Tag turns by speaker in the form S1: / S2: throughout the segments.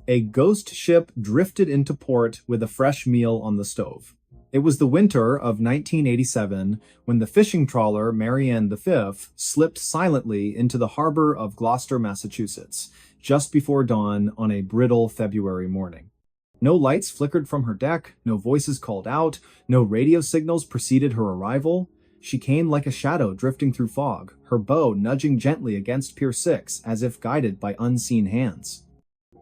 S1: A ghost ship drifted into port with a fresh meal on the stove. It was the winter of 1987 when the fishing trawler Marianne V slipped silently into the harbor of Gloucester, Massachusetts, just before dawn on a brittle February morning. No lights flickered from her deck, no voices called out, no radio signals preceded her arrival. She came like a shadow drifting through fog, her bow nudging gently against Pier 6 as if guided by unseen hands.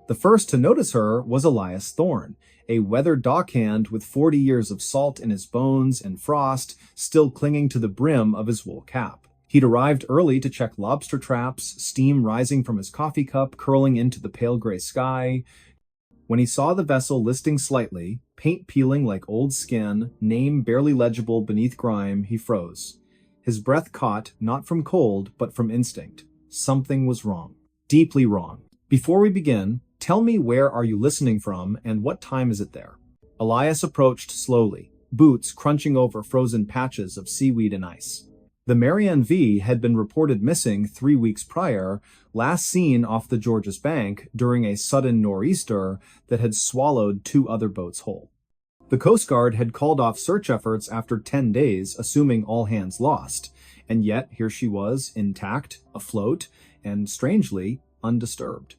S1: The first to notice her was Elias Thorne, a weathered dockhand with 40 years of salt in his bones and frost still clinging to the brim of his wool cap. He'd arrived early to check lobster traps, steam rising from his coffee cup curling into the pale gray sky. When he saw the vessel listing slightly, paint peeling like old skin, name barely legible beneath grime, he froze. His breath caught, not from cold, but from instinct. Something was wrong. Deeply wrong. Before we begin, tell me where are you listening from and what time is it there? Elias approached slowly, boots crunching over frozen patches of seaweed and ice. The Marianne V had been reported missing 3 weeks prior, last seen off the Georges Bank during a sudden nor'easter that had swallowed 2 other boats whole. The Coast Guard had called off search efforts after 10 days, assuming all hands lost, and yet here she was, intact, afloat, and strangely, undisturbed.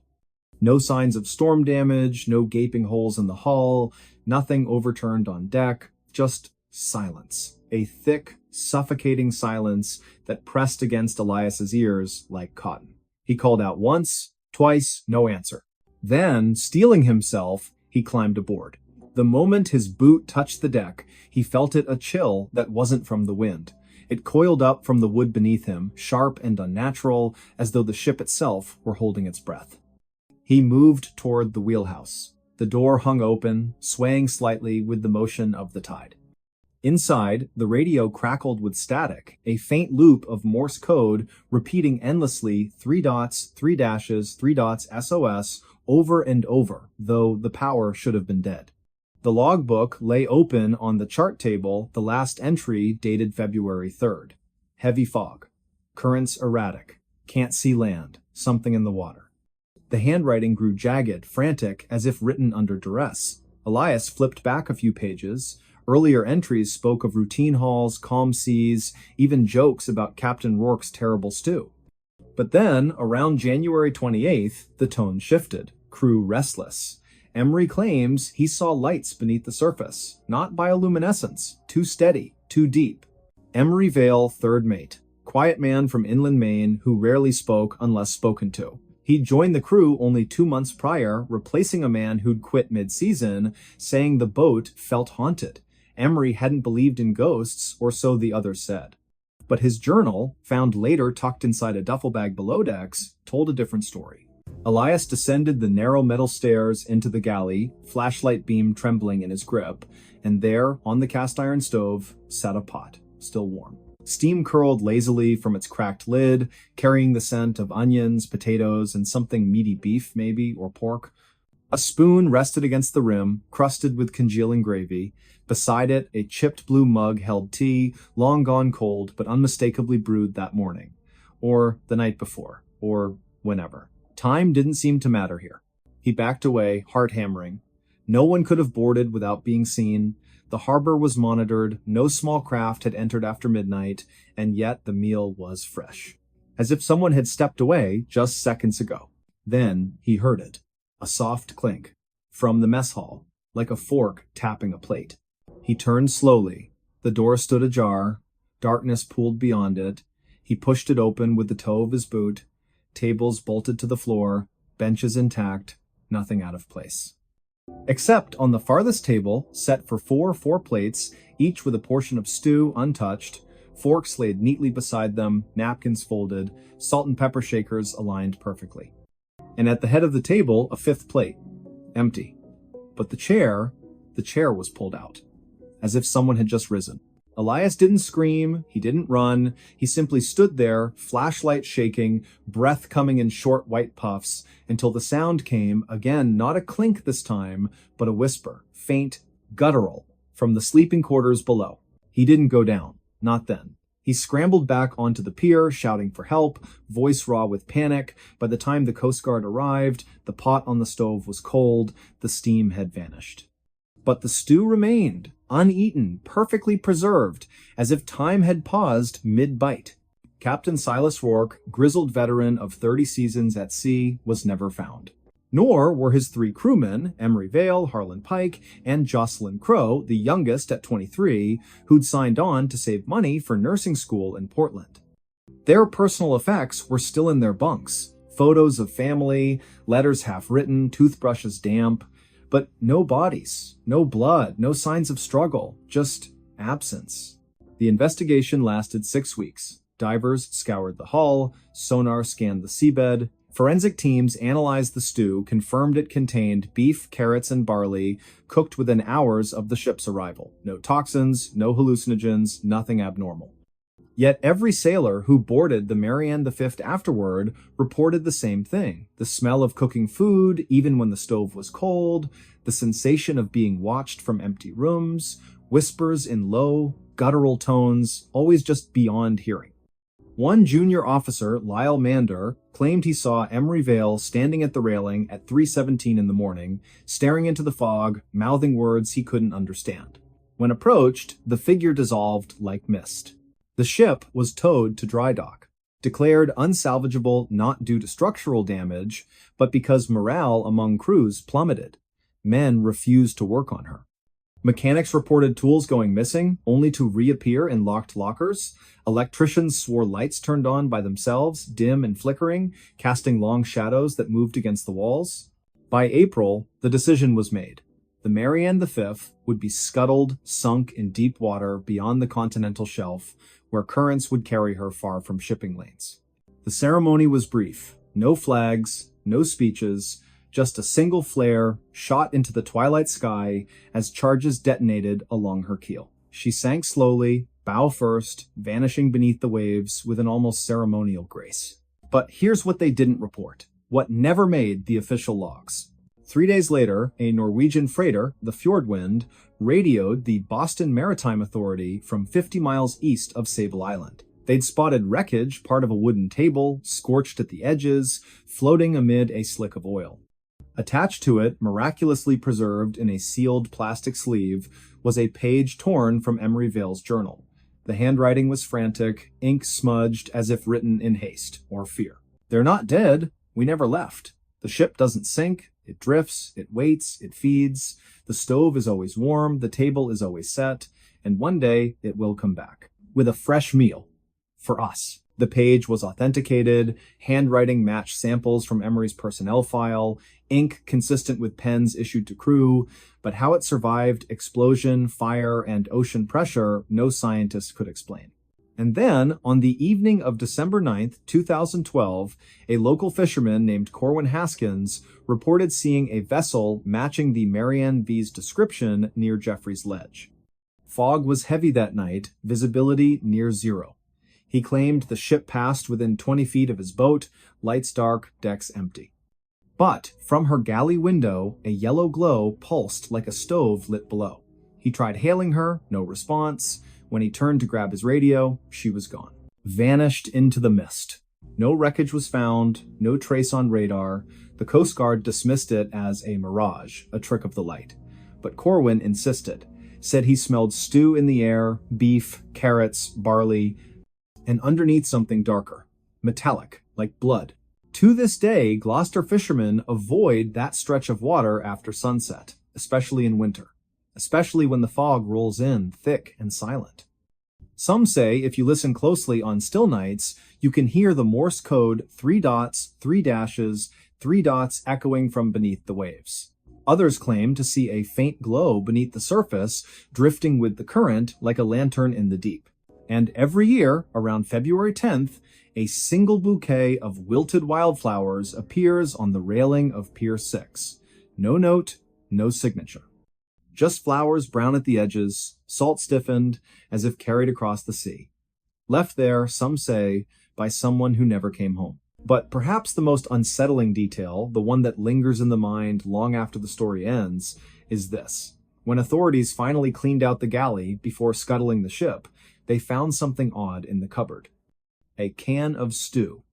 S1: No signs of storm damage, no gaping holes in the hull, nothing overturned on deck, just silence. A thick, suffocating silence that pressed against Elias's ears like cotton. He called out once, twice, no answer. Then, steeling himself, he climbed aboard. The moment his boot touched the deck, he felt it a chill that wasn't from the wind. It coiled up from the wood beneath him, sharp and unnatural, as though the ship itself were holding its breath. He moved toward the wheelhouse. The door hung open, swaying slightly with the motion of the tide. Inside, the radio crackled with static, a faint loop of Morse code repeating endlessly 3 dots, 3 dashes, 3 dots, SOS, over and over, though the power should have been dead. The logbook lay open on the chart table, the last entry dated February 3rd. Heavy fog. Currents erratic. Can't see land. Something in the water. The handwriting grew jagged, frantic, as if written under duress. Elias flipped back a few pages. Earlier entries spoke of routine hauls, calm seas, even jokes about Captain Rourke's terrible stew. But then, around January 28th, the tone shifted. Crew restless. Emery claims he saw lights beneath the surface, not bioluminescence, too steady, too deep. Emery Vale, third mate, quiet man from inland Maine who rarely spoke unless spoken to. He'd joined the crew only 2 months prior, replacing a man who'd quit mid-season, saying the boat felt haunted. Emery hadn't believed in ghosts, or so the others said. But his journal, found later tucked inside a duffel bag below decks, told a different story. Elias descended the narrow metal stairs into the galley, flashlight beam trembling in his grip, and there, on the cast iron stove, sat a pot, still warm. Steam curled lazily from its cracked lid, carrying the scent of onions, potatoes, and something meaty beef, maybe, or pork. A spoon rested against the rim, crusted with congealing gravy. Beside it, a chipped blue mug held tea, long gone cold, but unmistakably brewed that morning. Or the night before. Or whenever. Time didn't seem to matter here. He backed away, heart hammering. No one could have boarded without being seen. The harbor was monitored, no small craft had entered after midnight, and yet the meal was fresh. As if someone had stepped away just seconds ago. Then he heard it. A soft clink. From the mess hall, like a fork tapping a plate. He turned slowly. The door stood ajar. Darkness pooled beyond it. He pushed it open with the toe of his boot. Tables bolted to the floor. Benches intact. Nothing out of place. Except on the farthest table, set for four plates, each with a portion of stew untouched, forks laid neatly beside them, napkins folded, salt and pepper shakers aligned perfectly. And at the head of the table, a 5th plate. Empty. But the chair was pulled out. As if someone had just risen. Elias didn't scream, he didn't run, he simply stood there, flashlight shaking, breath coming in short white puffs, until the sound came, again not a clink this time, but a whisper, faint, guttural, from the sleeping quarters below. He didn't go down, not then. He scrambled back onto the pier, shouting for help, voice raw with panic. By the time the Coast Guard arrived, the pot on the stove was cold, the steam had vanished. But the stew remained, uneaten, perfectly preserved, as if time had paused mid-bite. Captain Silas Rourke, grizzled veteran of 30 seasons at sea, was never found. Nor were his 3 crewmen, Emery Vale, Harlan Pike, and Jocelyn Crow, the youngest at 23, who'd signed on to save money for nursing school in Portland. Their personal effects were still in their bunks. Photos of family, letters half-written, toothbrushes damp, but no bodies, no blood, no signs of struggle, just absence. The investigation lasted 6 weeks. Divers scoured the hull, sonar scanned the seabed, forensic teams analyzed the stew, confirmed it contained beef, carrots, and barley, cooked within hours of the ship's arrival. No toxins, no hallucinogens, nothing abnormal. Yet every sailor who boarded the Marianne V afterward reported the same thing. The smell of cooking food, even when the stove was cold, the sensation of being watched from empty rooms, whispers in low, guttural tones, always just beyond hearing. One junior officer, Lyle Mander, claimed he saw Emery Vale standing at the railing at 3:17 in the morning, staring into the fog, mouthing words he couldn't understand. When approached, the figure dissolved like mist. The ship was towed to dry dock, declared unsalvageable not due to structural damage, but because morale among crews plummeted. Men refused to work on her. Mechanics reported tools going missing, only to reappear in locked lockers. Electricians swore lights turned on by themselves, dim and flickering, casting long shadows that moved against the walls. By April, the decision was made. The Marianne V would be scuttled, sunk in deep water beyond the continental shelf, where currents would carry her far from shipping lanes. The ceremony was brief. No flags, no speeches, just a single flare shot into the twilight sky as charges detonated along her keel. She sank slowly, bow first, vanishing beneath the waves with an almost ceremonial grace. But here's what they didn't report, what never made the official logs. 3 days later, a Norwegian freighter, the Fjordwind, radioed the Boston Maritime Authority from 50 miles east of Sable Island. They'd spotted wreckage, part of a wooden table, scorched at the edges, floating amid a slick of oil. Attached to it, miraculously preserved in a sealed plastic sleeve, was a page torn from Emery Vale's journal. The handwriting was frantic, ink smudged as if written in haste or fear. "They're not dead. We never left. The ship doesn't sink. It drifts, it waits, it feeds. The stove is always warm, the table is always set, and one day it will come back. With a fresh meal. For us." The page was authenticated, handwriting matched samples from Emery's personnel file, ink consistent with pens issued to crew, but how it survived explosion, fire, and ocean pressure, no scientist could explain. And then, on the evening of December 9th, 2012, a local fisherman named Corwin Haskins reported seeing a vessel matching the Marianne V's description near Jeffrey's Ledge. Fog was heavy that night, visibility near zero. He claimed the ship passed within 20 feet of his boat, lights dark, decks empty. But from her galley window, a yellow glow pulsed like a stove lit below. He tried hailing her, no response. When he turned to grab his radio, she was gone. Vanished into the mist. No wreckage was found, no trace on radar. The Coast Guard dismissed it as a mirage, a trick of the light. But Corwin insisted, said he smelled stew in the air, beef, carrots, barley, and underneath something darker, metallic, like blood. To this day, Gloucester fishermen avoid that stretch of water after sunset, especially in winter, especially when the fog rolls in thick and silent. Some say if you listen closely on still nights, you can hear the Morse code 3 dots, 3 dashes, 3 dots echoing from beneath the waves. Others claim to see a faint glow beneath the surface, drifting with the current like a lantern in the deep. And every year, around February 10th, a single bouquet of wilted wildflowers appears on the railing of Pier 6. No note, no signature. Just flowers brown at the edges, salt stiffened, as if carried across the sea. Left there, some say, by someone who never came home. But perhaps the most unsettling detail, the one that lingers in the mind long after the story ends, is this. When authorities finally cleaned out the galley before scuttling the ship, they found something odd in the cupboard. A can of stew.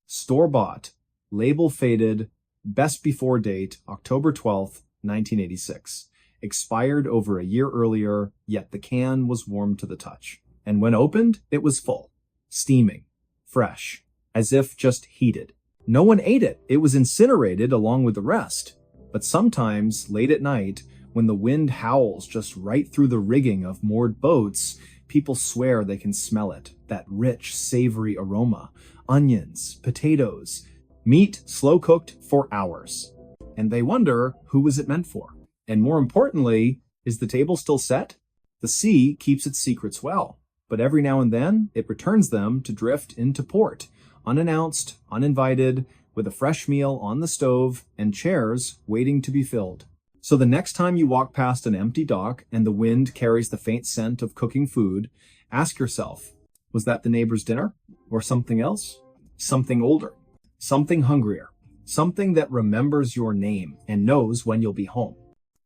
S1: Store-bought, label faded, best before date, October 12th, 1986. Expired over a year earlier, yet the can was warm to the touch. And when opened, it was full. Steaming. Fresh. As if just heated. No one ate it. It was incinerated along with the rest. But sometimes, late at night, when the wind howls just right through the rigging of moored boats, people swear they can smell it. That rich, savory aroma. Onions, potatoes, meat slow-cooked for hours. And they wonder, who was it meant for? And more importantly, is the table still set? The sea keeps its secrets well, but every now and then, it returns them to drift into port, unannounced, uninvited, with a fresh meal on the stove and chairs waiting to be filled. So the next time you walk past an empty dock and the wind carries the faint scent of cooking food, ask yourself, was that the neighbor's dinner? Or something else? Something older? Something hungrier? Something that remembers your name and knows when you'll be home?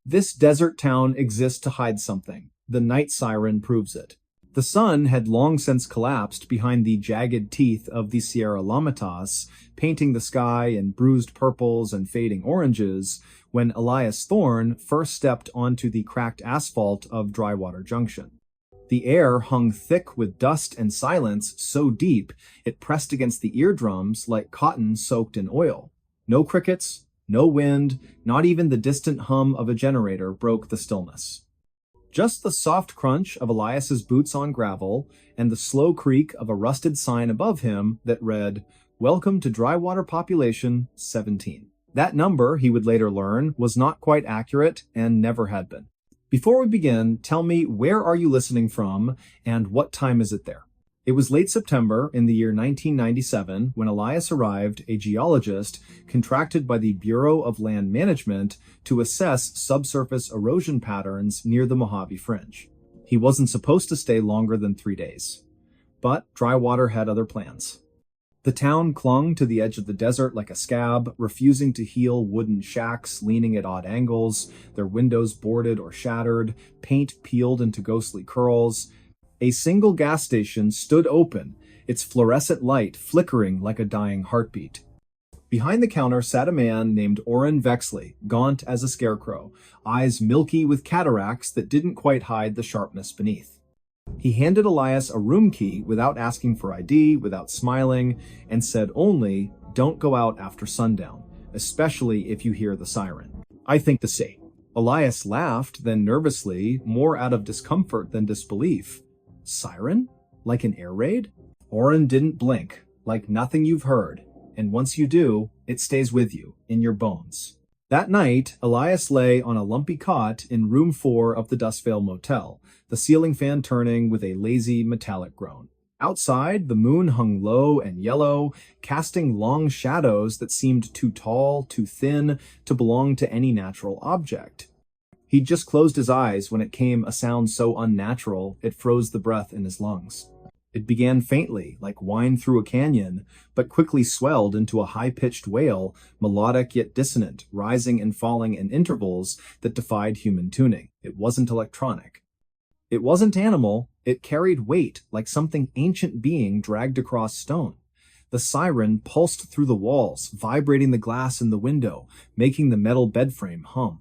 S1: This desert town exists to hide something. The night siren proves it. The sun had long since collapsed behind the jagged teeth of the Sierra Lamitas, painting the sky in bruised purples and fading oranges, when Elias Thorne first stepped onto the cracked asphalt of Drywater Junction. The air hung thick with dust and silence so deep it pressed against the eardrums like cotton soaked in oil. No crickets, no wind, not even the distant hum of a generator broke the stillness. Just the soft crunch of Elias's boots on gravel and the slow creak of a rusted sign above him that read, "Welcome to Drywater Population 17." That number, he would later learn, was not quite accurate and never had been. Before we begin, tell me, where are you listening from and what time is it there? It was late September in the year 1997 when Elias arrived, a geologist contracted by the Bureau of Land Management to assess subsurface erosion patterns near the Mojave Fringe. He wasn't supposed to stay longer than 3 days. But Drywater had other plans. The town clung to the edge of the desert like a scab, refusing to heal wooden shacks leaning at odd angles, their windows boarded or shattered, paint peeled into ghostly curls. A single gas station stood open, its fluorescent light flickering like a dying heartbeat. Behind the counter sat a man named Orrin Vexley, gaunt as a scarecrow, eyes milky with cataracts that didn't quite hide the sharpness beneath. He handed Elias a room key without asking for ID, without smiling, and said only, "Don't go out after sundown, especially if you hear the siren." "I think the same." Elias laughed, then nervously, more out of discomfort than disbelief. "Siren? Like an air raid?" Orrin didn't blink, like nothing you've heard, and once you do, it stays with you, in your bones. That night, Elias lay on a lumpy cot in room 4 of the Dustvale Motel, the ceiling fan turning with a lazy metallic groan. Outside, the moon hung low and yellow, casting long shadows that seemed too tall, too thin to belong to any natural object. He'd just closed his eyes when it came a sound so unnatural it froze the breath in his lungs. It began faintly, like whine through a canyon, but quickly swelled into a high-pitched wail, melodic yet dissonant, rising and falling in intervals that defied human tuning. It wasn't electronic. It wasn't animal. It carried weight, like something ancient being dragged across stone. The siren pulsed through the walls, vibrating the glass in the window, making the metal bedframe hum.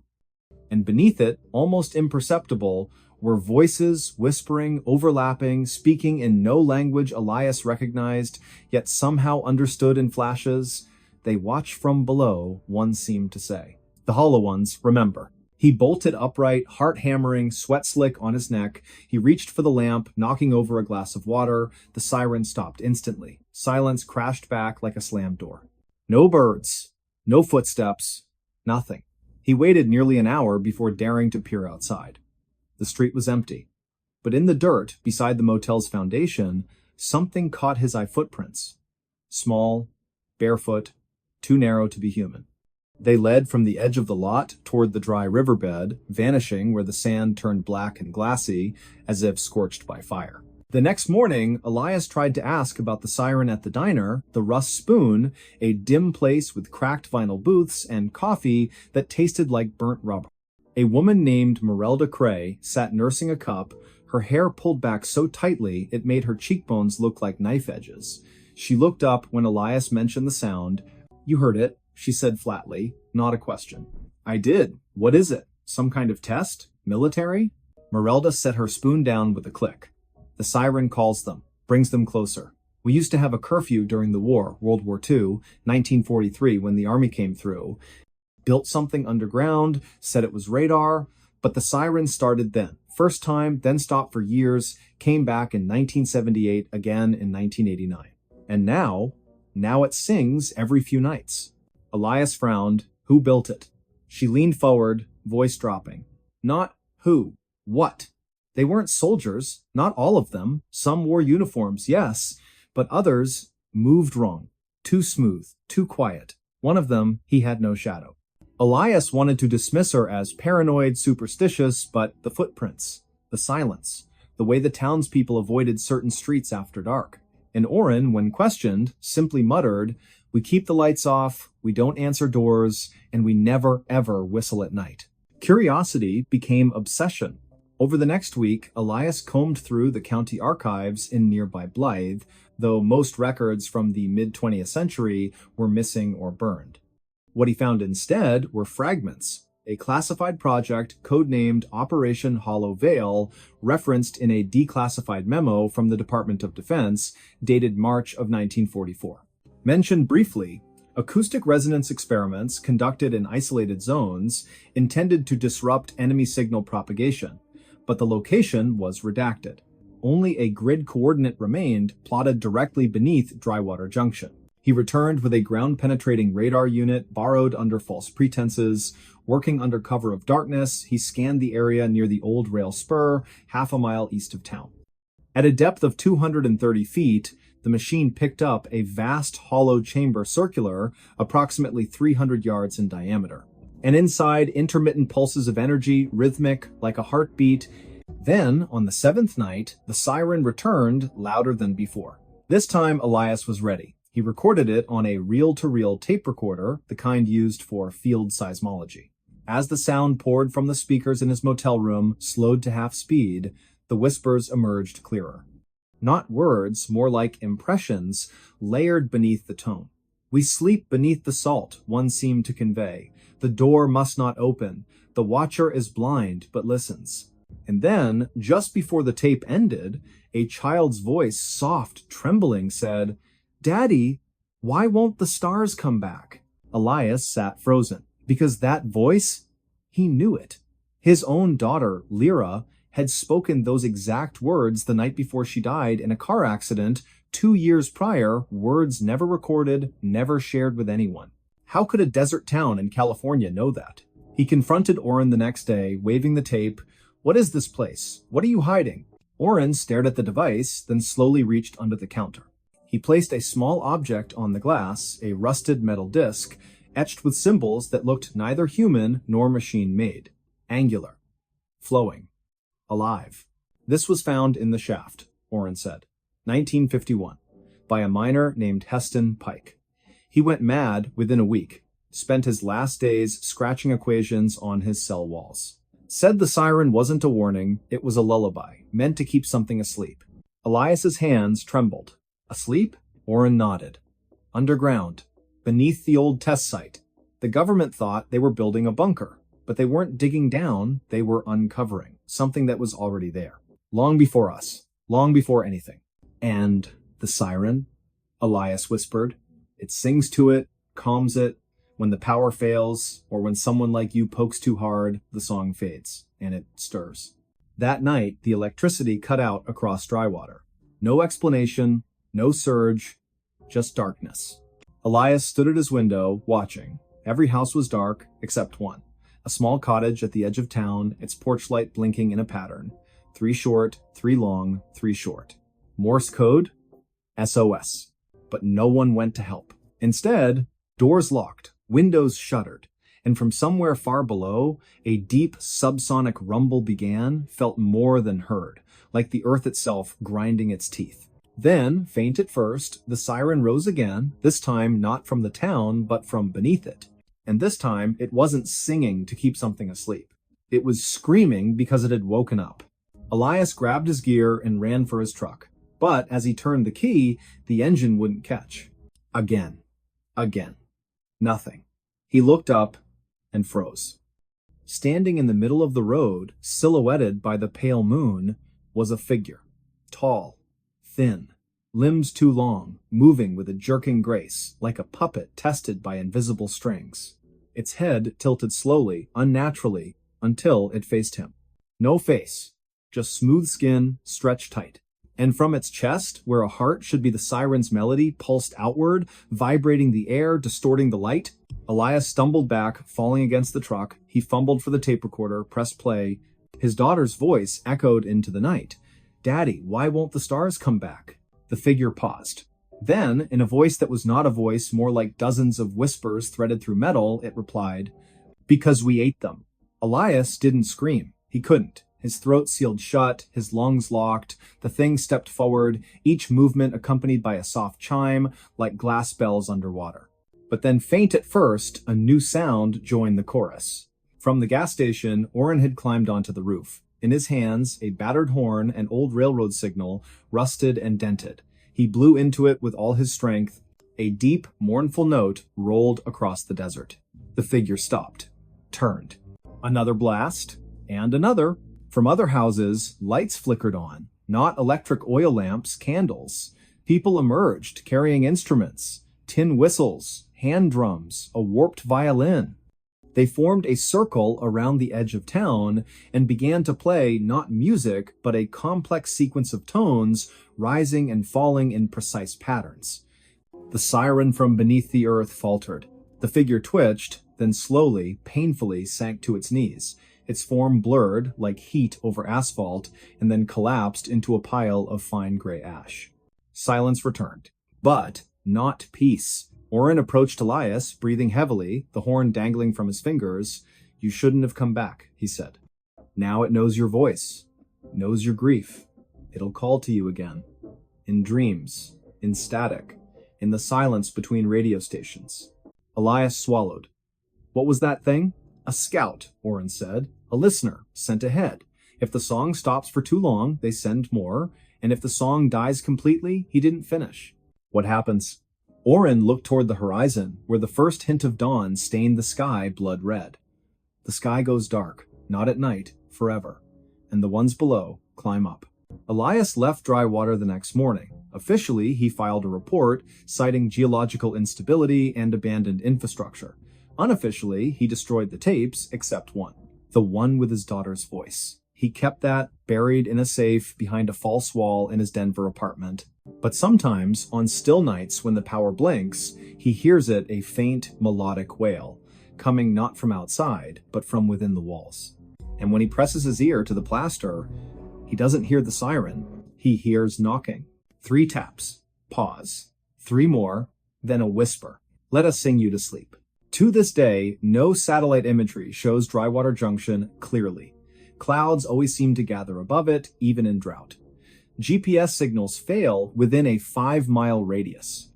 S1: And beneath it, almost imperceptible, were voices whispering, overlapping, speaking in no language Elias recognized, yet somehow understood in flashes. "They watch from below," one seemed to say. The hollow ones, remember. He bolted upright, heart hammering, sweat slick on his neck. He reached for the lamp, knocking over a glass of water. The siren stopped instantly. Silence crashed back like a slammed door. No birds, no footsteps, nothing. He waited nearly an hour before daring to peer outside. The street was empty, but in the dirt beside the motel's foundation, something caught his eye: footprints. Small, barefoot, too narrow to be human. They led from the edge of the lot toward the dry riverbed, vanishing where the sand turned black and glassy, as if scorched by fire. The next morning, Elias tried to ask about the siren at the diner, the Rust Spoon, a dim place with cracked vinyl booths and coffee that tasted like burnt rubber. A woman named Merelda Cray sat nursing a cup, Her hair pulled back so tightly it made her cheekbones look like knife edges. She looked up when Elias mentioned the sound. "You heard it," she said flatly, not a question. "I did. What is it? Some kind of test? Military?" Merelda set her spoon down with a click. "The siren calls them, brings them closer. We used to have a curfew during the war, World War II, 1943, when the army came through. Built something underground, said it was radar, but the siren started then. First time, then stopped for years, came back in 1978, again in 1989. And now it sings every few nights." Elias frowned. "Who built it?" She leaned forward, voice dropping. "Not who. What? They weren't soldiers, not all of them. Some wore uniforms, yes, but others moved wrong. Too smooth, too quiet. One of them, he had no shadow." Elias wanted to dismiss her as paranoid, superstitious, but the footprints, the silence, the way the townspeople avoided certain streets after dark. And Oren, when questioned, simply muttered, "We keep the lights off, we don't answer doors, and we never ever whistle at night." Curiosity became obsession. Over the next week, Elias combed through the county archives in nearby Blythe, though most records from the mid-20th century were missing or burned. What he found instead were fragments, a classified project codenamed Operation Hollow Veil, referenced in a declassified memo from the Department of Defense dated March of 1944. Mentioned briefly, acoustic resonance experiments conducted in isolated zones intended to disrupt enemy signal propagation, but the location was redacted. Only a grid coordinate remained, plotted directly beneath Drywater Junction. He returned with a ground-penetrating radar unit borrowed under false pretenses. Working under cover of darkness, he scanned the area near the old rail spur, half a mile east of town. At a depth of 230 feet, the machine picked up a vast hollow chamber circular, approximately 300 yards in diameter. And inside, intermittent pulses of energy, rhythmic, like a heartbeat. Then, on the seventh night, the siren returned, louder than before. This time, Elias was ready. He recorded it on a reel-to-reel tape recorder, the kind used for field seismology. As the sound poured from the speakers in his motel room, slowed to half speed, the whispers emerged clearer. Not words, more like impressions, layered beneath the tone. "We sleep beneath the salt," one seemed to convey. "The door must not open. The watcher is blind, but listens." And then, just before the tape ended, a child's voice, soft, trembling, said, "Daddy, why won't the stars come back?" Elias sat frozen, because that voice, he knew it. His own daughter, Lyra, had spoken those exact words the night before she died in a car accident 2 years prior, words never recorded, never shared with anyone. How could a desert town in California know that? He confronted Oren the next day, waving the tape. "What is this place? What are you hiding?" Oren stared at the device, then slowly reached under the counter. He placed a small object on the glass, a rusted metal disc, etched with symbols that looked neither human nor machine-made. Angular. Flowing. Alive. "This was found in the shaft," Oren said. 1951. By a miner named Heston Pike. He went mad within a week. Spent his last days scratching equations on his cell walls. Said the siren wasn't a warning, it was a lullaby, meant to keep something asleep. Elias's hands trembled. Asleep? Oren nodded. Underground. Beneath the old test site. The government thought they were building a bunker, but they weren't digging down, they were uncovering something that was already there. Long before us. Long before anything. And the siren? Elias whispered. It sings to it, calms it. When the power fails, or when someone like you pokes too hard, the song fades, and it stirs. That night, the electricity cut out across Drywater. No explanation, no surge, just darkness. Elias stood at his window, watching. Every house was dark, except one. A small cottage at the edge of town, its porch light blinking in a pattern. 3 short, 3 long, 3 short. Morse code? SOS. But no one went to help. Instead, doors locked, windows shuttered, and from somewhere far below, a deep subsonic rumble began, felt more than heard, like the earth itself grinding its teeth. Then, faint at first, the siren rose again, this time not from the town, but from beneath it. And this time, it wasn't singing to keep something asleep. It was screaming because it had woken up. Elias grabbed his gear and ran for his truck. But as he turned the key, the engine wouldn't catch. Again. Again. Nothing. He looked up and froze. Standing in the middle of the road, silhouetted by the pale moon, was a figure. Tall, thin, limbs too long, moving with a jerking grace, like a puppet tested by invisible strings. Its head tilted slowly, unnaturally, until it faced him. No face, just smooth skin stretched tight. And from its chest, where a heart should be the siren's melody, pulsed outward, vibrating the air, distorting the light. Elias stumbled back, falling against the truck. He fumbled for the tape recorder, pressed play. His daughter's voice echoed into the night. "Daddy, why won't the stars come back?" The figure paused. Then, in a voice that was not a voice, more like dozens of whispers threaded through metal, it replied, "Because we ate them." Elias didn't scream. He couldn't. His throat sealed shut, his lungs locked. The thing stepped forward, each movement accompanied by a soft chime, like glass bells underwater. But then, faint at first, a new sound joined the chorus. From the gas station, Orrin had climbed onto the roof. In his hands, a battered horn, an old railroad signal, rusted and dented. He blew into it with all his strength. A deep, mournful note rolled across the desert. The figure stopped, turned. Another blast, and another. From other houses, lights flickered on, not electric oil lamps, candles. People emerged, carrying instruments, tin whistles, hand drums, a warped violin. They formed a circle around the edge of town and began to play not music, but a complex sequence of tones, rising and falling in precise patterns. The siren from beneath the earth faltered. The figure twitched, then slowly, painfully sank to its knees. Its form blurred, like heat over asphalt, and then collapsed into a pile of fine gray ash. Silence returned. But not peace. Orrin approached Elias, breathing heavily, the horn dangling from his fingers. "You shouldn't have come back," he said. "Now it knows your voice, knows your grief. It'll call to you again. In dreams, in static, in the silence between radio stations." Elias swallowed. "What was that thing?" "A scout," Orrin said. "A listener, sent ahead. If the song stops for too long, they send more, and if the song dies completely, he didn't finish." "What happens?" Orrin looked toward the horizon, where the first hint of dawn stained the sky blood red. "The sky goes dark, not at night, forever, and the ones below climb up." Elias left Drywater the next morning. Officially, he filed a report citing geological instability and abandoned infrastructure. Unofficially, he destroyed the tapes, except one. The one with his daughter's voice. He kept that buried in a safe behind a false wall in his Denver apartment. But sometimes, on still nights when the power blinks, he hears it, a faint, melodic wail, coming not from outside, but from within the walls. And when he presses his ear to the plaster, he doesn't hear the siren. He hears knocking. 3 taps. Pause. 3 more. Then a whisper. "Let us sing you to sleep." To this day, no satellite imagery shows Drywater Junction clearly. Clouds always seem to gather above it, even in drought. GPS signals fail within a 5-mile radius.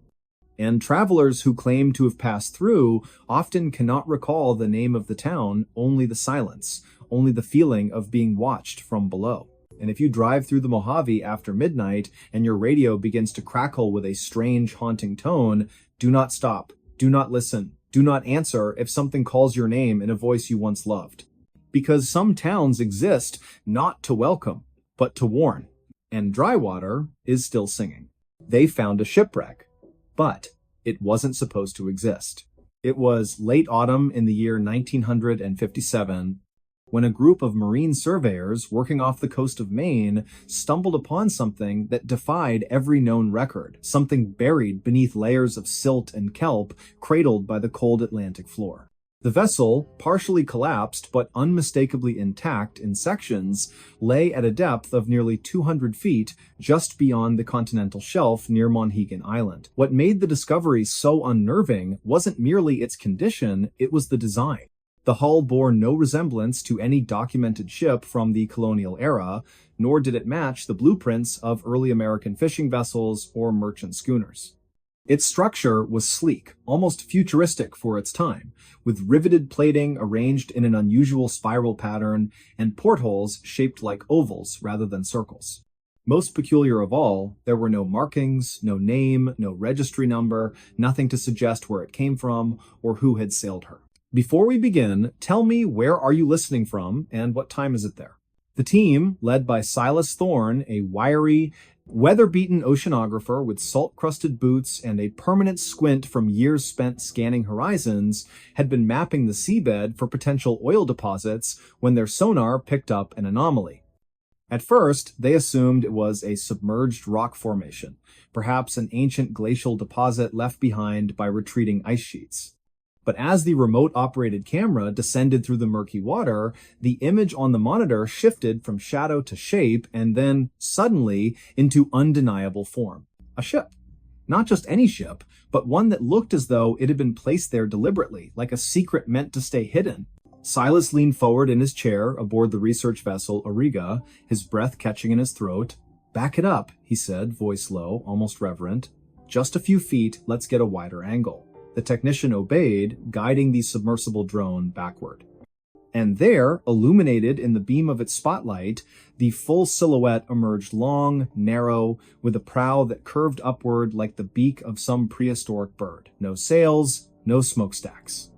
S1: And travelers who claim to have passed through often cannot recall the name of the town, only the silence, only the feeling of being watched from below. And if you drive through the Mojave after midnight and your radio begins to crackle with a strange, haunting tone, do not stop, do not listen, do not answer if something calls your name in a voice you once loved. Because some towns exist not to welcome, but to warn. And Drywater is still singing. They found a shipwreck, but it wasn't supposed to exist. It was late autumn in the year 1957 when a group of marine surveyors working off the coast of Maine stumbled upon something that defied every known record, something buried beneath layers of silt and kelp, cradled by the cold Atlantic floor. The vessel, partially collapsed but unmistakably intact in sections, lay at a depth of nearly 200 feet just beyond the continental shelf near Monhegan Island. What made the discovery so unnerving wasn't merely its condition, it was the design. The hull bore no resemblance to any documented ship from the colonial era, nor did it match the blueprints of early American fishing vessels or merchant schooners. Its structure was sleek, almost futuristic for its time, with riveted plating arranged in an unusual spiral pattern and portholes shaped like ovals rather than circles. Most peculiar of all, there were no markings, no name, no registry number, nothing to suggest where it came from or who had sailed her. Before we begin, tell me, where are you listening from and what time is it there? The team, led by Silas Thorne, a wiry, weather-beaten oceanographer with salt-crusted boots and a permanent squint from years spent scanning horizons, had been mapping the seabed for potential oil deposits when their sonar picked up an anomaly. At first, they assumed it was a submerged rock formation, perhaps an ancient glacial deposit left behind by retreating ice sheets. But as the remote-operated camera descended through the murky water, the image on the monitor shifted from shadow to shape and then, suddenly, into undeniable form. A ship. Not just any ship, but one that looked as though it had been placed there deliberately, like a secret meant to stay hidden. Silas leaned forward in his chair aboard the research vessel Auriga, his breath catching in his throat. "Back it up," he said, voice low, almost reverent. "Just a few feet, let's get a wider angle." The technician obeyed, guiding the submersible drone backward. And there, illuminated in the beam of its spotlight, the full silhouette emerged long, narrow, with a prow that curved upward like the beak of some prehistoric bird. No sails, no smokestacks.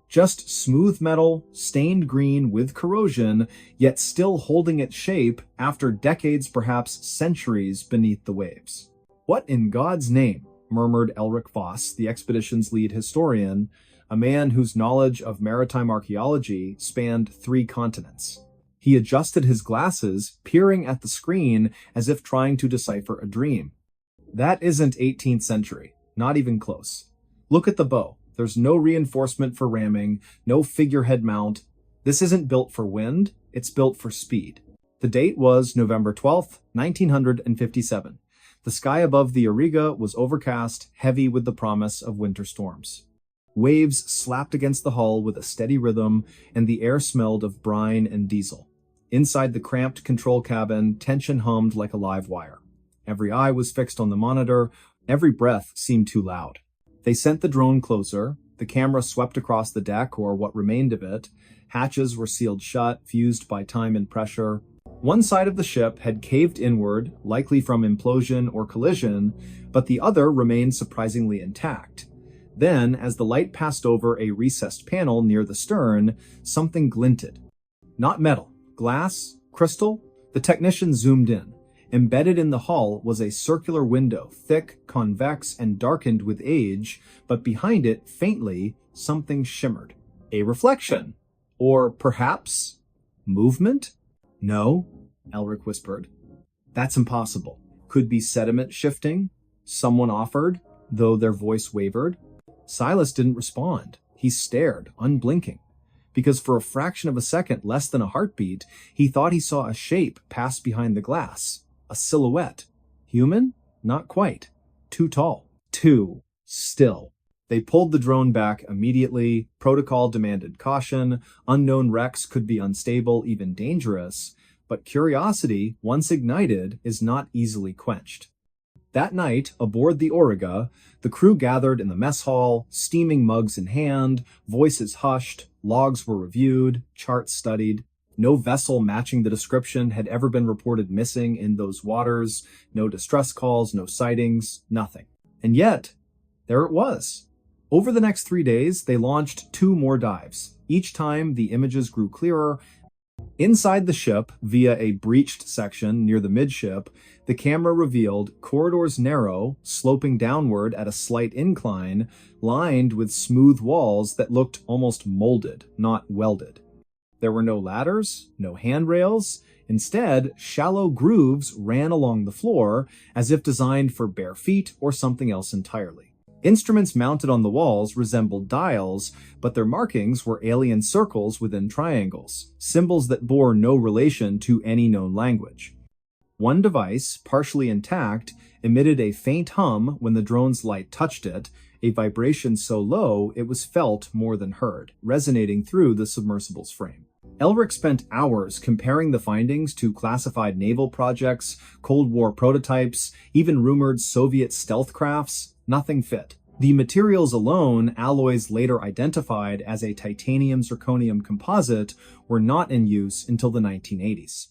S1: Just smooth metal, stained green with corrosion, yet still holding its shape after decades, perhaps centuries, beneath the waves. "What in God's name?" murmured Elric Voss, the expedition's lead historian, a man whose knowledge of maritime archaeology spanned 3 continents. He adjusted his glasses, peering at the screen as if trying to decipher a dream. "That isn't 18th century. Not even close. Look at the bow. There's no reinforcement for ramming, no figurehead mount. This isn't built for wind, it's built for speed." The date was November 12th, 1957. The sky above the Auriga was overcast, heavy with the promise of winter storms. Waves slapped against the hull with a steady rhythm, and the air smelled of brine and diesel. Inside the cramped control cabin, tension hummed like a live wire. Every eye was fixed on the monitor, every breath seemed too loud. They sent the drone closer. The camera swept across the deck, or what remained of it. Hatches were sealed shut, fused by time and pressure. One side of the ship had caved inward, likely from implosion or collision, but the other remained surprisingly intact. Then, as the light passed over a recessed panel near the stern, something glinted. Not metal, glass, crystal. The technician zoomed in. Embedded in the hull was a circular window, thick, convex, and darkened with age, but behind it, faintly, something shimmered. A reflection. Or perhaps movement? "No," Elric whispered. "That's impossible. Could be sediment shifting," someone offered, though their voice wavered. Silas didn't respond. He stared, unblinking. Because for a fraction of a second, less than a heartbeat, he thought he saw a shape pass behind the glass. A silhouette. Human? Not quite. Too tall. Too still. They pulled the drone back immediately. Protocol demanded caution. Unknown wrecks could be unstable, even dangerous. But curiosity, once ignited, is not easily quenched. That night, aboard the Auriga, the crew gathered in the mess hall, steaming mugs in hand, voices hushed, logs were reviewed, charts studied. No vessel matching the description had ever been reported missing in those waters, no distress calls, no sightings, nothing. And yet, there it was. Over the next 3 days, they launched 2 more dives. Each time, the images grew clearer. Inside the ship, via a breached section near the midship, the camera revealed corridors narrow, sloping downward at a slight incline, lined with smooth walls that looked almost molded, not welded. There were no ladders, no handrails. Instead, shallow grooves ran along the floor, as if designed for bare feet or something else entirely. Instruments mounted on the walls resembled dials, but their markings were alien circles within triangles, symbols that bore no relation to any known language. One device, partially intact, emitted a faint hum when the drone's light touched it, a vibration so low it was felt more than heard, resonating through the submersible's frame. Elric spent hours comparing the findings to classified naval projects, Cold War prototypes, even rumored Soviet stealth crafts. Nothing fit. The materials alone, alloys later identified as a titanium-zirconium composite, were not in use until the 1980s.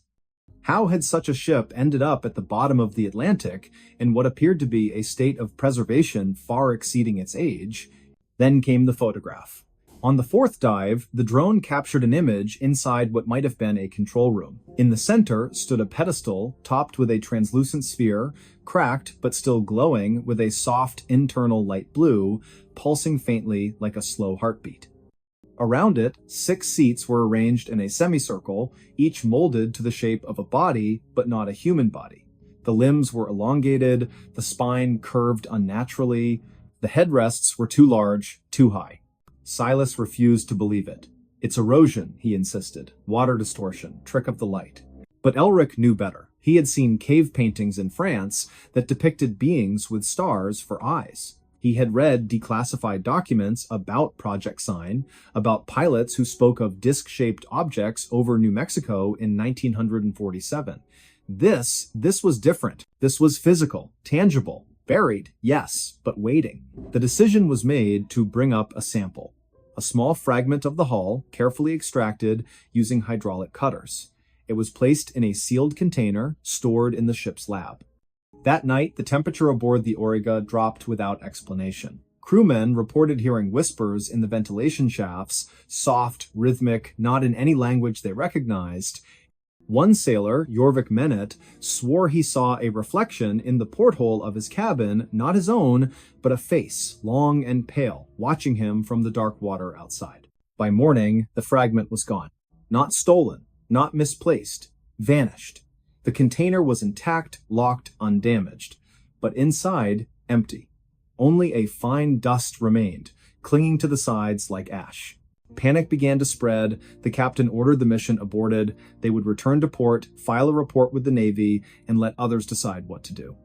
S1: How had such a ship ended up at the bottom of the Atlantic in what appeared to be a state of preservation far exceeding its age? Then came the photograph. On the fourth dive, the drone captured an image inside what might have been a control room. In the center stood a pedestal topped with a translucent sphere, cracked but still glowing with a soft internal light blue, pulsing faintly like a slow heartbeat. Around it, 6 seats were arranged in a semicircle, each molded to the shape of a body, but not a human body. The limbs were elongated, the spine curved unnaturally, the headrests were too large, too high. Silas refused to believe it. It's erosion, he insisted. Water distortion, trick of the light. But Elric knew better. He had seen cave paintings in France that depicted beings with stars for eyes. He had read declassified documents about Project Sign, about pilots who spoke of disc-shaped objects over New Mexico in 1947. This was different. This was physical, tangible, buried, yes, but waiting. The decision was made to bring up a sample. A small fragment of the hull, carefully extracted using hydraulic cutters. It was placed in a sealed container, stored in the ship's lab. That night, the temperature aboard the Auriga dropped without explanation. Crewmen reported hearing whispers in the ventilation shafts, soft, rhythmic, not in any language they recognized. One sailor, Jorvik Menet, swore he saw a reflection in the porthole of his cabin, not his own, but a face, long and pale, watching him from the dark water outside. By morning, the fragment was gone. Not stolen, not misplaced, vanished. The container was intact, locked, undamaged, but inside, empty. Only a fine dust remained, clinging to the sides like ash. Panic began to spread. The captain ordered the mission aborted. They would return to port, file a report with the Navy, and let others decide what to do.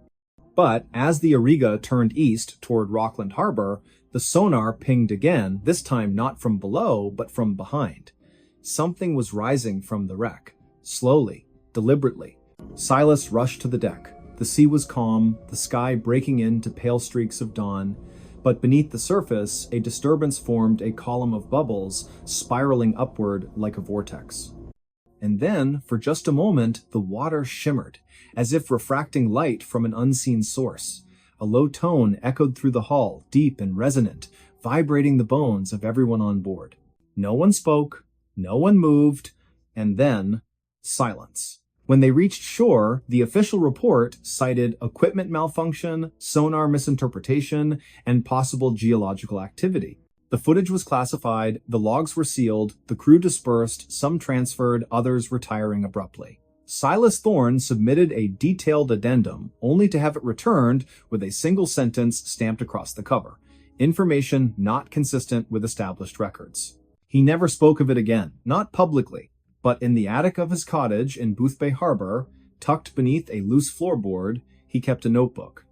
S1: But as the Auriga turned east toward Rockland Harbor, the sonar pinged again, this time not from below, but from behind. Something was rising from the wreck, slowly, deliberately. Silas rushed to the deck. The sea was calm, the sky breaking into pale streaks of dawn. But beneath the surface, a disturbance formed a column of bubbles, spiraling upward like a vortex. And then, for just a moment, the water shimmered, as if refracting light from an unseen source. A low tone echoed through the hull, deep and resonant, vibrating the bones of everyone on board. No one spoke, no one moved, and then, silence. When they reached shore, the official report cited equipment malfunction, sonar misinterpretation, and possible geological activity. The footage was classified, the logs were sealed, the crew dispersed, some transferred, others retiring abruptly. Silas Thorne submitted a detailed addendum, only to have it returned with a single sentence stamped across the cover. Information not consistent with established records. He never spoke of it again, not publicly. But in the attic of his cottage in Boothbay Harbor, tucked beneath a loose floorboard, he kept a notebook.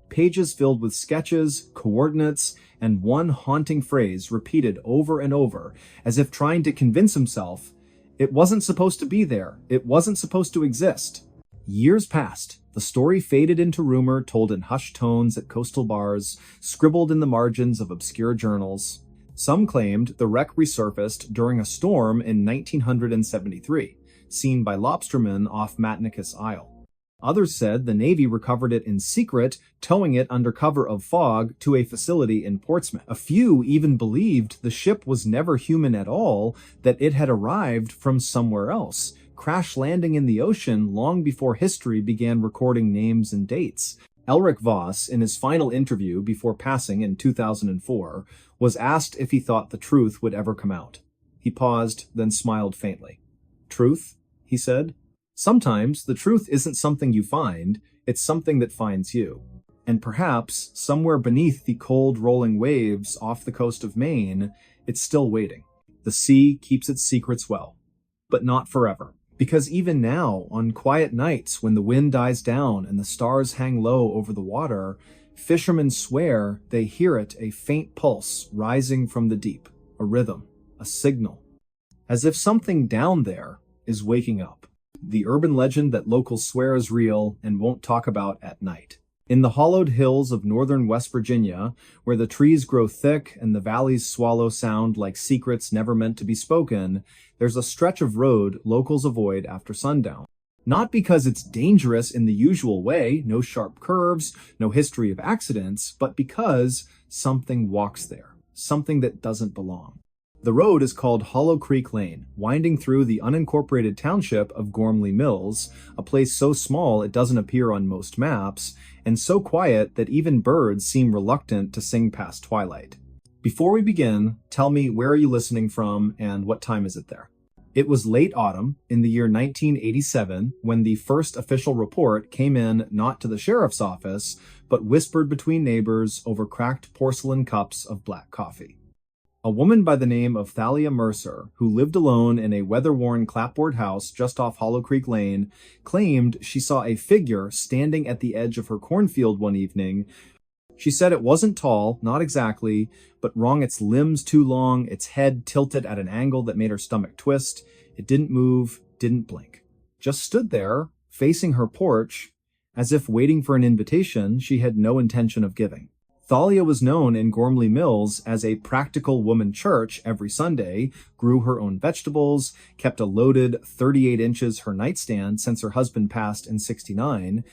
S1: Pages filled with sketches, coordinates, and one haunting phrase repeated over and over, as if trying to convince himself it wasn't supposed to be there, it wasn't supposed to exist. Years passed. The story faded into rumor told in hushed tones at coastal bars, scribbled in the margins of obscure journals. Some claimed the wreck resurfaced during a storm in 1973, seen by lobstermen off Matnicus Isle. Others said the Navy recovered it in secret, towing it under cover of fog to a facility in Portsmouth. A few even believed the ship was never human at all, that it had arrived from somewhere else, crash landing in the ocean long before history began recording names and dates. Elric Voss, in his final interview before passing in 2004, was asked if he thought the truth would ever come out. He paused, then smiled faintly. "Truth?" he said. "Sometimes the truth isn't something you find, it's something that finds you. And perhaps, somewhere beneath the cold rolling waves off the coast of Maine, it's still waiting. The sea keeps its secrets well. But not forever. Because even now, on quiet nights when the wind dies down and the stars hang low over the water, fishermen swear they hear it, a faint pulse rising from the deep, a rhythm, a signal. as if something down there is waking up. The urban legend that locals swear is real and won't talk about at night. In the hollowed hills of northern West Virginia, where the trees grow thick and the valleys swallow sound like secrets never meant to be spoken, there's a stretch of road locals avoid after sundown. Not because it's dangerous in the usual way, no sharp curves, no history of accidents, but because something walks there, something that doesn't belong. The road is called Hollow Creek Lane, winding through the unincorporated township of Gormley Mills, a place so small it doesn't appear on most maps, and so quiet that even birds seem reluctant to sing past twilight. Before we begin, tell me, where are you listening from and what time is it there? It was late autumn in the year 1987 when the first official report came in, not to the sheriff's office, but whispered between neighbors over cracked porcelain cups of black coffee. A woman by the name of Thalia Mercer, who lived alone in a weather-worn clapboard house just off Hollow Creek Lane, claimed she saw a figure standing at the edge of her cornfield one evening. She said it wasn't tall, not exactly, but wrung its limbs too long, its head tilted at an angle that made her stomach twist. It didn't move, didn't blink. Just stood there, facing her porch, as if waiting for an invitation she had no intention of giving. Thalia was known in Gormley Mills as a practical woman church every Sunday, grew her own vegetables, kept a loaded 38 inches her nightstand since her husband passed in '69.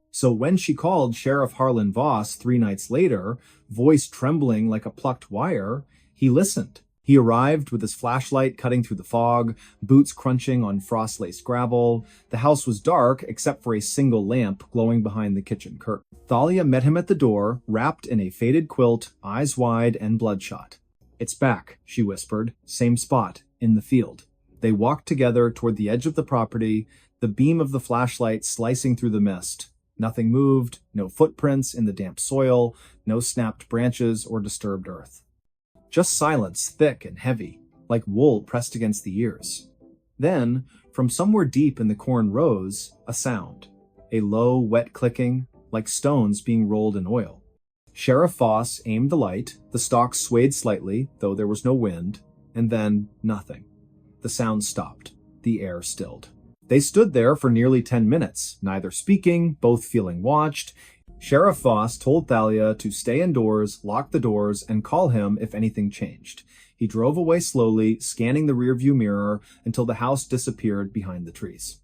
S1: So when she called Sheriff Harlan Voss 3 nights later, voice trembling like a plucked wire, he listened. He arrived with his flashlight cutting through the fog, boots crunching on frost-laced gravel. The house was dark except for a single lamp glowing behind the kitchen curtain. Thalia met him at the door, wrapped in a faded quilt, eyes wide and bloodshot. "It's back," she whispered. "Same spot, in the field." They walked together toward the edge of the property, the beam of the flashlight slicing through the mist. Nothing moved, no footprints in the damp soil, no snapped branches or disturbed earth. Just silence, thick and heavy, like wool pressed against the ears. Then, from somewhere deep in the corn rows, a sound. A low, wet clicking, like stones being rolled in oil. Sheriff Voss aimed the light, the stalk swayed slightly, though there was no wind, and then nothing. The sound stopped. The air stilled. They stood there for nearly 10 minutes, neither speaking, both feeling watched. Sheriff Voss told Thalia to stay indoors, lock the doors, and call him if anything changed. He drove away slowly, scanning the rearview mirror until the house disappeared behind the trees.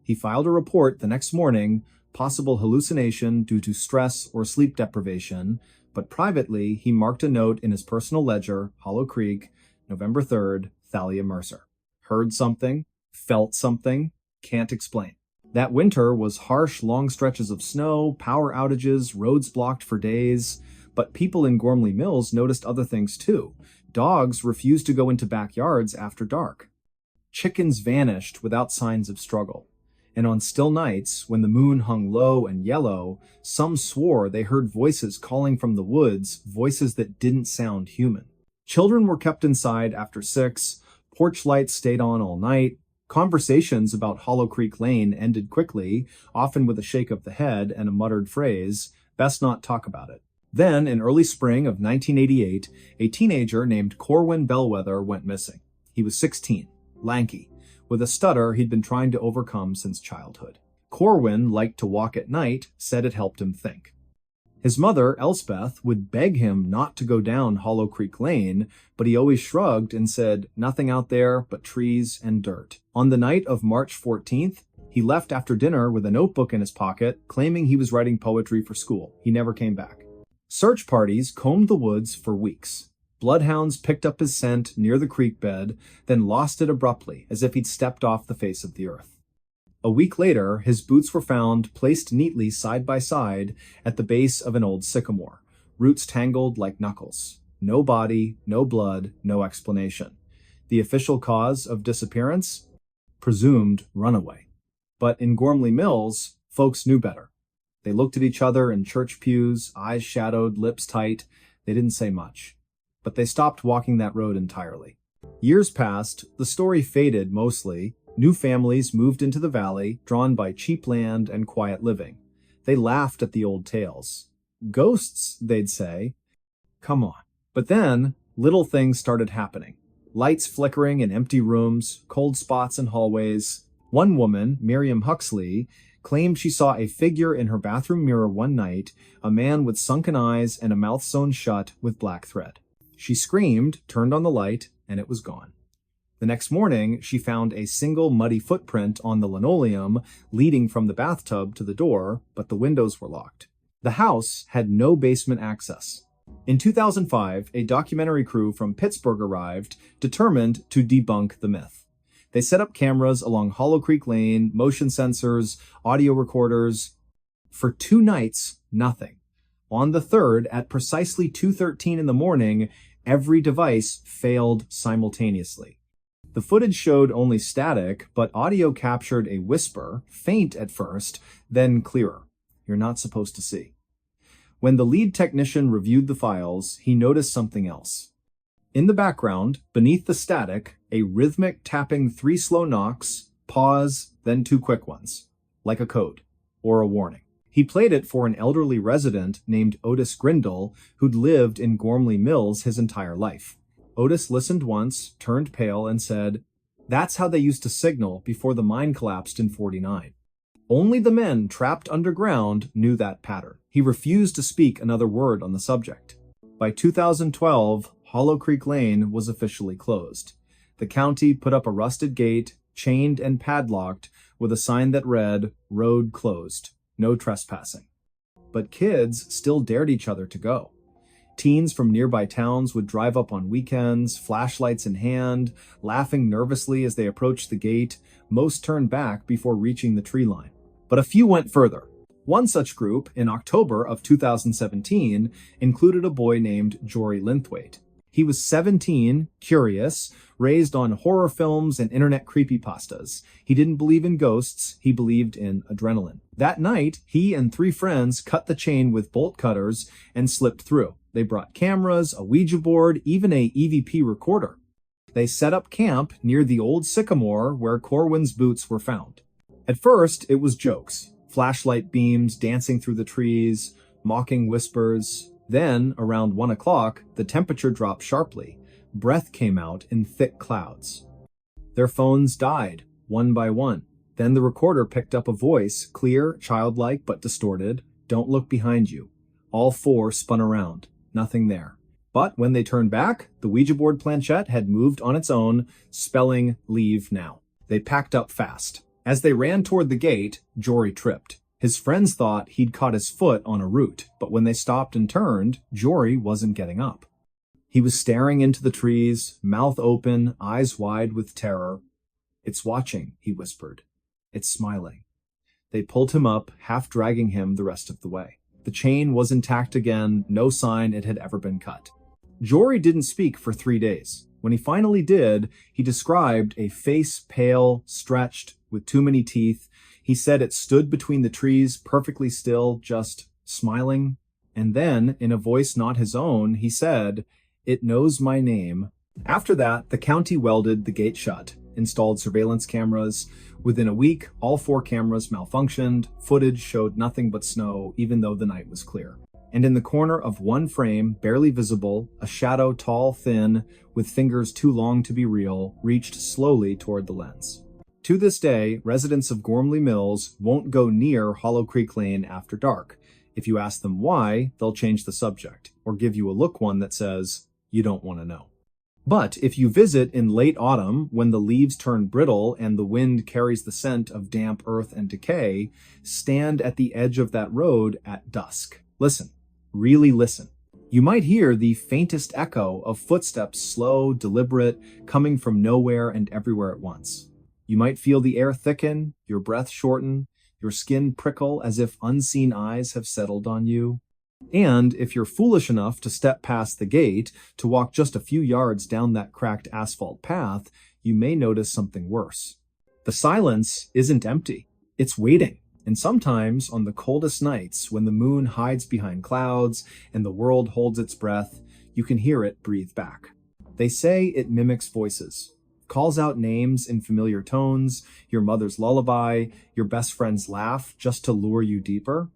S1: He filed a report the next morning, possible hallucination due to stress or sleep deprivation, but privately he marked a note in his personal ledger, Hollow Creek, November 3rd, Thalia Mercer. Heard something, felt something, can't explain. That winter was harsh, long stretches of snow, power outages, roads blocked for days. But people in Gormley Mills noticed other things too. Dogs refused to go into backyards after dark. Chickens vanished without signs of struggle. And on still nights, when the moon hung low and yellow, some swore they heard voices calling from the woods, voices that didn't sound human. Children were kept inside after 6, porch lights stayed on all night. Conversations about Hollow Creek Lane ended quickly, often with a shake of the head and a muttered phrase, "Best not talk about it." Then, in early spring of 1988, a teenager named Corwin Bellwether went missing. He was 16, lanky, with a stutter he'd been trying to overcome since childhood. Corwin liked to walk at night, said it helped him think. His mother, Elspeth, would beg him not to go down Hollow Creek Lane, but he always shrugged and said, "Nothing out there but trees and dirt." On the night of March 14th, he left after dinner with a notebook in his pocket, claiming he was writing poetry for school. He never came back. Search parties combed the woods for weeks. Bloodhounds picked up his scent near the creek bed, then lost it abruptly, as if he'd stepped off the face of the earth. A week later, his boots were found placed neatly side by side at the base of an old sycamore, roots tangled like knuckles. No body, no blood, no explanation. The official cause of disappearance? Presumed runaway. But in Gormley Mills, folks knew better. They looked at each other in church pews, eyes shadowed, lips tight. They didn't say much. But they stopped walking that road entirely. Years passed, the story faded mostly. New families moved into the valley, drawn by cheap land and quiet living. They laughed at the old tales. Ghosts, they'd say. Come on. But then, little things started happening. Lights flickering in empty rooms, cold spots in hallways. One woman, Miriam Huxley, claimed she saw a figure in her bathroom mirror one night, a man with sunken eyes and a mouth sewn shut with black thread. She screamed, turned on the light, and it was gone. The next morning, she found a single muddy footprint on the linoleum leading from the bathtub to the door, but the windows were locked. The house had no basement access. In 2005, a documentary crew from Pittsburgh arrived, determined to debunk the myth. They set up cameras along Hollow Creek Lane, motion sensors, audio recorders. For 2 nights, nothing. On the third, at precisely 2:13 in the morning, every device failed simultaneously. The footage showed only static, but audio captured a whisper, faint at first, then clearer. You're not supposed to see. When the lead technician reviewed the files, he noticed something else. In the background, beneath the static, a rhythmic tapping 3 slow knocks, pause, then 2 quick ones, like a code or a warning. He played it for an elderly resident named Otis Grindle, who'd lived in Gormley Mills his entire life. Otis listened once, turned pale, and said, "That's how they used to signal before the mine collapsed in '49. Only the men trapped underground knew that pattern." He refused to speak another word on the subject. By 2012, Hollow Creek Lane was officially closed. The county put up a rusted gate, chained and padlocked, with a sign that read, "Road closed, no trespassing." But kids still dared each other to go. Teens from nearby towns would drive up on weekends, flashlights in hand, laughing nervously as they approached the gate. Most turned back before reaching the tree line. But a few went further. One such group, in October of 2017, included a boy named Jory Linthwaite. He was 17, curious, raised on horror films and internet creepypastas. He didn't believe in ghosts, he believed in adrenaline. That night, he and 3 friends cut the chain with bolt cutters and slipped through. They brought cameras, a Ouija board, even a EVP recorder. They set up camp near the old sycamore where Corwin's boots were found. At first, it was jokes. Flashlight beams dancing through the trees, mocking whispers. Then, around 1 o'clock, the temperature dropped sharply. Breath came out in thick clouds. Their phones died, one by one. Then the recorder picked up a voice, clear, childlike, but distorted. "Don't look behind you." All 4 spun around. Nothing there. But when they turned back, the Ouija board planchette had moved on its own, spelling "Leave now." They packed up fast. As they ran toward the gate, Jory tripped. His friends thought he'd caught his foot on a root, but when they stopped and turned, Jory wasn't getting up. He was staring into the trees, mouth open, eyes wide with terror. "It's watching," he whispered. "It's smiling." They pulled him up, half dragging him the rest of the way. The chain was intact again, no sign it had ever been cut. Jory didn't speak for 3 days. When he finally did, he described a face pale, stretched, with too many teeth. He said it stood between the trees, perfectly still, just smiling. And then, in a voice not his own, he said, "It knows my name." After that, the county welded the gate shut, installed surveillance cameras. Within a week, all 4 cameras malfunctioned. Footage showed nothing but snow, even though the night was clear. And in the corner of one frame, barely visible, a shadow tall, thin, with fingers too long to be real, reached slowly toward the lens. To this day, residents of Gormley Mills won't go near Hollow Creek Lane after dark. If you ask them why, they'll change the subject, or give you a look one that says, "You don't want to know." But if you visit in late autumn, when the leaves turn brittle and the wind carries the scent of damp earth and decay, stand at the edge of that road at dusk. Listen, really listen. You might hear the faintest echo of footsteps, slow, deliberate, coming from nowhere and everywhere at once. You might feel the air thicken, your breath shorten, your skin prickle as if unseen eyes have settled on you. And if you're foolish enough to step past the gate, to walk just a few yards down that cracked asphalt path, you may notice something worse. The silence isn't empty. It's waiting. And sometimes, on the coldest nights, when the moon hides behind clouds and the world holds its breath, you can hear it breathe back. They say it mimics voices, calls out names in familiar tones, your mother's lullaby, your best friend's laugh, just to lure you deeper.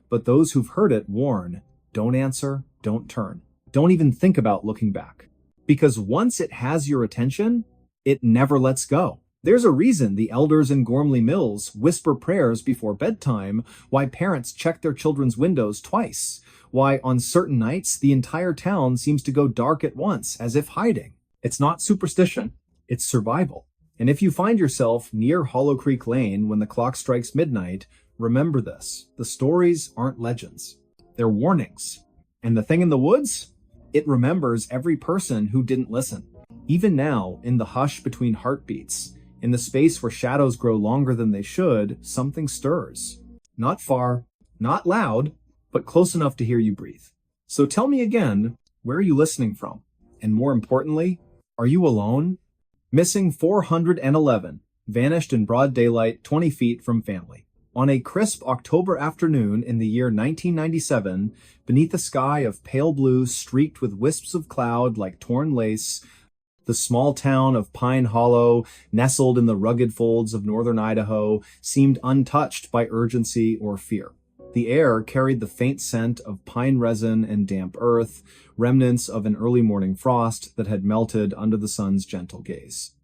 S1: But those who've heard it warn, don't answer, don't turn. Don't even think about looking back. Because once it has your attention, it never lets go. There's a reason the elders in Gormley Mills whisper prayers before bedtime, why parents check their children's windows twice, why on certain nights the entire town seems to go dark at once, as if hiding. It's not superstition, it's survival. And if you find yourself near Hollow Creek Lane when the clock strikes midnight, remember this: the stories aren't legends, they're warnings. And the thing in the woods? It remembers every person who didn't listen. Even now, in the hush between heartbeats, in the space where shadows grow longer than they should, something stirs. Not far, not loud, but close enough to hear you breathe. So tell me again, where are you listening from? And more importantly, are you alone? Missing 411, vanished in broad daylight 20 feet from family. On a crisp October afternoon in the year 1997, beneath a sky of pale blue streaked with wisps of cloud like torn lace, the small town of Pine Hollow, nestled in the rugged folds of northern Idaho, seemed untouched by urgency or fear. The air carried the faint scent of pine resin and damp earth, remnants of an early morning frost that had melted under the sun's gentle gaze.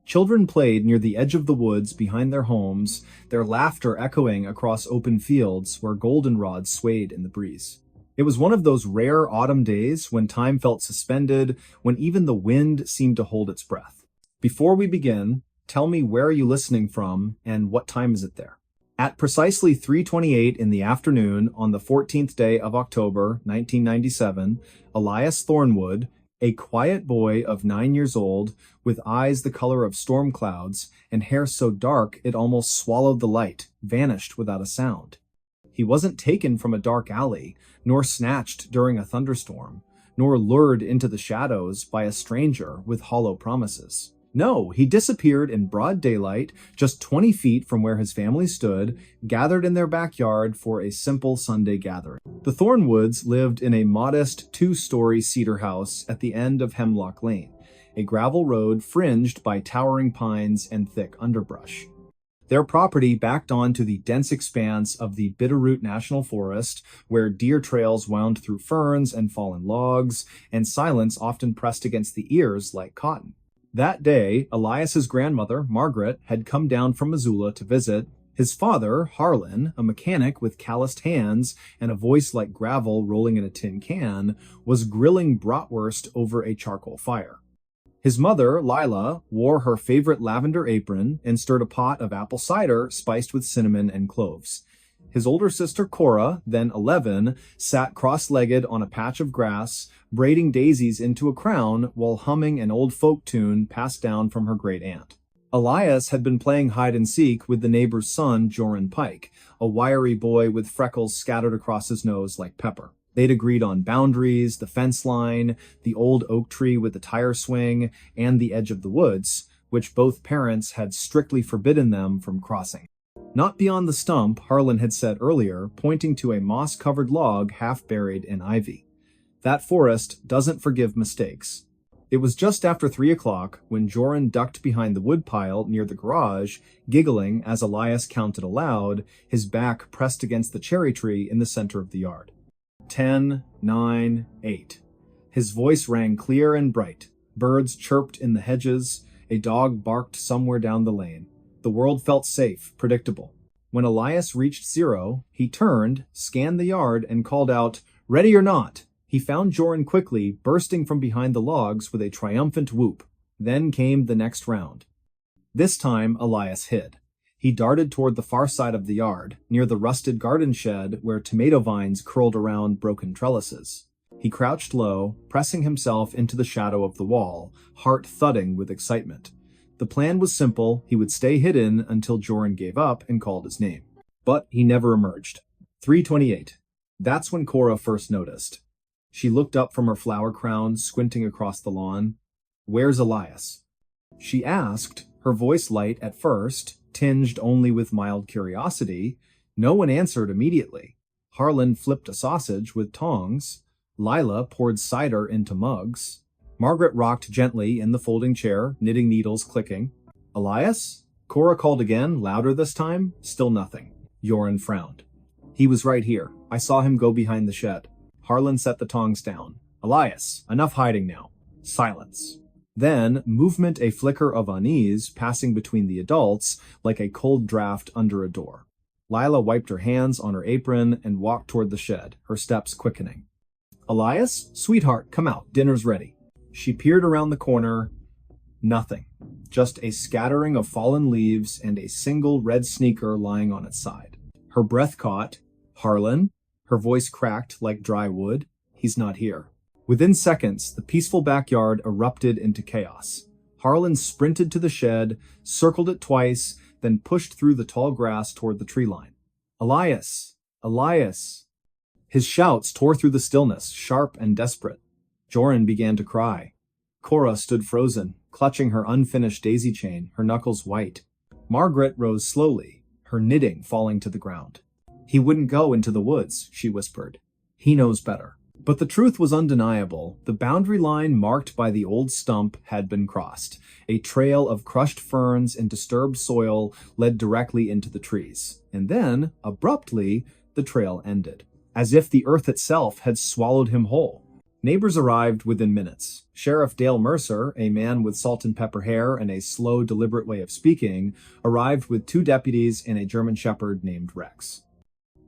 S1: Children played near the edge of the woods behind their homes, their laughter echoing across open fields where goldenrod swayed in the breeze. It was one of those rare autumn days when time felt suspended, when even the wind seemed to hold its breath. Before we begin, tell me, where are you listening from and what time is it there? At precisely 3:28 in the afternoon on the 14th day of October, 1997, Elias Thornwood, a quiet boy of 9 years old, with eyes the color of storm clouds and hair so dark it almost swallowed the light, vanished without a sound. He wasn't taken from a dark alley, nor snatched during a thunderstorm, nor lured into the shadows by a stranger with hollow promises. No, he disappeared in broad daylight, just 20 feet from where his family stood, gathered in their backyard for a simple Sunday gathering. The Thornwoods lived in a modest 2-story cedar house at the end of Hemlock Lane, a gravel road fringed by towering pines and thick underbrush. Their property backed onto the dense expanse of the Bitterroot National Forest, where deer trails wound through ferns and fallen logs, and silence often pressed against the ears like cotton. That day, Elias's grandmother, Margaret, had come down from Missoula to visit. His father, Harlan, a mechanic with calloused hands and a voice like gravel rolling in a tin can, was grilling bratwurst over a charcoal fire. His mother, Lila, wore her favorite lavender apron and stirred a pot of apple cider spiced with cinnamon and cloves. His older sister, Cora, then 11, sat cross-legged on a patch of grass, braiding daisies into a crown while humming an old folk tune passed down from her great-aunt. Elias had been playing hide-and-seek with the neighbor's son, Joran Pike, a wiry boy with freckles scattered across his nose like pepper. They'd agreed on boundaries, the fence line, the old oak tree with the tire swing, and the edge of the woods, which both parents had strictly forbidden them from crossing. Not beyond the stump, Harlan had said earlier, pointing to a moss-covered log half buried in ivy. That forest doesn't forgive mistakes. It was just after 3 o'clock when Joran ducked behind the woodpile near the garage, giggling as Elias counted aloud, his back pressed against the cherry tree in the center of the yard. 10, 9, 8. His voice rang clear and bright. Birds chirped in the hedges. A dog barked somewhere down the lane. The world felt safe, predictable. When Elias reached 0, he turned, scanned the yard, and called out, "Ready or not?" He found Joran quickly, bursting from behind the logs with a triumphant whoop. Then came the next round. This time, Elias hid. He darted toward the far side of the yard, near the rusted garden shed where tomato vines curled around broken trellises. He crouched low, pressing himself into the shadow of the wall, heart thudding with excitement. The plan was simple. He would stay hidden until Joran gave up and called his name. But he never emerged. 3:28. That's when Cora first noticed. She looked up from her flower crown, squinting across the lawn. "Where's Elias?" she asked, her voice light at first, tinged only with mild curiosity. No one answered immediately. Harlan flipped a sausage with tongs. Lila poured cider into mugs. Margaret rocked gently in the folding chair, knitting needles clicking. "Elias?" Cora called again, louder this time. Still nothing. Joran frowned. "He was right here. I saw him go behind the shed." Harlan set the tongs down. "Elias, enough hiding now. Silence. Then, movement, a flicker of unease passing between the adults like a cold draft under a door. Lila wiped her hands on her apron and walked toward the shed, her steps quickening. Elias, sweetheart, come out, dinner's ready. She peered around the corner. Nothing. Just a scattering of fallen leaves and a single red sneaker lying on its side. Her breath caught. Harlan? Her voice cracked like dry wood. He's not here. Within seconds, the peaceful backyard erupted into chaos. Harlan sprinted to the shed, circled it twice, then pushed through the tall grass toward the tree line. Elias! Elias! His shouts tore through the stillness, sharp and desperate. Joran began to cry. Cora stood frozen, clutching her unfinished daisy chain, her knuckles white. Margaret rose slowly, her knitting falling to the ground. He wouldn't go into the woods, she whispered. He knows better. But the truth was undeniable. The boundary line marked by the old stump had been crossed. A trail of crushed ferns and disturbed soil led directly into the trees. And then, abruptly, the trail ended, as if the earth itself had swallowed him whole. Neighbors arrived within minutes. Sheriff Dale Mercer, a man with salt and pepper hair and a slow, deliberate way of speaking, arrived with 2 deputies and a German shepherd named Rex.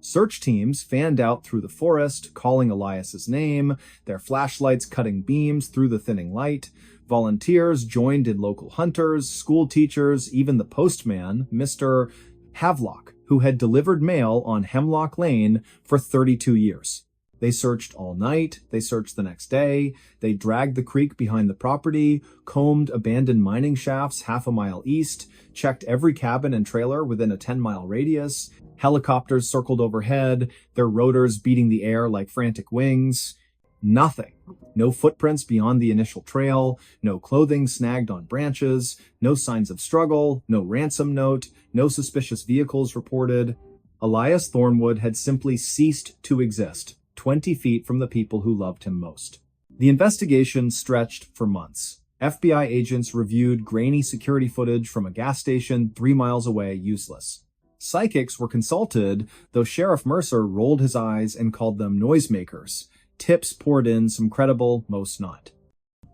S1: Search teams fanned out through the forest, calling Elias's name, their flashlights cutting beams through the thinning light. Volunteers joined in local hunters, school teachers, even the postman, Mr. Havelock, who had delivered mail on Hemlock Lane for 32 years. They searched all night, they searched the next day, they dragged the creek behind the property, combed abandoned mining shafts half a mile east, checked every cabin and trailer within a 10-mile radius. Helicopters circled overhead, their rotors beating the air like frantic wings. Nothing. No footprints beyond the initial trail, no clothing snagged on branches, no signs of struggle, no ransom note, no suspicious vehicles reported. Elias Thornwood had simply ceased to exist, 20 feet from the people who loved him most. The investigation stretched for months. FBI agents reviewed grainy security footage from a gas station 3 miles away useless. Psychics were consulted, though Sheriff Mercer rolled his eyes and called them noisemakers. Tips poured in, some credible, most not.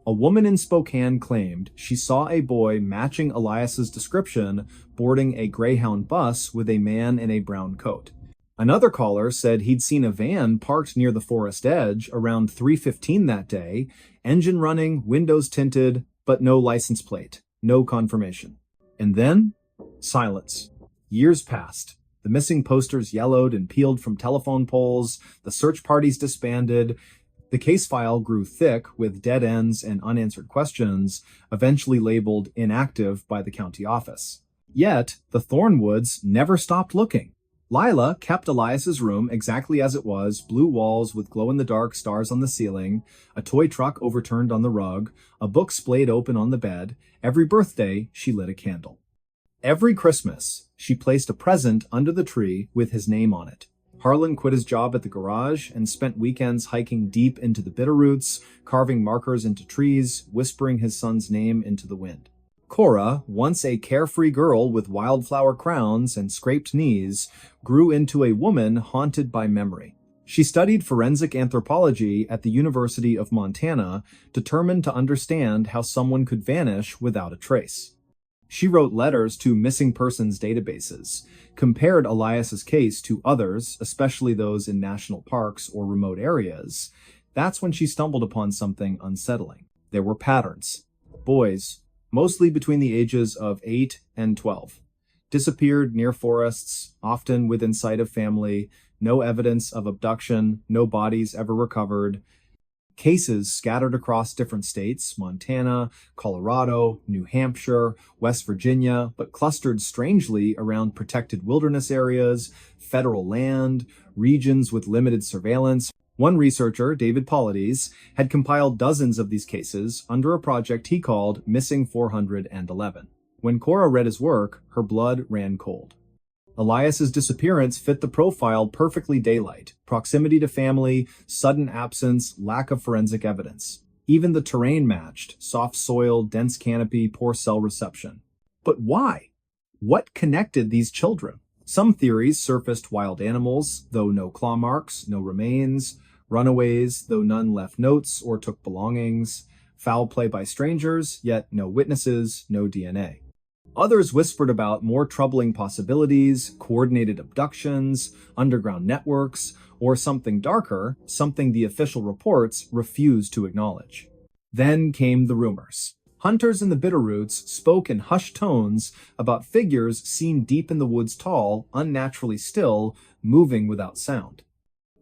S1: A woman in Spokane claimed she saw a boy matching Elias's description boarding a Greyhound bus with a man in a brown coat. Another caller said he'd seen a van parked near the forest edge around 3:15 that day, engine running, windows tinted, but no license plate, no confirmation. And then, silence. Years passed. The missing posters yellowed and peeled from telephone poles, the search parties disbanded. The case file grew thick with dead ends and unanswered questions, eventually labeled inactive by the county office. Yet, the Thornwoods never stopped looking. Lila kept Elias's room exactly as it was, blue walls with glow-in-the-dark stars on the ceiling, a toy truck overturned on the rug, a book splayed open on the bed. Every birthday, she lit a candle. Every Christmas, she placed a present under the tree with his name on it. Harlan quit his job at the garage and spent weekends hiking deep into the bitterroots, carving markers into trees, whispering his son's name into the wind. Cora, once a carefree girl with wildflower crowns and scraped knees, grew into a woman haunted by memory. She studied forensic anthropology at the University of Montana, determined to understand how someone could vanish without a trace. She wrote letters to missing persons databases, compared Elias's case to others, especially those in national parks or remote areas. That's when she stumbled upon something unsettling. There were patterns. Boys, mostly between the ages of 8 and 12, disappeared near forests, often within sight of family, no evidence of abduction, no bodies ever recovered. Cases scattered across different states, Montana, Colorado, New Hampshire, West Virginia, but clustered strangely around protected wilderness areas, federal land, regions with limited surveillance. One researcher, David Paulides, had compiled dozens of these cases under a project he called Missing 411. When Cora read his work, her blood ran cold. Elias's disappearance fit the profile perfectly: daylight, proximity to family, sudden absence, lack of forensic evidence. Even the terrain matched: soft soil, dense canopy, poor cell reception. But why? What connected these children? Some theories surfaced: wild animals, though no claw marks, no remains; runaways, though none left notes or took belongings; Foul play by strangers, yet no witnesses, no DNA. Others whispered about more troubling possibilities, coordinated abductions, underground networks, or something darker, something the official reports refused to acknowledge. Then came the rumors. Hunters in the Bitterroots spoke in hushed tones about figures seen deep in the woods tall, unnaturally still, moving without sound.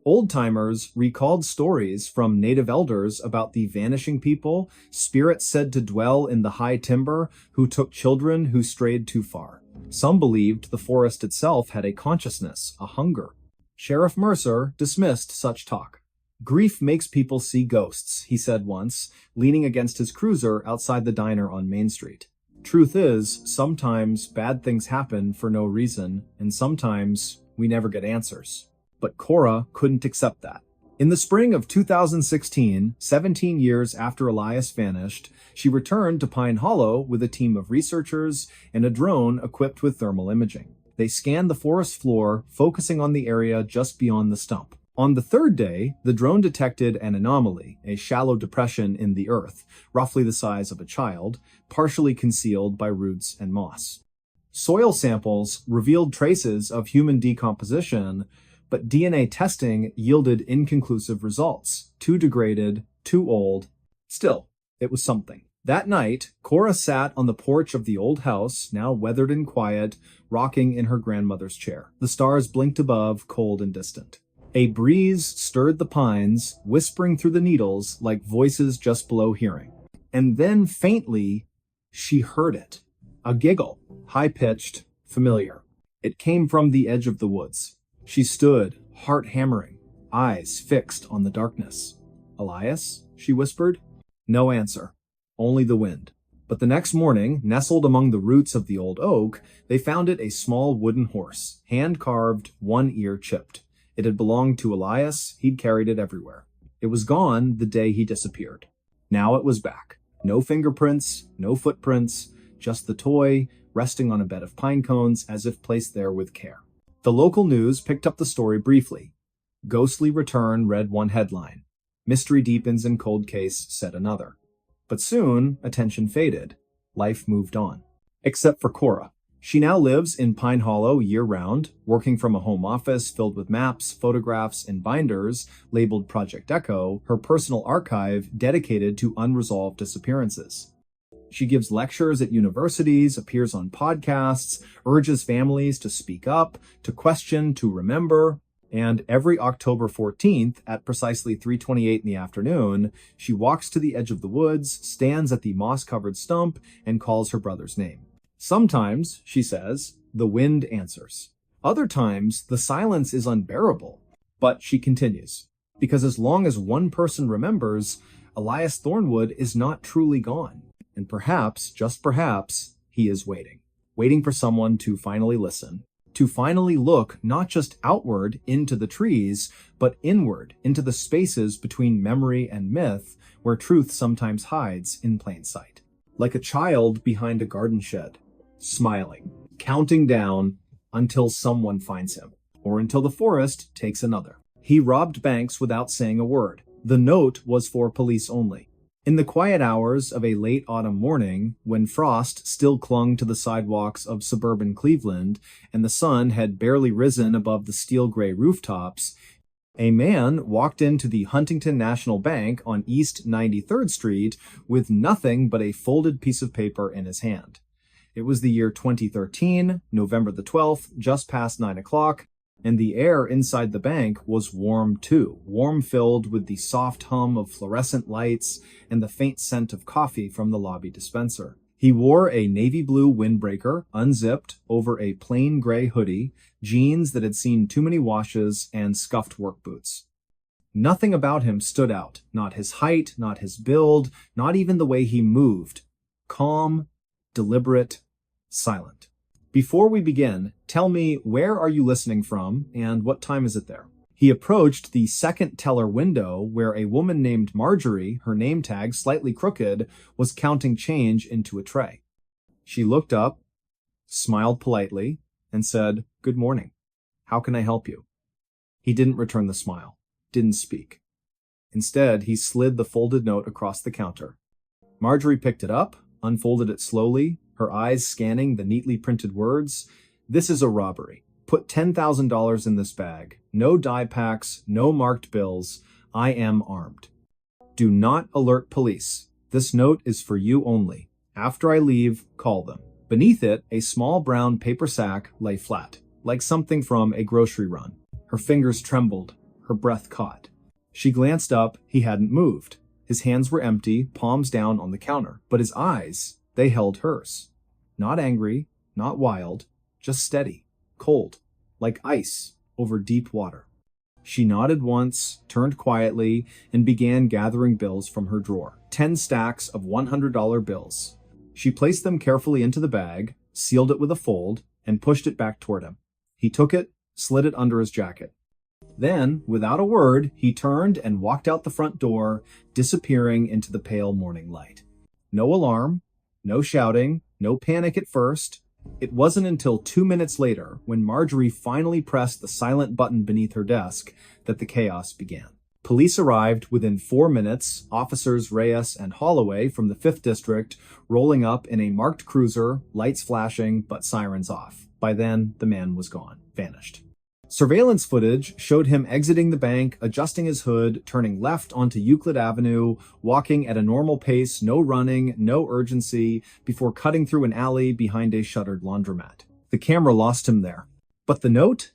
S1: Old-timers recalled stories from native elders about the vanishing people, spirits said to dwell in the high timber, who took children who strayed too far. Some believed the forest itself had a consciousness, a hunger. Sheriff Mercer dismissed such talk. "Grief makes people see ghosts," he said once, leaning against his cruiser outside the diner on Main Street. Truth is, sometimes bad things happen for no reason, and sometimes we never get answers. But Cora couldn't accept that. In the spring of 2016, 17 years after Elias vanished, she returned to Pine Hollow with a team of researchers and a drone equipped with thermal imaging. They scanned the forest floor, focusing on the area just beyond the stump. On the third day, the drone detected an anomaly, a shallow depression in the earth, roughly the size of a child, partially concealed by roots and moss. Soil samples revealed traces of human decomposition, but DNA testing yielded inconclusive results. Too degraded, too old. Still, it was something. That night, Cora sat on the porch of the old house, now weathered and quiet, rocking in her grandmother's chair. The stars blinked above, cold and distant. A breeze stirred the pines, whispering through the needles like voices just below hearing. And then, faintly, she heard it. A giggle, high-pitched, familiar. It came from the edge of the woods. She stood, heart hammering, eyes fixed on the darkness. "Elias?" she whispered. No answer, only the wind. But the next morning, nestled among the roots of the old oak, they found it a small wooden horse, hand-carved, one ear chipped. It had belonged to Elias, he'd carried it everywhere. It was gone the day he disappeared. Now it was back. No fingerprints, no footprints, just the toy, resting on a bed of pine cones as if placed there with care. The local news picked up the story briefly. "Ghostly return," read one headline. "Mystery deepens in cold case," said another. But soon, attention faded. Life moved on. Except for Cora. She now lives in Pine Hollow year-round, working from a home office filled with maps, photographs, and binders labeled Project Echo, her personal archive dedicated to unresolved disappearances. She gives lectures at universities, appears on podcasts, urges families to speak up, to question, to remember. And every October 14th, at precisely 3:28 in the afternoon, she walks to the edge of the woods, stands at the moss-covered stump, and calls her brother's name. Sometimes, she says, the wind answers. Other times, the silence is unbearable. But she continues, because as long as one person remembers, Elias Thornwood is not truly gone. And perhaps, just perhaps, he is waiting. Waiting for someone to finally listen. To finally look not just outward into the trees, but inward into the spaces between memory and myth, where truth sometimes hides in plain sight. Like a child behind a garden shed, smiling, counting down until someone finds him, or until the forest takes another. He robbed banks without saying a word. The note was for police only. In the quiet hours of a late autumn morning, when frost still clung to the sidewalks of suburban Cleveland and the sun had barely risen above the steel-gray rooftops, a man walked into the Huntington National Bank on East 93rd Street with nothing but a folded piece of paper in his hand. It was the year 2013, November the 12th, just past 9 o'clock, and the air inside the bank was warm too, warm-filled with the soft hum of fluorescent lights and the faint scent of coffee from the lobby dispenser. He wore a navy blue windbreaker, unzipped, over a plain gray hoodie, jeans that had seen too many washes, and scuffed work boots. Nothing about him stood out, not his height, not his build, not even the way he moved. Calm, deliberate, silent. Before we begin, tell me, where are you listening from, and what time is it there? He approached the second teller window where a woman named Marjorie, her name tag slightly crooked, was counting change into a tray. She looked up, smiled politely, and said, "Good morning. How can I help you?" He didn't return the smile, didn't speak. Instead, he slid the folded note across the counter. Marjorie picked it up, unfolded it slowly, her eyes scanning the neatly printed words. "This is a robbery. Put $10,000 in this bag. No die packs, no marked bills. I am armed. Do not alert police. This note is for you only. After I leave, call them." Beneath it, a small brown paper sack lay flat, like something from a grocery run. Her fingers trembled, her breath caught. She glanced up, he hadn't moved. His hands were empty, palms down on the counter, but his eyes, they held hers. Not angry, not wild, just steady, cold, like ice over deep water. She nodded once, turned quietly, and began gathering bills from her drawer. 10 stacks of $100 bills. She placed them carefully into the bag, sealed it with a fold, and pushed it back toward him. He took it, slid it under his jacket. Then, without a word, he turned and walked out the front door, disappearing into the pale morning light. No alarm, no shouting, no panic at first. It wasn't until 2 minutes later, when Marjorie finally pressed the silent button beneath her desk, that the chaos began. Police arrived within 4 minutes, officers Reyes and Holloway from the 5th District rolling up in a marked cruiser, lights flashing, but sirens off. By then, the man was gone, vanished. Surveillance footage showed him exiting the bank, adjusting his hood, turning left onto Euclid Avenue, walking at a normal pace, no running, no urgency, before cutting through an alley behind a shuttered laundromat. The camera lost him there. But the note?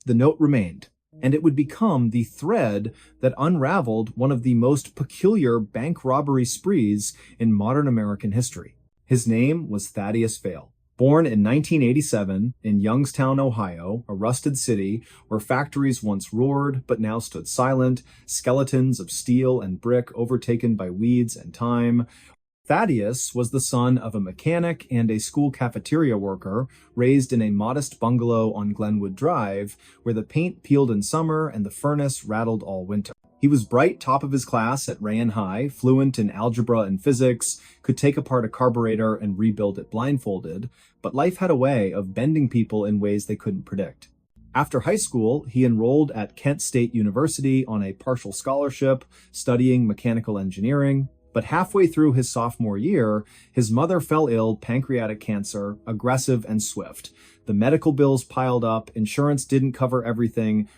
S1: The note remained, and it would become the thread that unraveled one of the most peculiar bank robbery sprees in modern American history. His name was Thaddeus Vale. Born in 1987 in Youngstown, Ohio, a rusted city where factories once roared but now stood silent, skeletons of steel and brick overtaken by weeds and time, Thaddeus was the son of a mechanic and a school cafeteria worker, raised in a modest bungalow on Glenwood Drive, where the paint peeled in summer and the furnace rattled all winter. He was bright, top of his class at Rayen High, fluent in algebra and physics, could take apart a carburetor and rebuild it blindfolded, but life had a way of bending people in ways they couldn't predict. After high school, he enrolled at Kent State University on a partial scholarship, studying mechanical engineering. But halfway through his sophomore year, his mother fell ill, pancreatic cancer, aggressive and swift. The medical bills piled up, insurance didn't cover everything.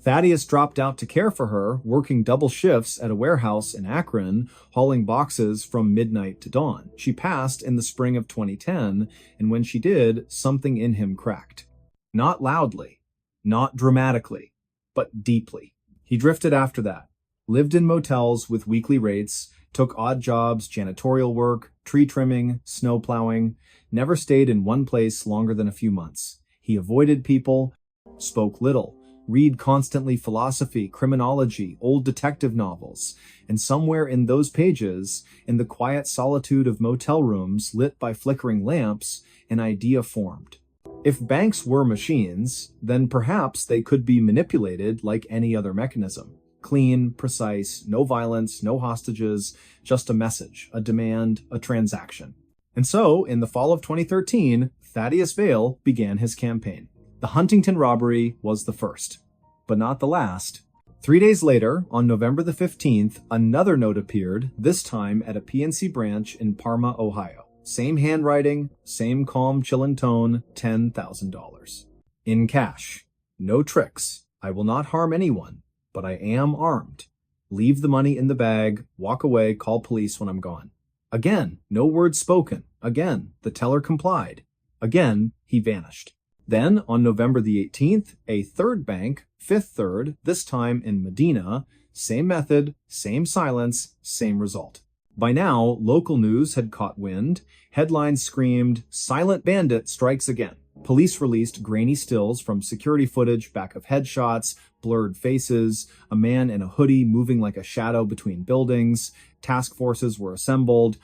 S1: Thaddeus dropped out to care for her, working double shifts at a warehouse in Akron, hauling boxes from midnight to dawn. She passed in the spring of 2010, and when she did, something in him cracked. Not loudly, not dramatically, but deeply. He drifted after that, lived in motels with weekly rates, took odd jobs, janitorial work, tree trimming, snow plowing, never stayed in one place longer than a few months. He avoided people, spoke little, read constantly philosophy, criminology, old detective novels, and somewhere in those pages, in the quiet solitude of motel rooms lit by flickering lamps, an idea formed. If banks were machines, then perhaps they could be manipulated like any other mechanism. Clean, precise, no violence, no hostages, just a message, a demand, a transaction. And so, in the fall of 2013, Thaddeus Vale began his campaign. The Huntington robbery was the first, but not the last. 3 days later, on November the 15th, another note appeared, this time at a PNC branch in Parma, Ohio. Same handwriting, same calm, chillin' tone, $10,000. In cash. No tricks. I will not harm anyone, but I am armed. Leave the money in the bag, walk away, call police when I'm gone. Again, no words spoken. Again, the teller complied. Again, he vanished. Then, on November the 18th, a third bank, Fifth Third, this time in Medina, same method, same silence, same result. By now, local news had caught wind. Headlines screamed, "Silent Bandit strikes again." Police released grainy stills from security footage back of headshots, blurred faces, a man in a hoodie moving like a shadow between buildings. Task forces were assembled.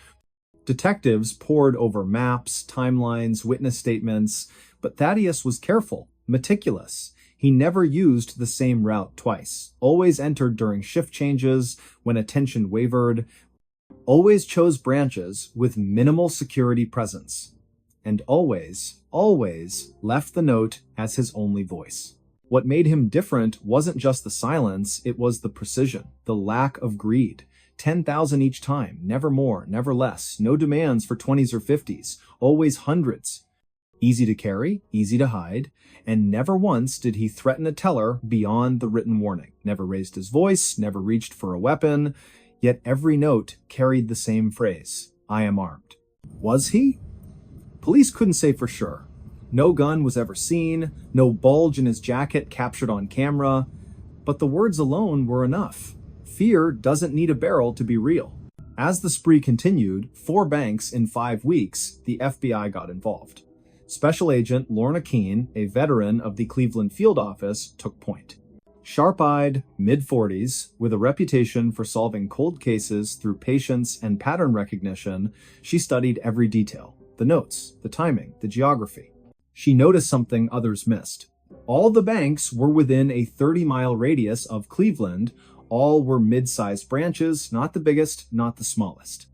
S1: Detectives pored over maps, timelines, witness statements, but Thaddeus was careful, meticulous. He never used the same route twice, always entered during shift changes, when attention wavered, always chose branches with minimal security presence, and always left the note as his only voice. What made him different wasn't just the silence, it was the precision, the lack of greed. 10,000 each time, never more, never less. No demands for 20s or 50s, always hundreds. Easy to carry, easy to hide, and never once did he threaten a teller beyond the written warning. Never raised his voice, never reached for a weapon, yet every note carried the same phrase, I am armed. Was he? Police couldn't say for sure. No gun was ever seen, no bulge in his jacket captured on camera, but the words alone were enough. Fear doesn't need a barrel to be real. As the spree continued, 4 banks in 5 weeks, the FBI got involved. Special Agent Lorna Keene, a veteran of the Cleveland field office, took point. Sharp-eyed, mid-40s, with a reputation for solving cold cases through patience and pattern recognition, she studied every detail. The notes, the timing, the geography. She noticed something others missed. All the banks were within a 30-mile radius of Cleveland. All were mid-sized branches, not the biggest, not the smallest.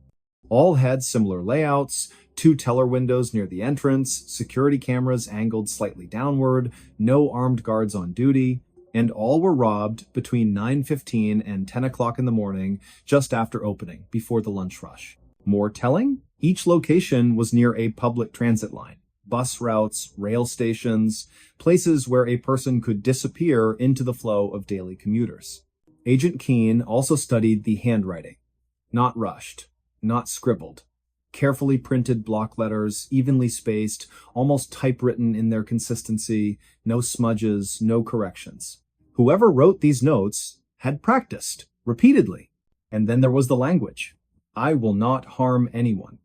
S1: All had similar layouts, 2 teller windows near the entrance, security cameras angled slightly downward, no armed guards on duty, and all were robbed between 9:15 and 10 o'clock in the morning, just after opening, before the lunch rush. More telling? Each location was near a public transit line. Bus routes, rail stations, places where a person could disappear into the flow of daily commuters. Agent Keene also studied the handwriting. Not rushed, not scribbled. Carefully printed block letters, evenly spaced, almost typewritten in their consistency, no smudges, no corrections. Whoever wrote these notes had practiced, repeatedly. And then there was the language. I will not harm anyone.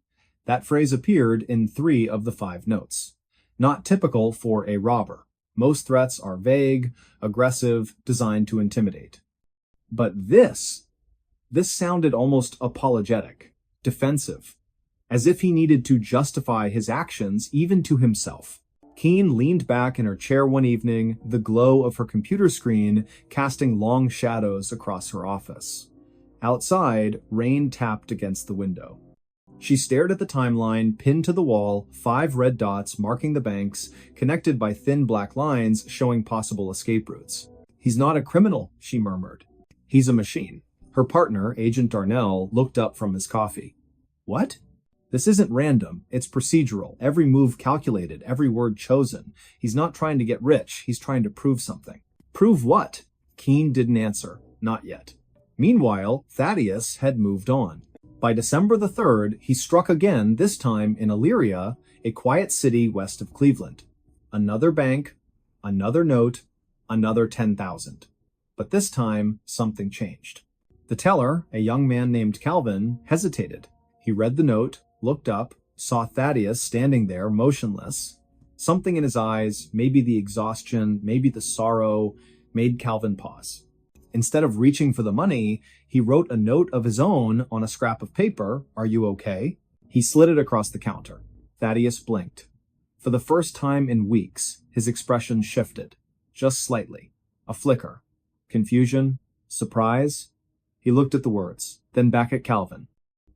S1: That phrase appeared in 3 of the 5 notes. Not typical for a robber. Most threats are vague, aggressive, designed to intimidate. But this sounded almost apologetic, defensive, as if he needed to justify his actions even to himself. Keene leaned back in her chair one evening, the glow of her computer screen casting long shadows across her office. Outside, rain tapped against the window. She stared at the timeline pinned to the wall, 5 red dots marking the banks, connected by thin black lines showing possible escape routes. He's not a criminal, she murmured. He's a machine. Her partner, Agent Darnell, looked up from his coffee. What? This isn't random, it's procedural, every move calculated, every word chosen. He's not trying to get rich, he's trying to prove something. Prove what? Keene didn't answer. Not yet. Meanwhile, Thaddeus had moved on. By December the 3rd, he struck again, this time in Elyria, a quiet city west of Cleveland. Another bank, another note, another 10,000. But this time, something changed. The teller, a young man named Calvin, hesitated. He read the note, looked up, saw Thaddeus standing there, motionless. Something in his eyes, maybe the exhaustion, maybe the sorrow, made Calvin pause. Instead of reaching for the money, he wrote a note of his own on a scrap of paper. Are you okay? He slid it across the counter. Thaddeus blinked. For the first time in weeks, his expression shifted. Just slightly. A flicker. Confusion. Surprise. He looked at the words, then back at Calvin.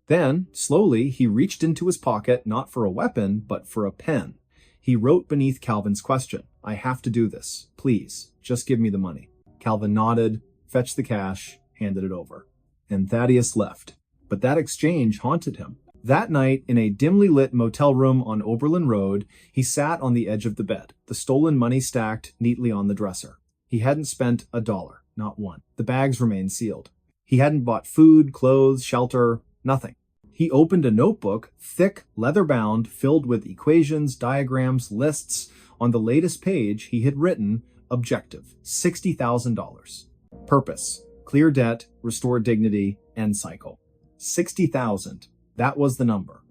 S1: Then, slowly, he reached into his pocket, not for a weapon, but for a pen. He wrote beneath Calvin's question. I have to do this. Please, just give me the money. Calvin nodded, fetched the cash, handed it over. And Thaddeus left. But that exchange haunted him. That night, in a dimly lit motel room on Oberlin Road, he sat on the edge of the bed, the stolen money stacked neatly on the dresser. He hadn't spent $1, not one. The bags remained sealed. He hadn't bought food, clothes, shelter, nothing. He opened a notebook, thick, leather-bound, filled with equations, diagrams, lists. On the latest page, he had written, Objective, $60,000. Purpose, clear debt, restore dignity, end cycle. 60,000. That was the number.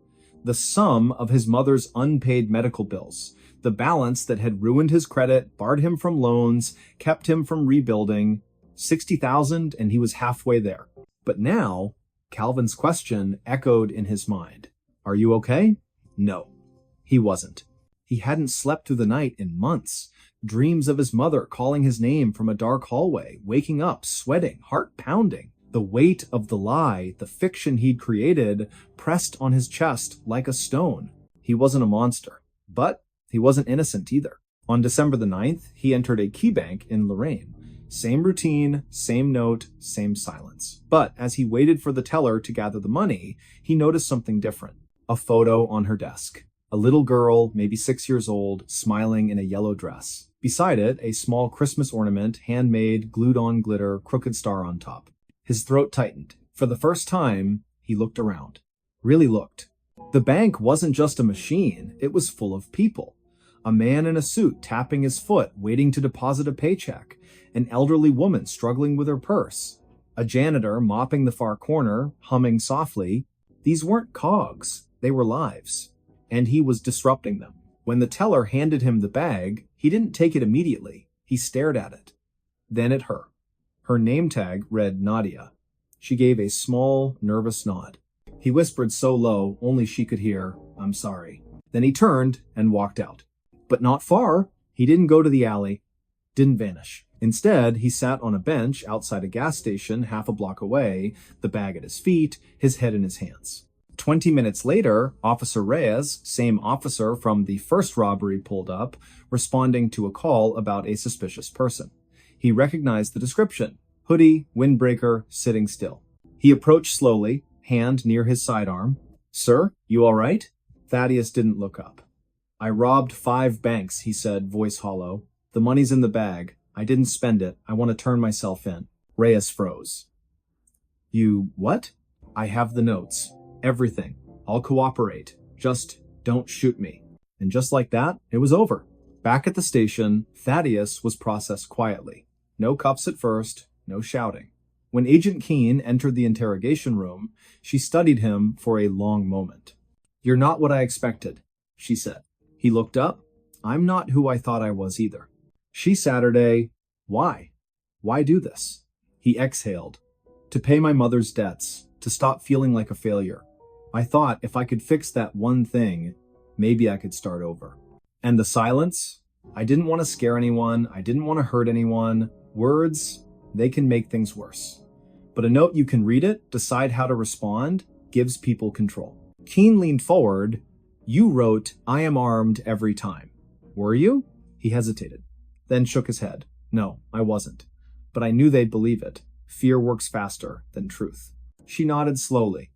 S1: The sum of his mother's unpaid medical bills. The balance that had ruined his credit, barred him from loans, kept him from rebuilding. 60,000, and he was halfway there. But now, Calvin's question echoed in his mind. Are you okay? No, he wasn't. He hadn't slept through the night in months. Dreams of his mother calling his name from a dark hallway, waking up, sweating, heart pounding. The weight of the lie, the fiction he'd created, pressed on his chest like a stone. He wasn't a monster, but he wasn't innocent either. On December the 9th, he entered a key bank in Lorraine. Same routine, same note, same silence. But as he waited for the teller to gather the money, he noticed something different. A photo on her desk. A little girl, maybe 6 years old, smiling in a yellow dress. Beside it, a small Christmas ornament, handmade, glued-on glitter, crooked star on top. His throat tightened. For the first time, he looked around. Really looked. The bank wasn't just a machine, it was full of people. A man in a suit tapping his foot, waiting to deposit a paycheck. An elderly woman struggling with her purse. A janitor mopping the far corner, humming softly. These weren't cogs, they were lives. And he was disrupting them. When the teller handed him the bag, he didn't take it immediately. He stared at it. Then at her. Her name tag read Nadia. She gave a small, nervous nod. He whispered so low, only she could hear, "I'm sorry." Then he turned and walked out. But not far. He didn't go to the alley. Didn't vanish. Instead, he sat on a bench outside a gas station half a block away, the bag at his feet, his head in his hands. 20 minutes later, Officer Reyes, same officer from the first robbery, pulled up, responding to a call about a suspicious person. He recognized the description. Hoodie, windbreaker, sitting still. He approached slowly, hand near his sidearm. "Sir, you all right?" Thaddeus didn't look up. "I robbed 5 banks," he said, voice hollow. "The money's in the bag. I didn't spend it. I want to turn myself in." Reyes froze. "You what?" "I have the notes. Everything. I'll cooperate. Just don't shoot me." And just like that, it was over. Back at the station, Thaddeus was processed quietly. No cuffs at first, no shouting. When Agent Keene entered the interrogation room, she studied him for a long moment. "You're not what I expected," she said. He looked up. "I'm not who I thought I was either." She Saturday. "Why? Why do this?" He exhaled. "To pay my mother's debts, to stop feeling like a failure. I thought if I could fix that one thing, maybe I could start over." And the silence? I didn't want to scare anyone. I didn't want to hurt anyone. Words, they can make things worse. But a note, you can read it, decide how to respond, gives people control. Keene leaned forward. "You wrote, 'I am armed every time.' Were you?" He hesitated, then shook his head. "No, I wasn't. But I knew they'd believe it. Fear works faster than truth." She nodded slowly.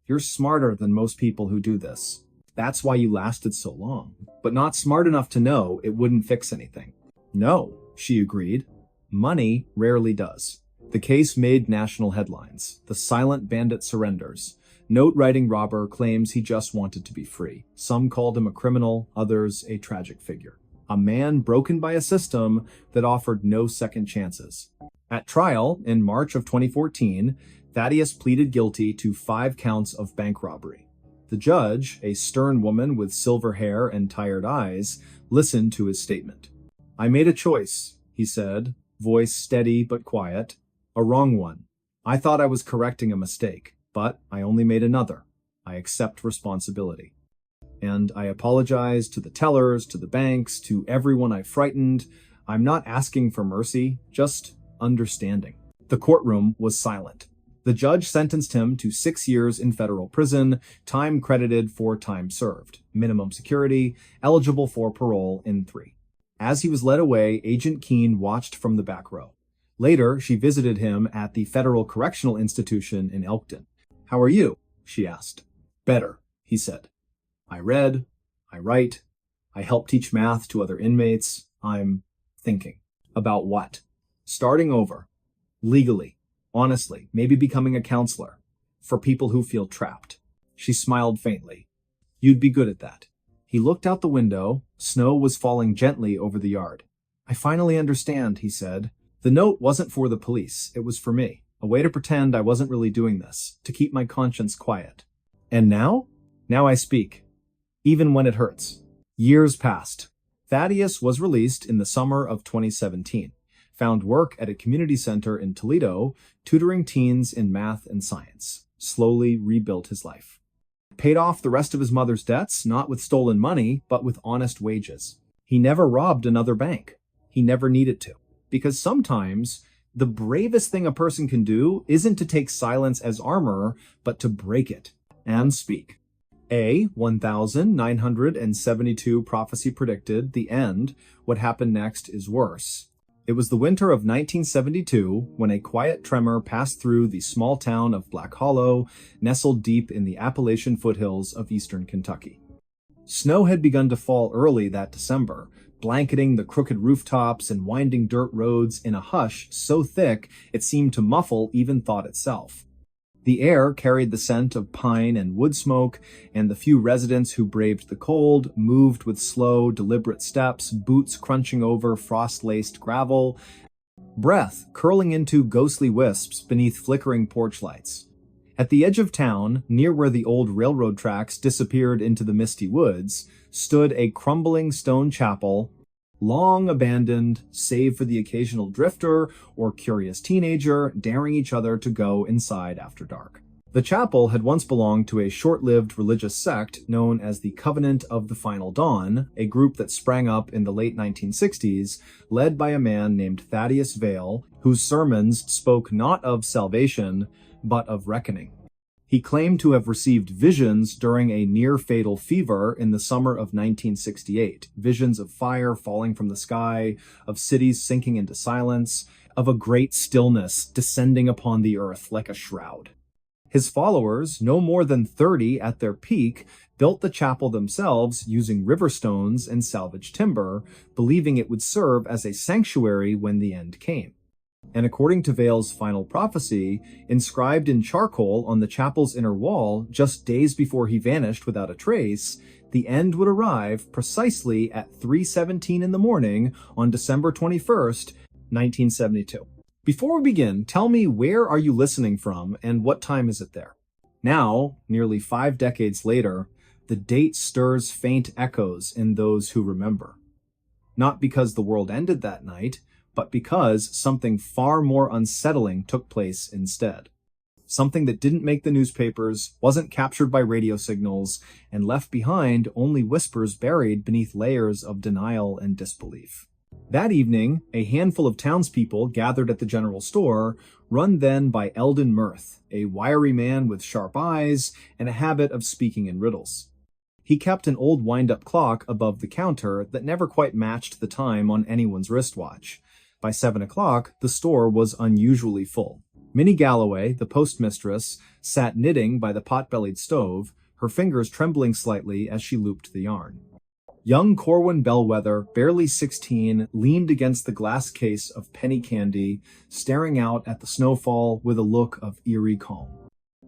S1: "You're smarter than most people who do this. That's why you lasted so long. But not smart enough to know it wouldn't fix anything." "No," she agreed. "Money rarely does." The case made national headlines. The silent bandit surrenders. Note-writing robber claims he just wanted to be free. Some called him a criminal, others a tragic figure. A man broken by a system that offered no second chances. At trial, in March of 2014, Thaddeus pleaded guilty to 5 counts of bank robbery. The judge, a stern woman with silver hair and tired eyes, listened to his statement. "I made a choice," he said, voice steady but quiet. "A wrong one. I thought I was correcting a mistake, but I only made another. I accept responsibility. And I apologize to the tellers, to the banks, to everyone I frightened. I'm not asking for mercy, just understanding." The courtroom was silent. The judge sentenced him to 6 years in federal prison, time credited for time served, minimum security, eligible for parole in 3. As he was led away, Agent Keene watched from the back row. Later, she visited him at the Federal Correctional Institution in Elkton. "How are you?" she asked. "Better," he said. "I read, I write, I help teach math to other inmates. I'm thinking." "About what?" "Starting over. Legally. Honestly. Maybe becoming a counselor. For people who feel trapped." She smiled faintly. "You'd be good at that." He looked out the window. Snow was falling gently over the yard. "I finally understand," he said. "The note wasn't for the police. It was for me. A way to pretend I wasn't really doing this. To keep my conscience quiet. And now? Now I speak. Even when it hurts." Years passed. Thaddeus was released in the summer of 2017. Found work at a community center in Toledo, tutoring teens in math and science. Slowly rebuilt his life. Paid off the rest of his mother's debts, not with stolen money, but with honest wages. He never robbed another bank. He never needed to. Because sometimes the bravest thing a person can do isn't to take silence as armor, but to break it and speak. 1972 prophecy predicted the end. What happened next is worse. It was the winter of 1972 when a quiet tremor passed through the small town of Black Hollow, nestled deep in the Appalachian foothills of eastern Kentucky. Snow had begun to fall early that December, blanketing the crooked rooftops and winding dirt roads in a hush so thick it seemed to muffle even thought itself. The air carried the scent of pine and wood smoke, and the few residents who braved the cold moved with slow, deliberate steps, boots crunching over frost-laced gravel, breath curling into ghostly wisps beneath flickering porch lights. At the edge of town, near where the old railroad tracks disappeared into the misty woods, stood a crumbling stone chapel, long abandoned, save for the occasional drifter or curious teenager daring each other to go inside after dark. The chapel had once belonged to a short-lived religious sect known as the Covenant of the Final Dawn, a group that sprang up in the late 1960s, led by a man named Thaddeus Vale, whose sermons spoke not of salvation, but of reckoning. He claimed to have received visions during a near-fatal fever in the summer of 1968, visions of fire falling from the sky, of cities sinking into silence, of a great stillness descending upon the earth like a shroud. His followers, no more than 30 at their peak, built the chapel themselves using river stones and salvaged timber, believing it would serve as a sanctuary when the end came. And according to Vale's final prophecy, inscribed in charcoal on the chapel's inner wall just days before he vanished without a trace, the end would arrive precisely at 3:17 in the morning on December 21st, 1972. Before we begin, tell me, where are you listening from and what time is it there? Now, nearly 5 decades later, the date stirs faint echoes in those who remember. Not because the world ended that night, but because something far more unsettling took place instead. Something that didn't make the newspapers, wasn't captured by radio signals, and left behind only whispers buried beneath layers of denial and disbelief. That evening, a handful of townspeople gathered at the general store, run then by Eldon Mirth, a wiry man with sharp eyes and a habit of speaking in riddles. He kept an old wind-up clock above the counter that never quite matched the time on anyone's wristwatch. By 7 o'clock, the store was unusually full. Minnie Galloway, the postmistress, sat knitting by the pot-bellied stove, her fingers trembling slightly as she looped the yarn. Young Corwin Bellwether, barely 16, leaned against the glass case of penny candy, staring out at the snowfall with a look of eerie calm.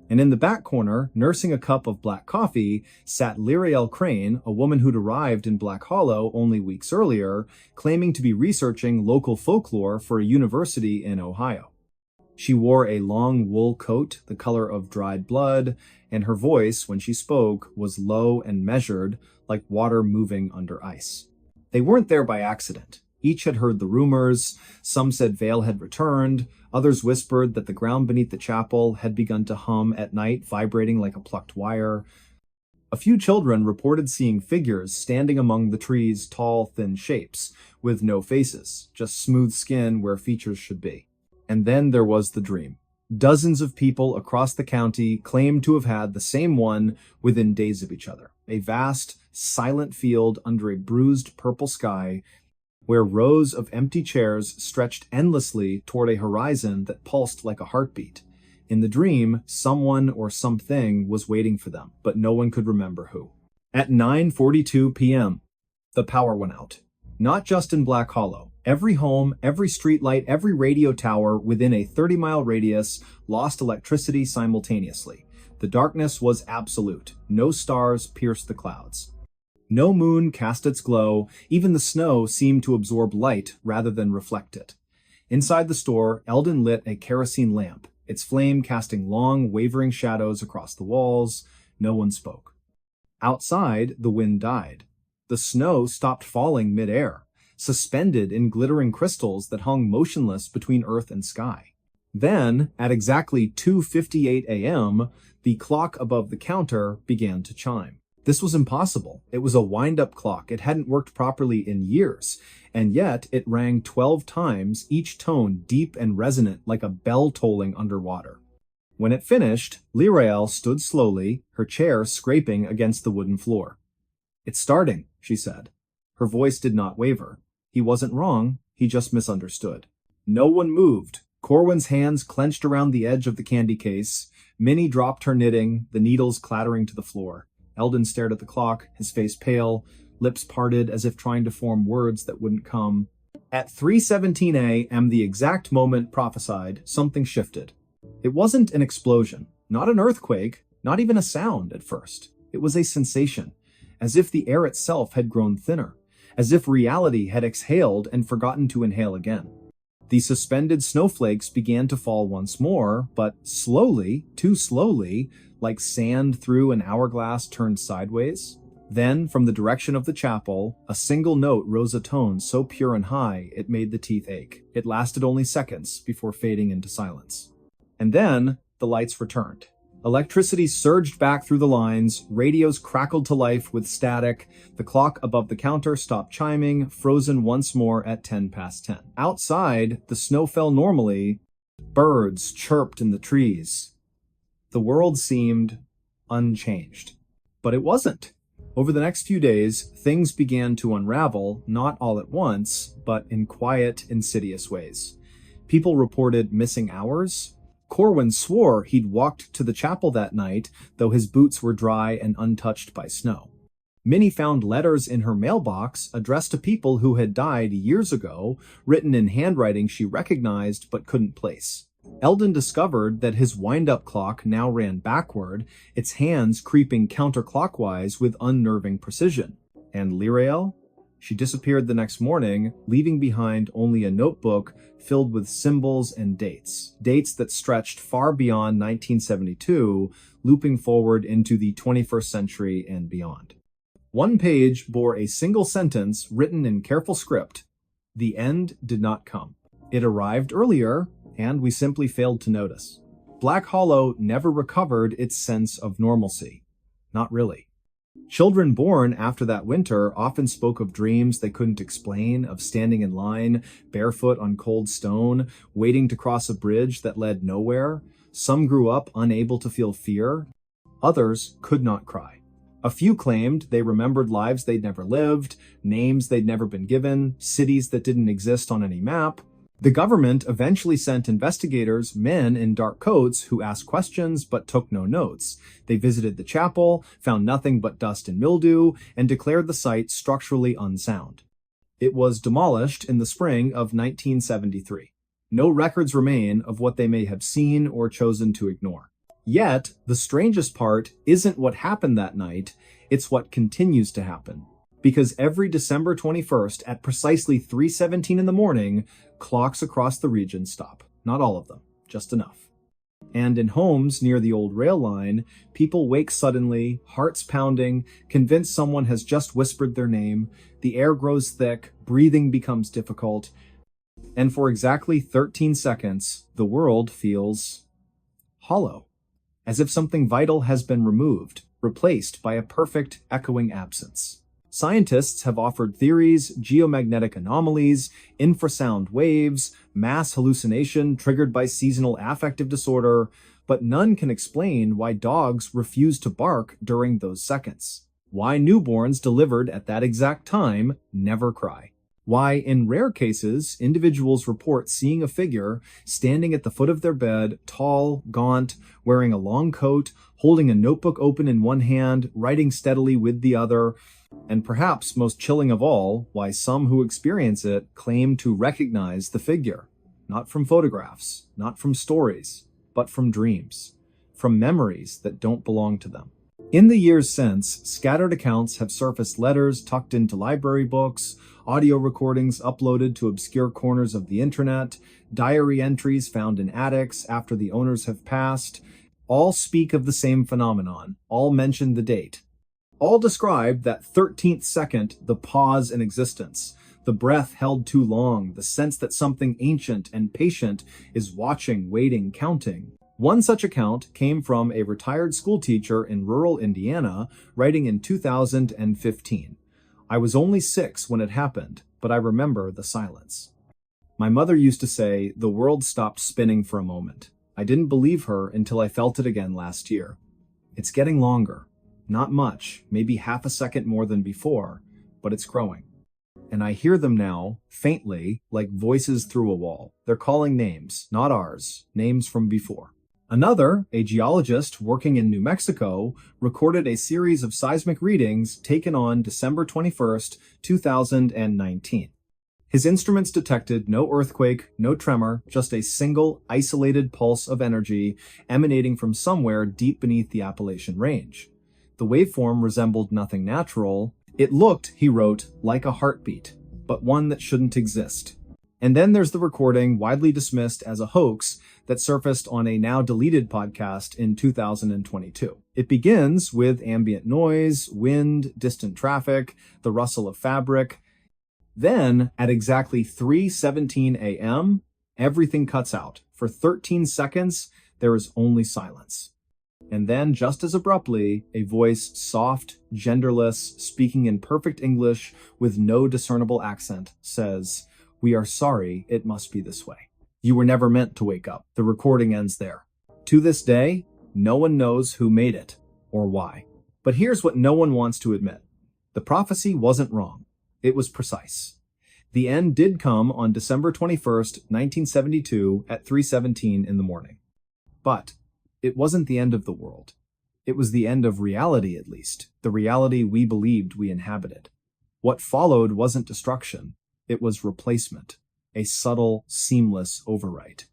S1: And in the back corner, nursing a cup of black coffee, sat Lyrael Crane, a woman who'd arrived in Black Hollow only weeks earlier, claiming to be researching local folklore for a university in Ohio. She wore a long wool coat, the color of dried blood, and her voice, when she spoke, was low and measured, like water moving under ice. They weren't there by accident. Each had heard the rumors. Some said Vale had returned. Others whispered that the ground beneath the chapel had begun to hum at night, vibrating like a plucked wire. A few children reported seeing figures standing among the trees' tall, thin shapes, with no faces, just smooth skin where features should be. And then there was the dream. Dozens of people across the county claimed to have had the same one within days of each other. A vast, silent field under a bruised purple sky, where rows of empty chairs stretched endlessly toward a horizon that pulsed like a heartbeat. In the dream, someone or something was waiting for them, but no one could remember who. At 9:42 p.m., the power went out. Not just in Black Hollow. Every home, every streetlight, every radio tower within a 30-mile radius lost electricity simultaneously. The darkness was absolute. No stars pierced the clouds. No moon cast its glow. Even the snow seemed to absorb light rather than reflect it. Inside the store, Eldon lit a kerosene lamp, its flame casting long, wavering shadows across the walls. No one spoke. Outside, the wind died. The snow stopped falling mid-air, suspended in glittering crystals that hung motionless between earth and sky. Then, at exactly 2:58 a.m., the clock above the counter began to chime. This was impossible. It was a wind-up clock. It hadn't worked properly in years, and yet it rang 12 times, each tone deep and resonant like a bell tolling underwater. When it finished, Lyrael stood slowly, her chair scraping against the wooden floor. "It's starting," she said. Her voice did not waver. He wasn't wrong. he just misunderstood. No one moved. Corwin's hands clenched around the edge of the candy case. Minnie dropped her knitting, the needles clattering to the floor. Eldon stared at the clock, his face pale, lips parted as if trying to form words that wouldn't come. At 3:17 a.m., the exact moment prophesied, something shifted. It wasn't an explosion, not an earthquake, not even a sound at first. It was a sensation, as if the air itself had grown thinner, as if reality had exhaled and forgotten to inhale again. The suspended snowflakes began to fall once more, but slowly, too slowly, like sand through an hourglass turned sideways. Then, from the direction of the chapel, a single note rose a tone so pure and high it made the teeth ache. It lasted only seconds before fading into silence. And then, the lights returned. Electricity surged back through the lines, radios crackled to life with static, the clock above the counter stopped chiming, frozen once more at 10 past 10. Outside, the snow fell normally, birds chirped in the trees. The world seemed unchanged. But it wasn't. Over the next few days, things began to unravel, not all at once, but in quiet, insidious ways. People reported missing hours. Corwin swore he'd walked to the chapel that night, though his boots were dry and untouched by snow. Minnie found letters in her mailbox addressed to people who had died years ago, written in handwriting she recognized but couldn't place. Eldon discovered that his wind-up clock now ran backward, its hands creeping counterclockwise with unnerving precision. And Lirael? She disappeared the next morning, leaving behind only a notebook filled with symbols and dates. Dates that stretched far beyond 1972, looping forward into the 21st century and beyond. One page bore a single sentence written in careful script. The end did not come. It arrived earlier, and we simply failed to notice. Black Hollow never recovered its sense of normalcy. Not really. Children born after that winter often spoke of dreams they couldn't explain, of standing in line, barefoot on cold stone, waiting to cross a bridge that led nowhere. Some grew up unable to feel fear. Others could not cry. A few claimed they remembered lives they'd never lived, names they'd never been given, cities that didn't exist on any map. The government eventually sent investigators, men in dark coats, who asked questions but took no notes. They visited the chapel, found nothing but dust and mildew, and declared the site structurally unsound. It was demolished in the spring of 1973. No records remain of what they may have seen or chosen to ignore. Yet, the strangest part isn't what happened that night, it's what continues to happen. Because every December 21st at precisely 3:17 in the morning, clocks across the region stop. Not all of them, just enough. And in homes near the old rail line, people wake suddenly, hearts pounding, convinced someone has just whispered their name, the air grows thick, breathing becomes difficult, and for exactly 13 seconds, the world feels hollow, as if something vital has been removed, replaced by a perfect, echoing absence. Scientists have offered theories, geomagnetic anomalies, infrasound waves, mass hallucination triggered by seasonal affective disorder, but none can explain why dogs refuse to bark during those seconds. Why newborns delivered at that exact time never cry. Why, in rare cases, individuals report seeing a figure standing at the foot of their bed, tall, gaunt, wearing a long coat, holding a notebook open in one hand, writing steadily with the other. And perhaps most chilling of all, why some who experience it claim to recognize the figure. Not from photographs, not from stories, but from dreams. From memories that don't belong to them. In the years since, scattered accounts have surfaced, letters tucked into library books, audio recordings uploaded to obscure corners of the internet, diary entries found in attics after the owners have passed. All speak of the same phenomenon, all mention the date. All describe that 13th second, the pause in existence, the breath held too long, the sense that something ancient and patient is watching, waiting, counting. One such account came from a retired schoolteacher in rural Indiana, writing in 2015. I was only 6 when it happened, but I remember the silence. My mother used to say, the world stopped spinning for a moment. I didn't believe her until I felt it again last year. It's getting longer. Not much, maybe half a second more than before, but it's growing. And I hear them now, faintly, like voices through a wall. They're calling names, not ours, names from before. Another, a geologist working in New Mexico, recorded a series of seismic readings taken on December 21st, 2019. His instruments detected no earthquake, no tremor, just a single, isolated pulse of energy emanating from somewhere deep beneath the Appalachian Range. The waveform resembled nothing natural. It looked, he wrote, like a heartbeat, but one that shouldn't exist. And then there's the recording, widely dismissed as a hoax, that surfaced on a now-deleted podcast in 2022. It begins with ambient noise, wind, distant traffic, the rustle of fabric. Then, at exactly 3:17 a.m., everything cuts out. For 13 seconds, there is only silence. And then, just as abruptly, a voice, soft, genderless, speaking in perfect English with no discernible accent, says, "We are sorry, it must be this way. You were never meant to wake up." The recording ends there. To this day, no one knows who made it or why. But here's what no one wants to admit. The prophecy wasn't wrong. It was precise. The end did come on December 21st, 1972 at 3:17 in the morning. But it wasn't the end of the world. It was the end of reality, at least, the reality we believed we inhabited. What followed wasn't destruction. It was replacement, a subtle, seamless overwrite.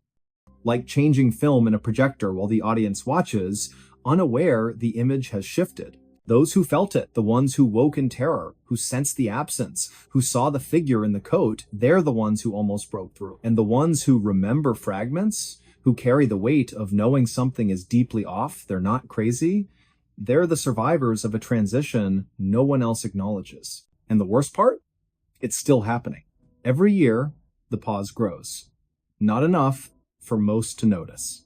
S1: Like changing film in a projector while the audience watches, unaware the image has shifted. Those who felt it, the ones who woke in terror, who sensed the absence, who saw the figure in the coat, they're the ones who almost broke through. And the ones who remember fragments, who carry the weight of knowing something is deeply off, they're not crazy, they're the survivors of a transition no one else acknowledges. And the worst part? It's still happening. Every year, the pause grows. Not enough for most to notice.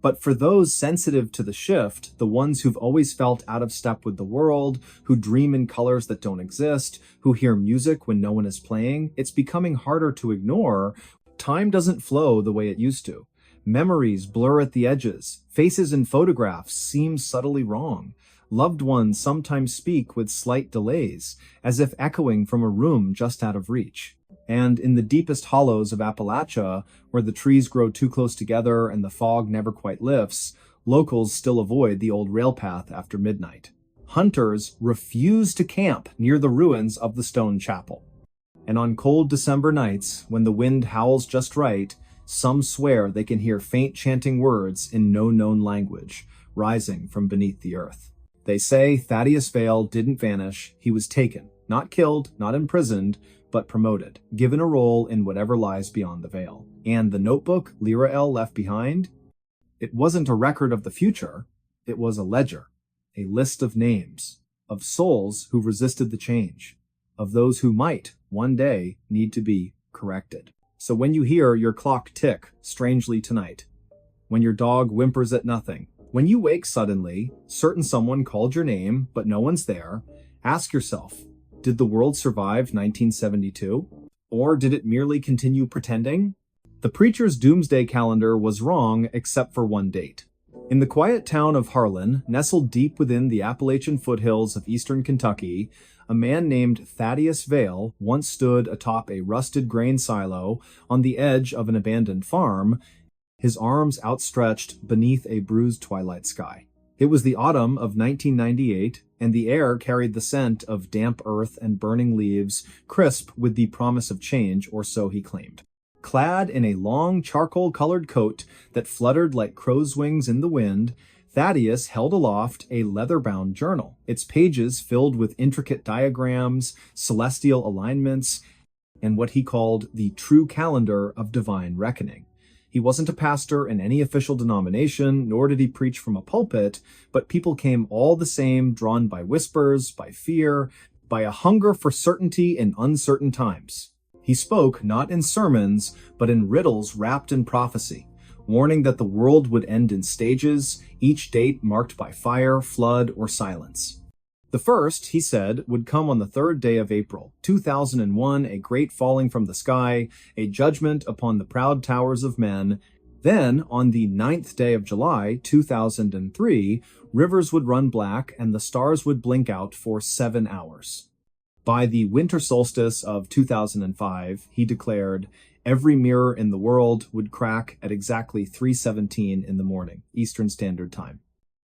S1: But for those sensitive to the shift, the ones who've always felt out of step with the world, who dream in colors that don't exist, who hear music when no one is playing, it's becoming harder to ignore. Time doesn't flow the way it used to. Memories blur at the edges. Faces in photographs seem subtly wrong. Loved ones sometimes speak with slight delays, as if echoing from a room just out of reach. And in the deepest hollows of Appalachia, where the trees grow too close together and the fog never quite lifts, locals still avoid the old rail path after midnight. Hunters refuse to camp near the ruins of the stone chapel. And on cold December nights, when the wind howls just right, some swear they can hear faint chanting words in no known language, rising from beneath the earth. They say Thaddeus Vale didn't vanish, he was taken, not killed, not imprisoned, but promoted, given a role in whatever lies beyond the veil. And the notebook Lirael left behind? It wasn't a record of the future, it was a ledger, a list of names, of souls who resisted the change, of those who might, one day, need to be corrected. So when you hear your clock tick strangely tonight, when your dog whimpers at nothing, when you wake suddenly, certain someone called your name, but no one's there, ask yourself, did the world survive 1972? Or did it merely continue pretending? The preacher's doomsday calendar was wrong except for one date. In the quiet town of Harlan, nestled deep within the Appalachian foothills of eastern Kentucky, a man named Thaddeus Vale once stood atop a rusted grain silo on the edge of an abandoned farm, his arms outstretched beneath a bruised twilight sky. It was the autumn of 1998, and the air carried the scent of damp earth and burning leaves, crisp with the promise of change, or so he claimed. Clad in a long charcoal-colored coat that fluttered like crow's wings in the wind, Thaddeus held aloft a leather-bound journal, its pages filled with intricate diagrams, celestial alignments, and what he called the true calendar of divine reckoning. He wasn't a pastor in any official denomination, nor did he preach from a pulpit, but people came all the same, drawn by whispers, by fear, by a hunger for certainty in uncertain times. He spoke not in sermons, but in riddles wrapped in prophecy, warning that the world would end in stages, each date marked by fire, flood, or silence. The first, he said, would come on the 3rd day of April, 2001, a great falling from the sky, a judgment upon the proud towers of men. Then, on the 9th day of July, 2003, rivers would run black and the stars would blink out for 7 hours. By the winter solstice of 2005, he declared, every mirror in the world would crack at exactly 3:17 in the morning, Eastern Standard Time.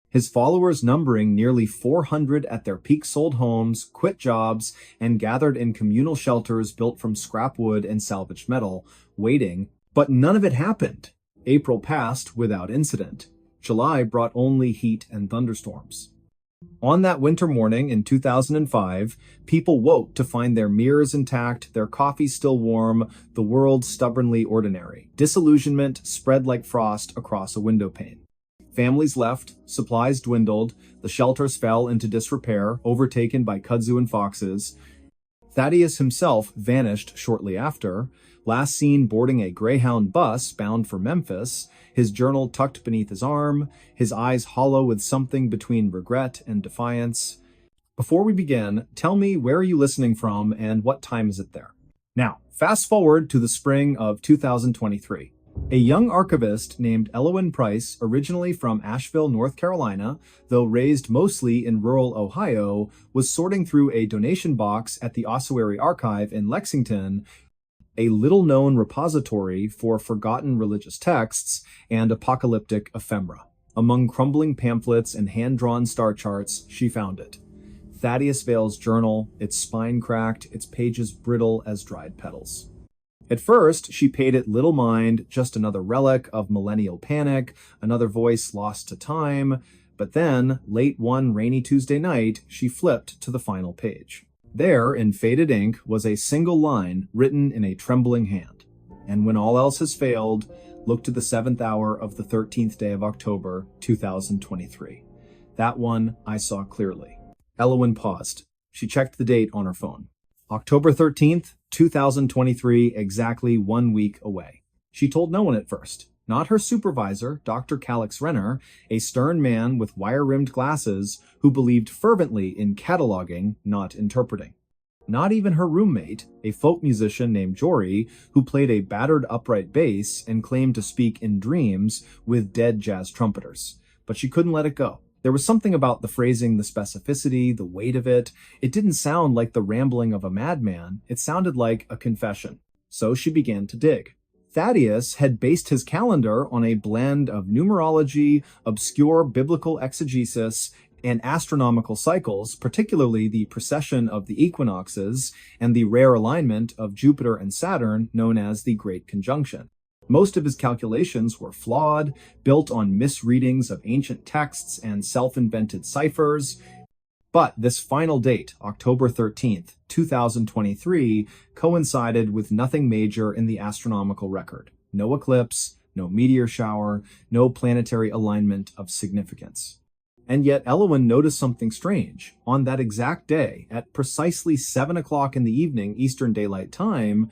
S1: His followers, numbering nearly 400 at their peak, sold homes, quit jobs, and gathered in communal shelters built from scrap wood and salvaged metal, waiting, but none of it happened. April passed without incident. July brought only heat and thunderstorms. On that winter morning in 2005, people woke to find their mirrors intact, their coffee still warm, the world stubbornly ordinary. Disillusionment spread like frost across a window pane. Families left, supplies dwindled, the shelters fell into disrepair, overtaken by kudzu and foxes. Thaddeus himself vanished shortly after, last seen boarding a Greyhound bus bound for Memphis, his journal tucked beneath his arm, his eyes hollow with something between regret and defiance. Before we begin, tell me, where are you listening from and what time is it there? Now, fast forward to the spring of 2023. A young archivist named Elowyn Price, originally from Asheville, North Carolina, though raised mostly in rural Ohio, was sorting through a donation box at the Ossuary Archive in Lexington, a little-known repository for forgotten religious texts and apocalyptic ephemera. Among crumbling pamphlets and hand-drawn star charts, she found it. Thaddeus Vale's journal, its spine cracked, its pages brittle as dried petals. At first, she paid it little mind, just another relic of millennial panic, another voice lost to time, but then, late one rainy Tuesday night, she flipped to the final page. There, in faded ink, was a single line written in a trembling hand. And when all else has failed, look to the 7th hour of the 13th day of October, 2023. That one I saw clearly. Elowyn paused. She checked the date on her phone. October 13th, 2023, exactly 1 week away. She told no one at first. Not her supervisor, Dr. Calix Renner, a stern man with wire-rimmed glasses who believed fervently in cataloging, not interpreting. Not even her roommate, a folk musician named Jory, who played a battered upright bass and claimed to speak in dreams with dead jazz trumpeters. But she couldn't let it go. There was something about the phrasing, the specificity, the weight of it. It didn't sound like the rambling of a madman. It sounded like a confession. So she began to dig. Thaddeus had based his calendar on a blend of numerology, obscure biblical exegesis, and astronomical cycles, particularly the precession of the equinoxes and the rare alignment of Jupiter and Saturn known as the Great Conjunction. Most of his calculations were flawed, built on misreadings of ancient texts and self-invented ciphers. But this final date, October 13th, 2023, coincided with nothing major in the astronomical record. No eclipse, no meteor shower, no planetary alignment of significance. And yet Elowyn noticed something strange. On that exact day, at precisely 7 o'clock in the evening Eastern Daylight Time,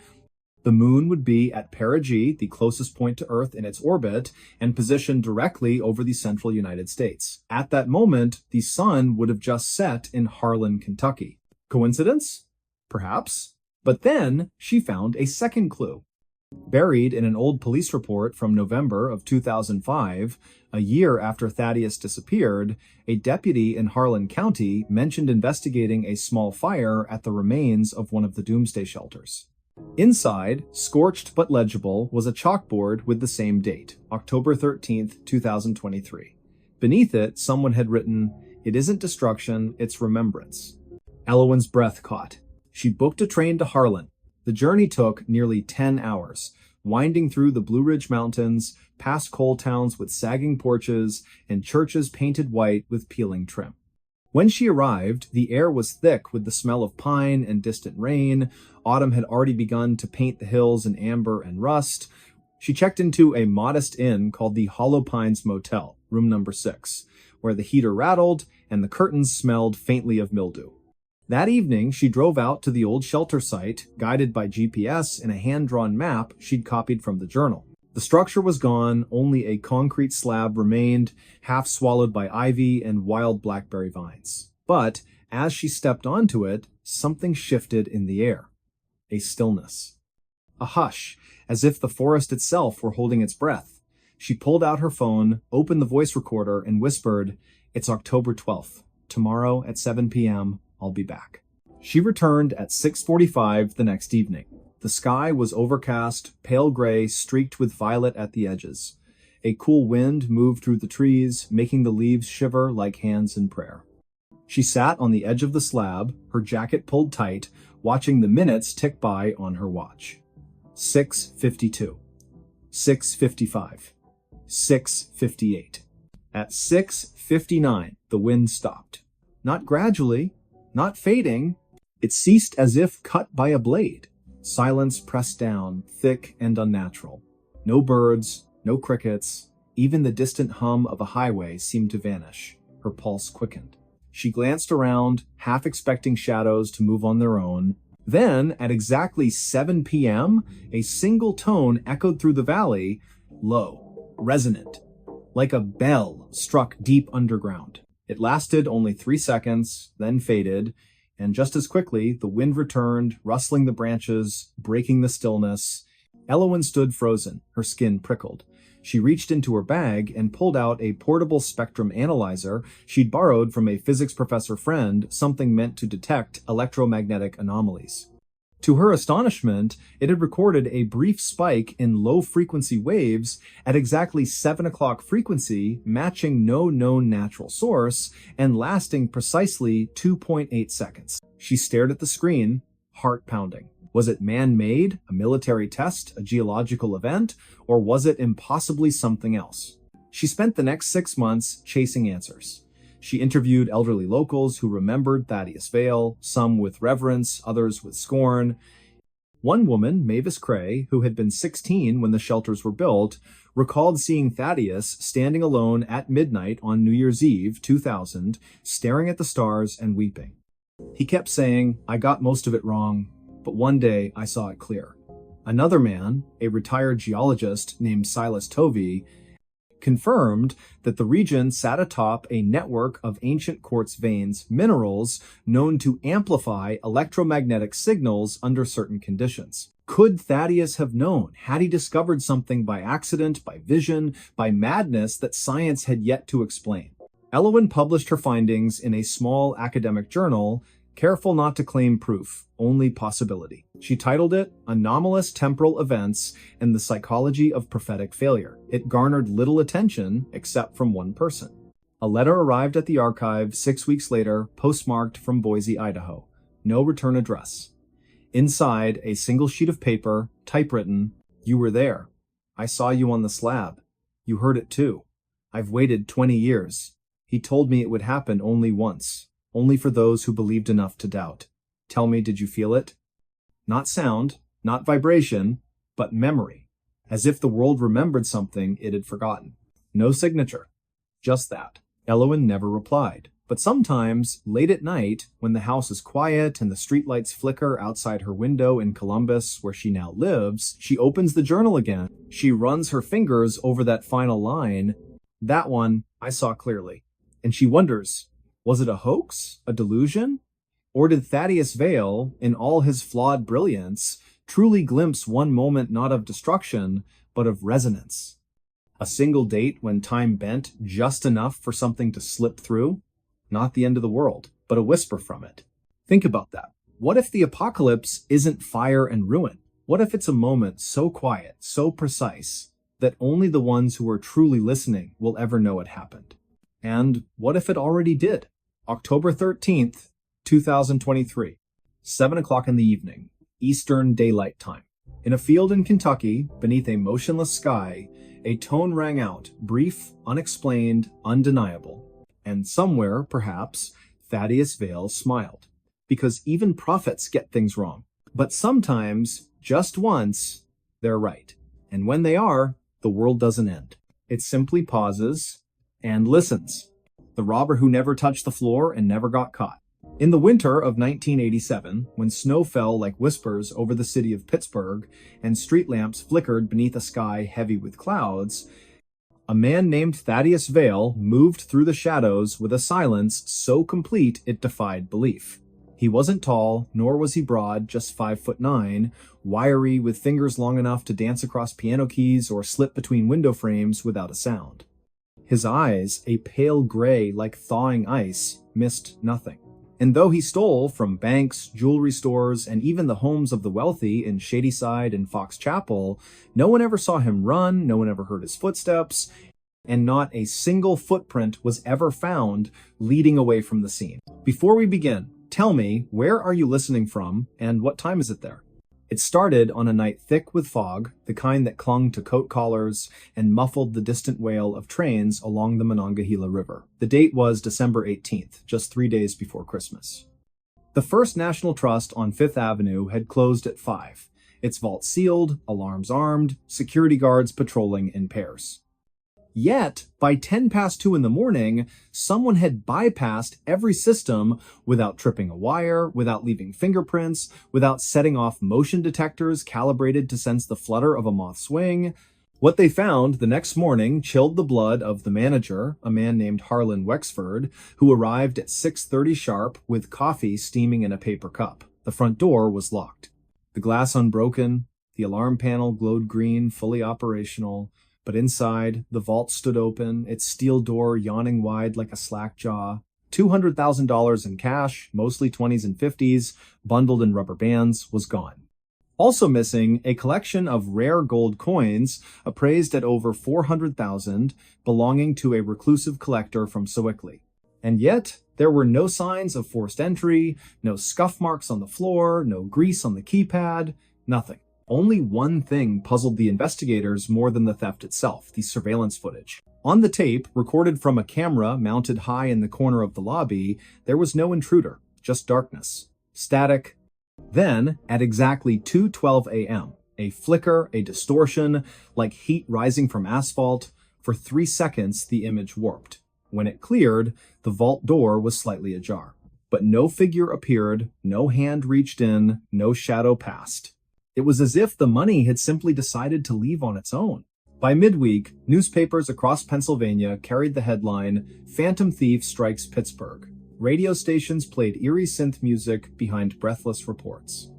S1: the moon would be at perigee, the closest point to Earth in its orbit, and positioned directly over the central United States. At that moment, the sun would have just set in Harlan, Kentucky. Coincidence? Perhaps. But then she found a second clue. Buried in an old police report from November of 2005, a year after Thaddeus disappeared, a deputy in Harlan County mentioned investigating a small fire at the remains of one of the doomsday shelters. Inside, scorched but legible, was a chalkboard with the same date, October 13th, 2023. Beneath it, someone had written, "It isn't destruction, it's remembrance." Elowyn's breath caught. She booked a train to Harlan. The journey took nearly 10 hours, winding through the Blue Ridge Mountains, past coal towns with sagging porches, and churches painted white with peeling trim. When she arrived, the air was thick with the smell of pine and distant rain. Autumn had already begun to paint the hills in amber and rust. She checked into a modest inn called the Hollow Pines Motel, room number 6, where the heater rattled and the curtains smelled faintly of mildew. That evening, she drove out to the old shelter site, guided by GPS and a hand-drawn map she'd copied from the journal. The structure was gone, only a concrete slab remained, half swallowed by ivy and wild blackberry vines. But as she stepped onto it, something shifted in the air. A stillness. A hush, as if the forest itself were holding its breath. She pulled out her phone, opened the voice recorder, and whispered, "It's October 12th. Tomorrow at 7 p.m., I'll be back." She returned at 6:45 the next evening. The sky was overcast, pale gray, streaked with violet at the edges. A cool wind moved through the trees, making the leaves shiver like hands in prayer. She sat on the edge of the slab, her jacket pulled tight, watching the minutes tick by on her watch. 6:52. 6:55. 6:58. At 6:59, the wind stopped. Not gradually, not fading. It ceased as if cut by a blade. Silence pressed down, thick and unnatural. No birds, no crickets. Even the distant hum of a highway seemed to vanish. Her pulse quickened. She glanced around, half expecting shadows to move on their own. Then, at exactly 7 p.m., a single tone echoed through the valley, low, resonant, like a bell struck deep underground. It lasted only 3 seconds, then faded, and just as quickly, the wind returned, rustling the branches, breaking the stillness. Elowen stood frozen, her skin prickled. She reached into her bag and pulled out a portable spectrum analyzer she'd borrowed from a physics professor friend, something meant to detect electromagnetic anomalies. To her astonishment, it had recorded a brief spike in low-frequency waves at exactly 7 o'clock frequency, matching no known natural source, and lasting precisely 2.8 seconds. She stared at the screen, heart pounding. Was it man-made, a military test, a geological event, or was it impossibly something else? She spent the next 6 months chasing answers. She interviewed elderly locals who remembered Thaddeus Vale, some with reverence, others with scorn. One woman, Mavis Cray, who had been 16 when the shelters were built, recalled seeing Thaddeus standing alone at midnight on New Year's Eve, 2000, staring at the stars and weeping. He kept saying, "I got most of it wrong, but one day I saw it clear." Another man, a retired geologist named Silas Tovey, confirmed that the region sat atop a network of ancient quartz veins, minerals known to amplify electromagnetic signals under certain conditions. Could Thaddeus have known? Had he discovered something by accident, by vision, by madness that science had yet to explain? Elowen published her findings in a small academic journal, careful not to claim proof, only possibility. She titled it Anomalous Temporal Events and the Psychology of Prophetic Failure. It garnered little attention except from one person. A letter arrived at the archive 6 weeks later, postmarked from Boise, Idaho. No return address. Inside, a single sheet of paper, typewritten, "You were there. I saw you on the slab. You heard it too. I've waited 20 years. He told me it would happen only once. Only for those who believed enough to doubt. Tell me, did you feel it?" Not sound, not vibration, but memory. As if the world remembered something it had forgotten. No signature. Just that. Elowen never replied. But sometimes, late at night, when the house is quiet and the streetlights flicker outside her window in Columbus, where she now lives, she opens the journal again. She runs her fingers over that final line. That one, I saw clearly. And she wonders, was it a hoax? A delusion? Or did Thaddeus Vale, in all his flawed brilliance, truly glimpse one moment not of destruction, but of resonance? A single date when time bent just enough for something to slip through? Not the end of the world, but a whisper from it. Think about that. What if the apocalypse isn't fire and ruin? What if it's a moment so quiet, so precise, that only the ones who are truly listening will ever know it happened? And what if it already did? October 13th, 2023, 7 o'clock in the evening, Eastern Daylight Time. In a field in Kentucky, beneath a motionless sky, a tone rang out, brief, unexplained, undeniable. And somewhere, perhaps, Thaddeus Vale smiled. Because even prophets get things wrong. But sometimes, just once, they're right. And when they are, the world doesn't end. It simply pauses and listens. The robber who never touched the floor and never got caught. In the winter of 1987, when snow fell like whispers over the city of Pittsburgh and street lamps flickered beneath a sky heavy with clouds, a man named Thaddeus Vale moved through the shadows with a silence so complete it defied belief. He wasn't tall, nor was he broad, just 5'9", wiry with fingers long enough to dance across piano keys or slip between window frames without a sound. His eyes, a pale gray like thawing ice, missed nothing. And though he stole from banks, jewelry stores, and even the homes of the wealthy in Shadyside and Fox Chapel, no one ever saw him run, no one ever heard his footsteps, and not a single footprint was ever found leading away from the scene. Before we begin, tell me, where are you listening from, and what time is it there? It started on a night thick with fog, the kind that clung to coat collars and muffled the distant wail of trains along the Monongahela River. The date was December 18th, just 3 days before Christmas. The First National Trust on Fifth Avenue had closed at 5, its vault sealed, alarms armed, security guards patrolling in pairs. Yet, by 10 past 2 in the morning, someone had bypassed every system without tripping a wire, without leaving fingerprints, without setting off motion detectors calibrated to sense the flutter of a moth's wing. What they found the next morning chilled the blood of the manager, a man named Harlan Wexford, who arrived at 6:30 sharp with coffee steaming in a paper cup. The front door was locked. The glass unbroken, the alarm panel glowed green, fully operational. But inside, the vault stood open, its steel door yawning wide like a slack jaw. $200,000 in cash, mostly 20s and 50s, bundled in rubber bands, was gone. Also missing, a collection of rare gold coins, appraised at over $400,000, belonging to a reclusive collector from Sewickley. And yet, there were no signs of forced entry, no scuff marks on the floor, no grease on the keypad, nothing. Only one thing puzzled the investigators more than the theft itself, the surveillance footage. On the tape, recorded from a camera mounted high in the corner of the lobby, there was no intruder, just darkness. Static. Then, at exactly 2:12 a.m., a flicker, a distortion, like heat rising from asphalt. For 3 seconds, the image warped. When it cleared, the vault door was slightly ajar. But no figure appeared, no hand reached in, no shadow passed. It was as if the money had simply decided to leave on its own. By midweek, newspapers across Pennsylvania carried the headline, "Phantom Thief Strikes Pittsburgh." Radio stations played eerie synth music behind breathless reports.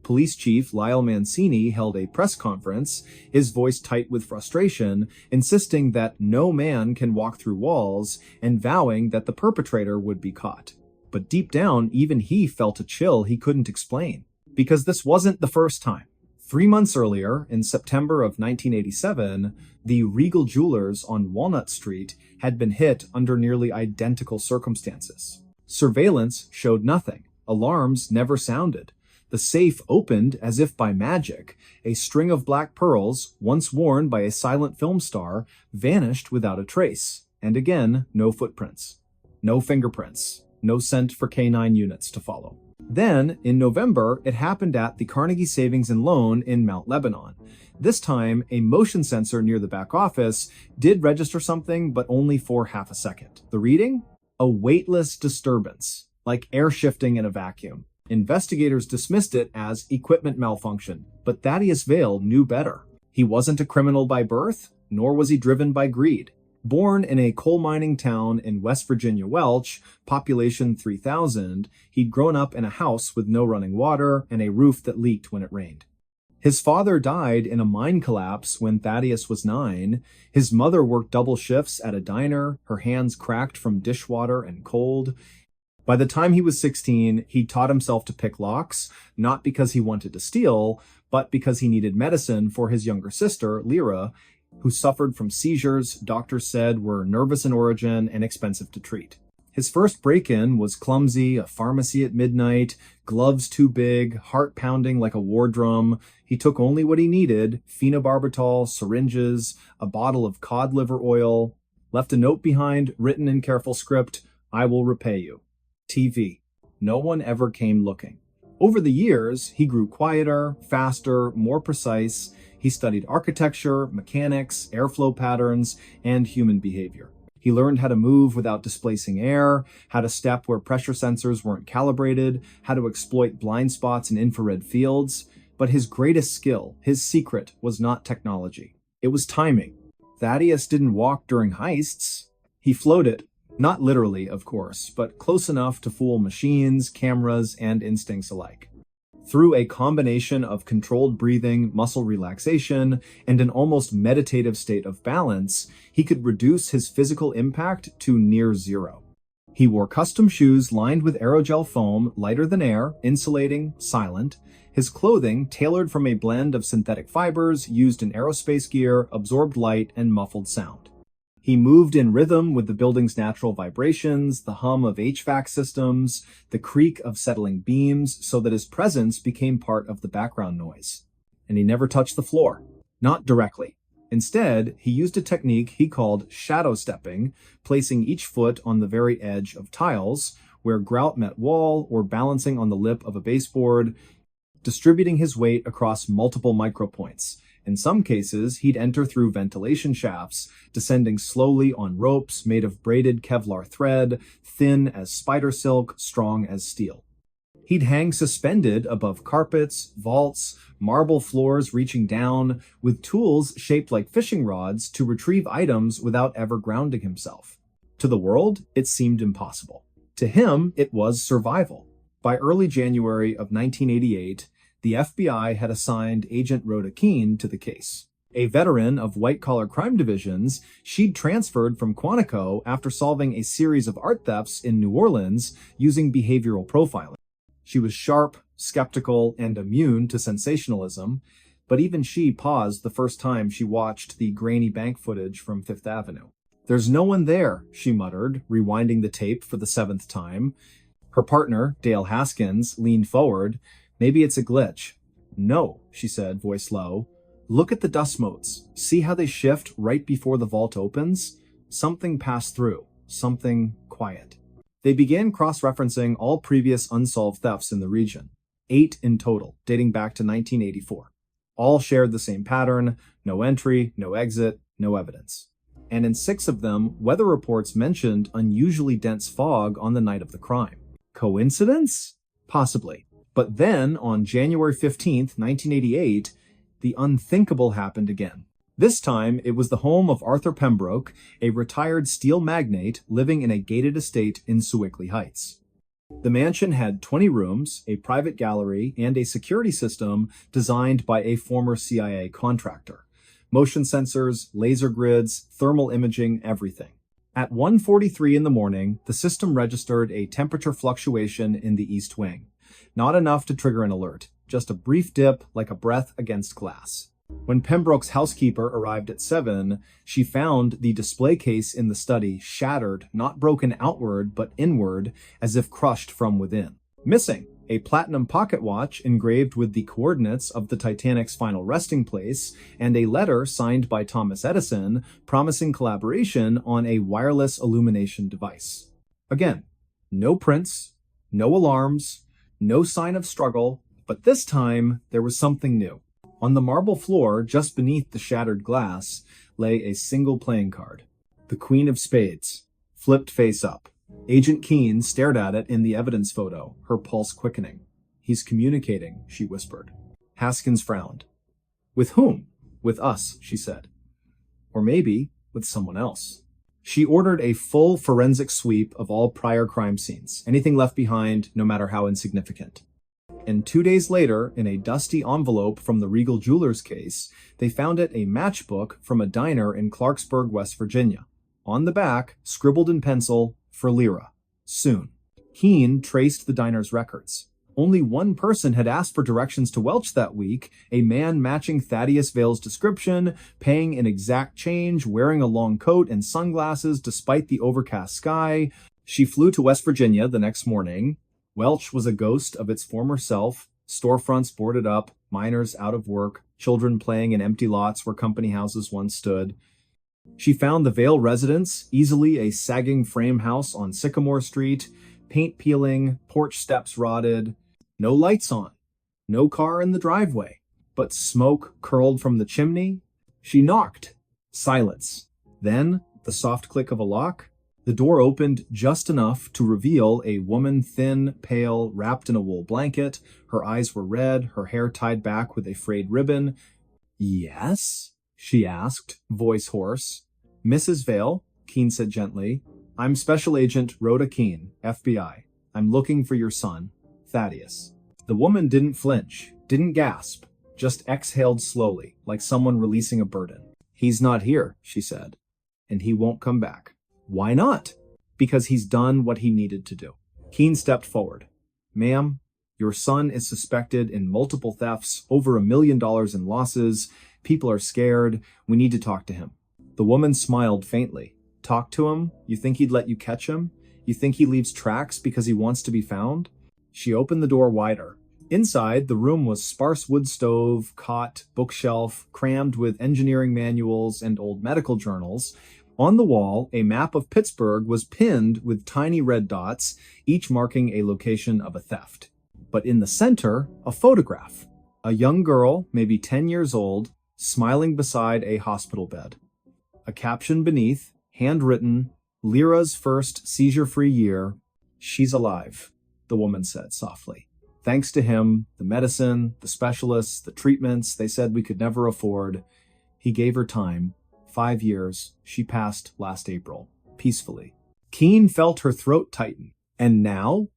S1: Police Chief Lyle Mancini held a press conference, his voice tight with frustration, insisting that no man can walk through walls and vowing that the perpetrator would be caught. But deep down, even he felt a chill he couldn't explain. Because this wasn't the first time. 3 months earlier, in September of 1987, the Regal Jewelers on Walnut Street had been hit under nearly identical circumstances. Surveillance showed nothing. Alarms never sounded. The safe opened as if by magic. A string of black pearls, once worn by a silent film star, vanished without a trace. And again, no footprints. No fingerprints. No scent for K9 units to follow. Then, in November, it happened at the Carnegie Savings and Loan in Mount Lebanon. This time, a motion sensor near the back office did register something, but only for half a second. The reading? A weightless disturbance, like air shifting in a vacuum. Investigators dismissed it as equipment malfunction, but Thaddeus Vail knew better. He wasn't a criminal by birth, nor was he driven by greed. Born in a coal mining town in West Virginia Welch, population 3,000, he'd grown up in a house with no running water and a roof that leaked when it rained. His father died in a mine collapse when Thaddeus was 9. His mother worked double shifts at a diner, her hands cracked from dishwater and cold. By the time he was 16, he taught himself to pick locks, not because he wanted to steal, but because he needed medicine for his younger sister, Lyra, who suffered from seizures doctors said were nervous in origin and expensive to treat. His first break-in was clumsy, a pharmacy at midnight, gloves too big, heart pounding like a war drum. He took only what he needed, phenobarbital, syringes, a bottle of cod liver oil, left a note behind, written in careful script, "I will repay you." TV. No one ever came looking. Over the years, he grew quieter, faster, more precise. He studied architecture, mechanics, airflow patterns, and human behavior. He learned how to move without displacing air, how to step where pressure sensors weren't calibrated, how to exploit blind spots in infrared fields. But his greatest skill, his secret, was not technology. It was timing. Thaddeus didn't walk during heists. He floated. Not literally, of course, but close enough to fool machines, cameras, and instincts alike. Through a combination of controlled breathing, muscle relaxation, and an almost meditative state of balance, he could reduce his physical impact to near zero. He wore custom shoes lined with aerogel foam, lighter than air, insulating, silent. His clothing, tailored from a blend of synthetic fibers used in aerospace gear, absorbed light and muffled sound. He moved in rhythm with the building's natural vibrations, the hum of HVAC systems, the creak of settling beams, so that his presence became part of the background noise. And he never touched the floor. Not directly. Instead, he used a technique he called shadow stepping, placing each foot on the very edge of tiles, where grout met wall, or balancing on the lip of a baseboard, distributing his weight across multiple micropoints. In some cases, he'd enter through ventilation shafts, descending slowly on ropes made of braided Kevlar thread, thin as spider silk, strong as steel. He'd hang suspended above carpets, vaults, marble floors reaching down, with tools shaped like fishing rods to retrieve items without ever grounding himself. To the world, it seemed impossible. To him, it was survival. By early January of 1988, the FBI had assigned Agent Rhoda Keene to the case. A veteran of white-collar crime divisions, she'd transferred from Quantico after solving a series of art thefts in New Orleans using behavioral profiling. She was sharp, skeptical, and immune to sensationalism, but even she paused the first time she watched the grainy bank footage from Fifth Avenue. "There's no one there," she muttered, rewinding the tape for the 7th time. Her partner, Dale Haskins, leaned forward. "Maybe it's a glitch." "No," she said, voice low. "Look at the dust motes. See how they shift right before the vault opens? Something passed through. Something quiet." They began cross-referencing all previous unsolved thefts in the region. 8 in total, dating back to 1984. All shared the same pattern: no entry, no exit, no evidence. And in 6 of them, weather reports mentioned unusually dense fog on the night of the crime. Coincidence? Possibly. But then, on January 15th, 1988, the unthinkable happened again. This time, it was the home of Arthur Pembroke, a retired steel magnate living in a gated estate in Sewickley Heights. The mansion had 20 rooms, a private gallery, and a security system designed by a former CIA contractor. Motion sensors, laser grids, thermal imaging, everything. At 1:43 in the morning, the system registered a temperature fluctuation in the east wing. Not enough to trigger an alert, just a brief dip like a breath against glass. When Pembroke's housekeeper arrived at 7, she found the display case in the study shattered, not broken outward, but inward, as if crushed from within. Missing, a platinum pocket watch engraved with the coordinates of the Titanic's final resting place, and a letter signed by Thomas Edison promising collaboration on a wireless illumination device. Again, no prints, no alarms, no sign of struggle, but this time there was something new. On the marble floor, just beneath the shattered glass, lay a single playing card. The Queen of Spades, flipped face up. Agent Keene stared at it in the evidence photo, her pulse quickening. "He's communicating," she whispered. Haskins frowned. "With whom?" "With us," she said. "Or maybe with someone else." She ordered a full forensic sweep of all prior crime scenes, anything left behind, no matter how insignificant. And 2 days later, in a dusty envelope from the Regal Jewelers case, they found it a matchbook from a diner in Clarksburg, West Virginia. On the back, scribbled in pencil, "For Lyra. Soon." Keene traced the diner's records. Only one person had asked for directions to Welch that week, a man matching Thaddeus Vale's description, paying an exact change, wearing a long coat and sunglasses despite the overcast sky. She flew to West Virginia the next morning. Welch was a ghost of its former self, storefronts boarded up, miners out of work, children playing in empty lots where company houses once stood. She found the Vale residence, easily a sagging frame house on Sycamore Street, paint peeling, porch steps rotted, no lights on, no car in the driveway, but smoke curled from the chimney. She knocked. Silence. Then, the soft click of a lock. The door opened just enough to reveal a woman, thin, pale, wrapped in a wool blanket. Her eyes were red, her hair tied back with a frayed ribbon. "Yes?" she asked, voice hoarse. "Mrs. Vale," Keene said gently. "I'm Special Agent Rhoda Keene, FBI. I'm looking for your son, Thaddeus." The woman didn't flinch, didn't gasp, just exhaled slowly, like someone releasing a burden. "He's not here," she said, "and he won't come back." "Why not?" because he's done what he needed to do. Keen stepped forward. Ma'am, your son is suspected in multiple thefts, over $1 million in losses. People are scared. We need to talk to him. The woman smiled faintly. Talk to him? You think he'd let you catch him? You think he leaves tracks because he wants to be found? She opened the door wider. Inside, the room was sparse wood stove, cot, bookshelf, crammed with engineering manuals and old medical journals. On the wall, a map of Pittsburgh was pinned with tiny red dots, each marking a location of a theft. But in the center, a photograph. A young girl, maybe 10 years old, smiling beside a hospital bed. A caption beneath, handwritten, Lyra's first seizure-free year. She's alive, the woman said softly. Thanks to him, the medicine, the specialists, the treatments they said we could never afford. He gave her time. 5 years. She passed last April, peacefully. Keen felt her throat tighten. And now?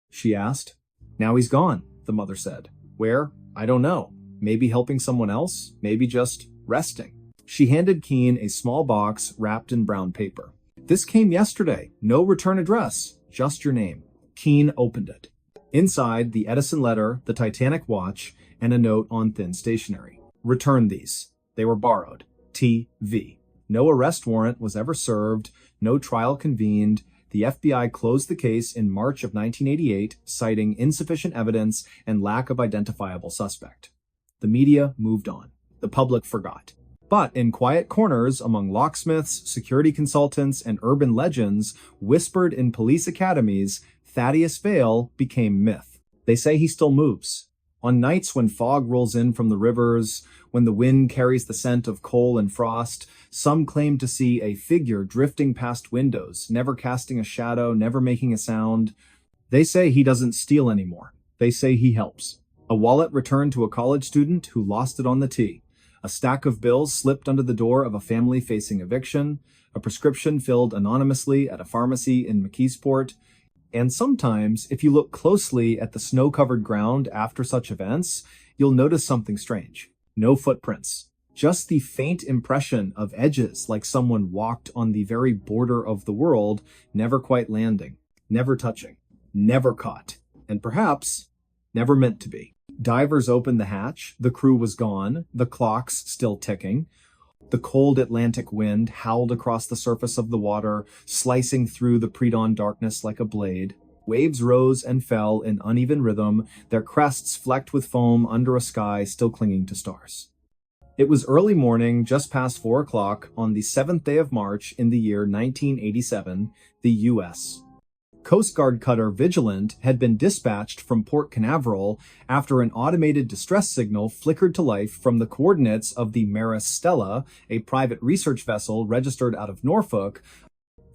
S1: She asked. Now he's gone, the mother said. Where? I don't know. Maybe helping someone else? Maybe just resting. She handed Keen a small box wrapped in brown paper. This came yesterday. No return address. Just your name. Keen opened it. Inside, the Edison letter, the Titanic watch, and a note on thin stationery. Return these. They were borrowed. T.V. No arrest warrant was ever served. No trial convened. The FBI closed the case in March of 1988, citing insufficient evidence and lack of identifiable suspect. The media moved on. The public forgot. But in quiet corners among locksmiths, security consultants, and urban legends whispered in police academies, Thaddeus Vale became myth. They say he still moves. On nights when fog rolls in from the rivers, when the wind carries the scent of coal and frost, some claim to see a figure drifting past windows, never casting a shadow, never making a sound. They say he doesn't steal anymore. They say he helps. A wallet returned to a college student who lost it on the T. A stack of bills slipped under the door of a family facing eviction. A prescription filled anonymously at a pharmacy in McKeesport. And sometimes, if you look closely at the snow-covered ground after such events, you'll notice something strange. No footprints. Just the faint impression of edges like someone walked on the very border of the world, never quite landing, never touching, never caught, and perhaps never meant to be. Divers opened the hatch. The crew was gone, the clocks still ticking. The cold Atlantic wind howled across the surface of the water, slicing through the pre-dawn darkness like a blade. Waves rose and fell in uneven rhythm, their crests flecked with foam under a sky still clinging to stars. It was early morning, just past 4 o'clock, on the 7th day of March in the year 1987, the U.S. Coast Guard cutter Vigilant had been dispatched from Port Canaveral after an automated distress signal flickered to life from the coordinates of the Stella, a private research vessel registered out of Norfolk,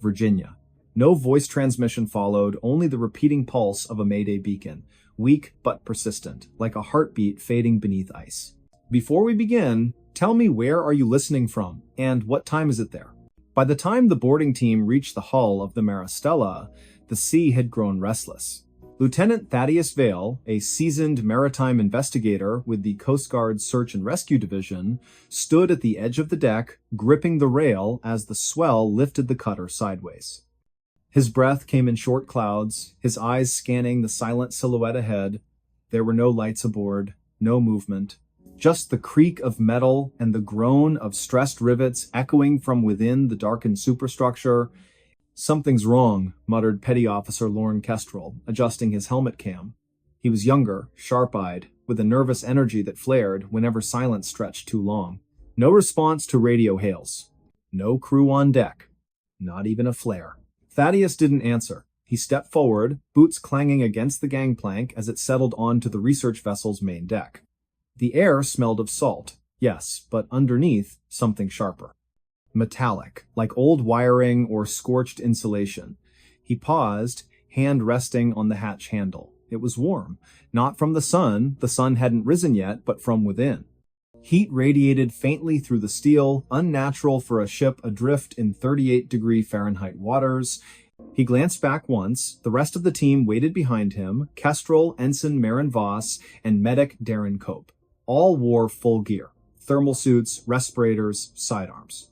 S1: Virginia. No voice transmission followed, only the repeating pulse of a Mayday beacon, weak but persistent, like a heartbeat fading beneath ice. Before we begin, tell me, where are you listening from, and what time is it there? By the time the boarding team reached the hull of the Stella, the sea had grown restless. Lieutenant Thaddeus Vale, a seasoned maritime investigator with the Coast Guard Search and Rescue Division, stood at the edge of the deck, gripping the rail as the swell lifted the cutter sideways. His breath came in short clouds, his eyes scanning the silent silhouette ahead. There were no lights aboard, no movement, just the creak of metal and the groan of stressed rivets echoing from within the darkened superstructure. Something's wrong, muttered Petty Officer Lorne Kestrel, adjusting his helmet cam. He was younger, sharp-eyed, with a nervous energy that flared whenever silence stretched too long. No response to radio hails. No crew on deck. Not even a flare. Thaddeus didn't answer. He stepped forward, boots clanging against the gangplank as it settled onto the research vessel's main deck. The air smelled of salt, yes, but underneath, something sharper. Metallic, like old wiring or scorched insulation. He paused, hand resting on the hatch handle. It was warm, not from the sun hadn't risen yet, but from within. Heat radiated faintly through the steel, unnatural for a ship adrift in 38-degree Fahrenheit waters. He glanced back once. The rest of the team waited behind him, Kestrel, Ensign Marin Voss, and Medic Darren Cope. All wore full gear, thermal suits, respirators, sidearms.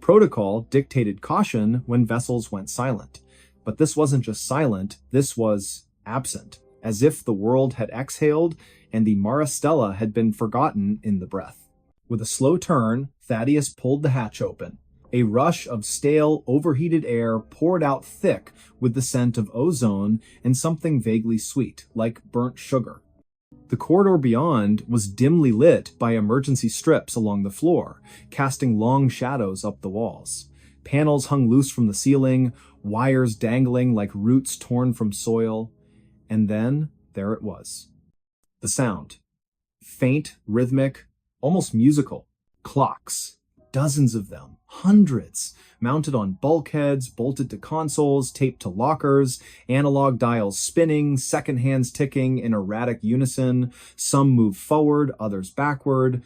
S1: Protocol dictated caution when vessels went silent. But this wasn't just silent, this was absent, as if the world had exhaled and the Maristella had been forgotten in the breath. With a slow turn, Thaddeus pulled the hatch open. A rush of stale, overheated air poured out thick with the scent of ozone and something vaguely sweet, like burnt sugar. The corridor beyond was dimly lit by emergency strips along the floor, casting long shadows up the walls. Panels hung loose from the ceiling, wires dangling like roots torn from soil. And then, there it was. The sound. Faint, rhythmic, almost musical. Clocks. Dozens of them. Hundreds. Mounted on bulkheads, bolted to consoles, taped to lockers, analog dials spinning, second hands ticking in erratic unison. Some moved forward, others backward.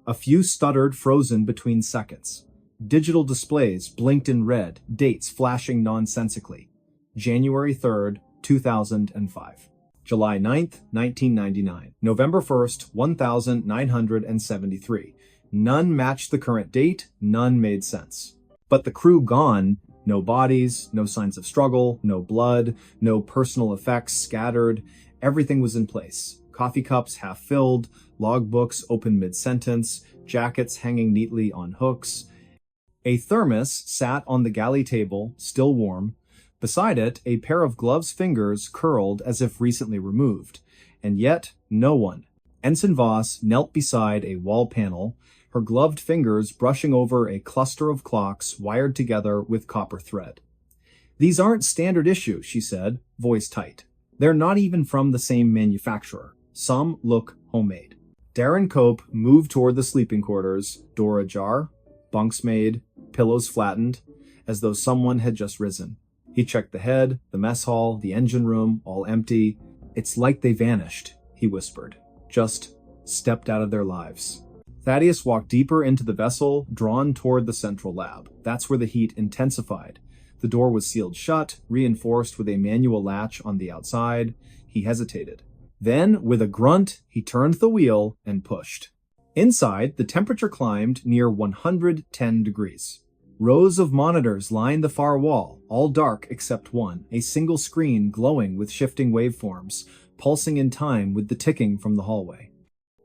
S1: A few stuttered, frozen between seconds. Digital displays blinked in red, dates flashing nonsensically. January 3rd, 2005. July 9th, 1999. November 1st, 1973. None matched the current date, none made sense. But the crew gone, no bodies, no signs of struggle, no blood, no personal effects scattered. Everything was in place. Coffee cups half filled, logbooks open mid-sentence, jackets hanging neatly on hooks. A thermos sat on the galley table, still warm. Beside it, a pair of gloves' fingers curled as if recently removed. And yet, no one. Ensign Voss knelt beside a wall panel, her gloved fingers brushing over a cluster of clocks wired together with copper thread. "These aren't standard issue," she said, voice tight. "They're not even from the same manufacturer. Some look homemade." Darren Cope moved toward the sleeping quarters, door ajar, bunks made, pillows flattened, as though someone had just risen. He checked the head, the mess hall, the engine room, all empty. "It's like they vanished," he whispered. "Just stepped out of their lives." Thaddeus walked deeper into the vessel, drawn toward the central lab. That's where the heat intensified. The door was sealed shut, reinforced with a manual latch on the outside. He hesitated. Then, with a grunt, he turned the wheel and pushed. Inside, the temperature climbed near 110 degrees. Rows of monitors lined the far wall, all dark except one, a single screen glowing with shifting waveforms, pulsing in time with the ticking from the hallway.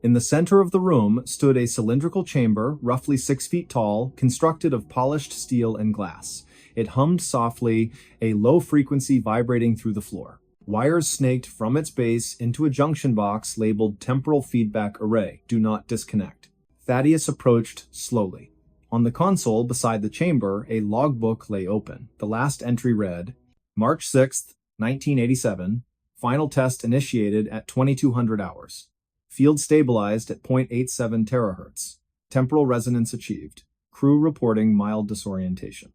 S1: In the center of the room stood a cylindrical chamber, roughly 6 feet tall, constructed of polished steel and glass. It hummed softly, a low frequency vibrating through the floor. Wires snaked from its base into a junction box labeled Temporal Feedback Array. Do not disconnect. Thaddeus approached slowly. On the console beside the chamber, a logbook lay open. The last entry read, March 6th, 1987, final test initiated at 2200 hours. Field stabilized at 0.87 terahertz. Temporal resonance achieved. Crew reporting mild disorientation.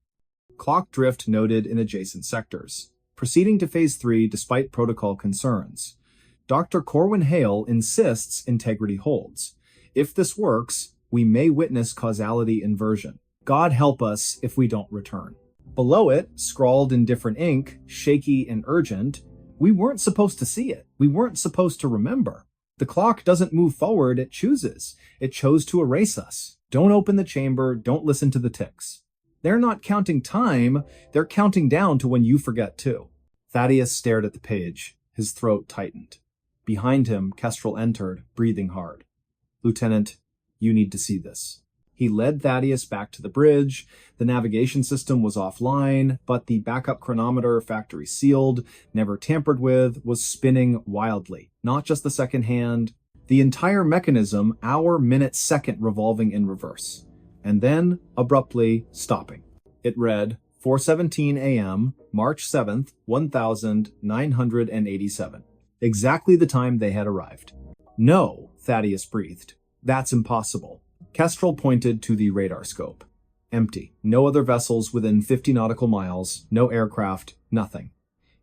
S1: Clock drift noted in adjacent sectors. Proceeding to Phase 3 despite protocol concerns. Dr. Corwin Hale insists integrity holds. If this works, we may witness causality inversion. God help us if we don't return. Below it, scrawled in different ink, shaky and urgent, we weren't supposed to see it. We weren't supposed to remember. The clock doesn't move forward, it chooses. It chose to erase us. Don't open the chamber, don't listen to the ticks. They're not counting time, they're counting down to when you forget too. Thaddeus stared at the page. His throat tightened. Behind him, Kestrel entered, breathing hard. "Lieutenant, you need to see this." He led Thaddeus back to the bridge. The navigation system was offline, but the backup chronometer, factory sealed, never tampered with, was spinning wildly. Not just the second hand, the entire mechanism, hour, minute, second revolving in reverse. And then, abruptly, stopping. It read, 4:17 a.m., March 7th, 1987. Exactly the time they had arrived. "No," Thaddeus breathed. "That's impossible." Kestrel pointed to the radar scope. Empty. No other vessels within 50 nautical miles, no aircraft, nothing.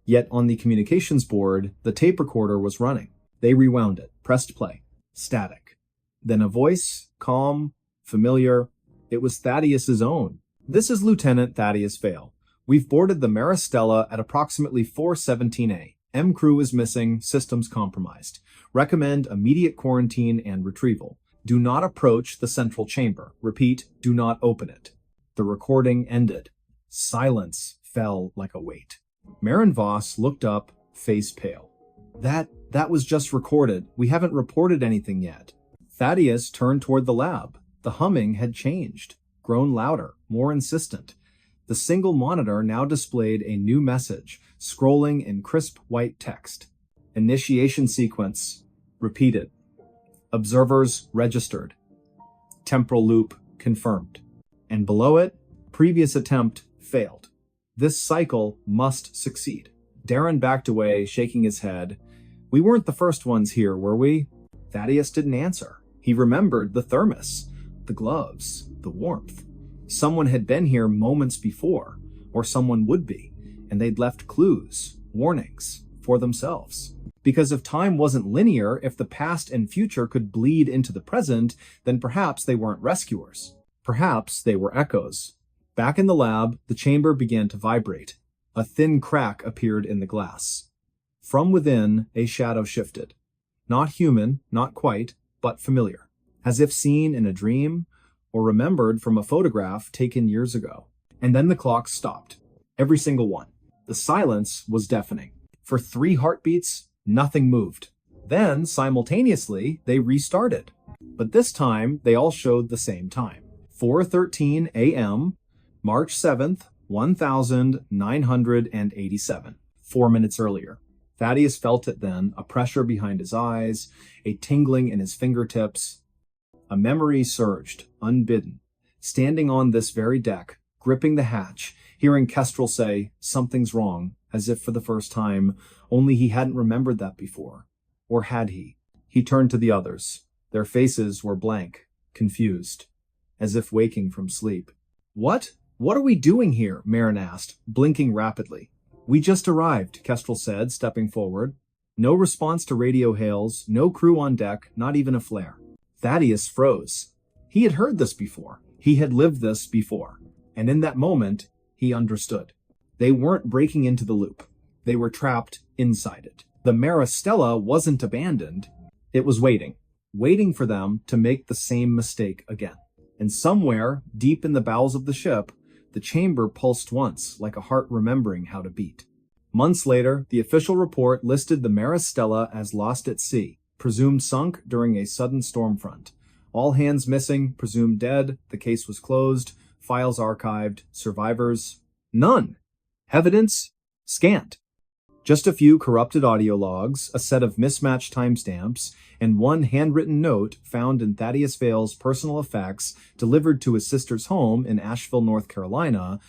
S1: Yet on the communications board, the tape recorder was running. They rewound it, pressed play. Static. Then a voice, calm, familiar. It was Thaddeus's own. "This is Lieutenant Thaddeus Vale. We've boarded the Maristella at approximately 4:17 M crew is missing, systems compromised. Recommend immediate quarantine and retrieval. Do not approach the central chamber. Repeat, do not open it." The recording ended. Silence fell like a weight. Marin Voss looked up, face pale. That was just recorded. We haven't reported anything yet. Thaddeus turned toward the lab. The humming had changed, grown louder, more insistent. The single monitor now displayed a new message, scrolling in crisp white text. Initiation sequence repeated. Observers registered. Temporal loop confirmed. And below it, previous attempt failed. This cycle must succeed. Darren backed away, shaking his head. We weren't the first ones here, were we? Thaddeus didn't answer. He remembered the thermos, the gloves, the warmth. Someone had been here moments before, or someone would be, and they'd left clues, warnings, for themselves. Because if time wasn't linear, if the past and future could bleed into the present, then perhaps they weren't rescuers. Perhaps they were echoes. Back in the lab, the chamber began to vibrate. A thin crack appeared in the glass. From within, a shadow shifted. Not human, not quite, but familiar. As if seen in a dream, or remembered from a photograph taken years ago. And then the clock stopped. Every single one. The silence was deafening. For 3 heartbeats, nothing moved. Then, simultaneously, they restarted. But this time, they all showed the same time. 4:13 a.m., March 7th, 1987. 4 minutes earlier. Thaddeus felt it then, a pressure behind his eyes, a tingling in his fingertips. A memory surged, unbidden. Standing on this very deck, gripping the hatch, hearing Kestrel say, "Something's wrong," as if for the first time, only he hadn't remembered that before. Or had he? He turned to the others. Their faces were blank, confused, as if waking from sleep. What are we doing here?" Marin asked, blinking rapidly. "We just arrived," Kestrel said, stepping forward. No response to radio hails, no crew on deck, not even a flare. Thaddeus froze. He had heard this before. He had lived this before. And in that moment, he understood. They weren't breaking into the loop. They were trapped inside it. The Maristella wasn't abandoned. It was waiting for them to make the same mistake again. And somewhere, deep in the bowels of the ship, the chamber pulsed once, like a heart remembering how to beat. Months later, the official report listed the Maristella as lost at sea, presumed sunk during a sudden storm front. All hands missing, presumed dead, the case was closed, files archived, survivors, none. Evidence, scant. Just a few corrupted audio logs, a set of mismatched timestamps, and one handwritten note found in Thaddeus Vale's personal effects delivered to his sister's home in Asheville, North Carolina,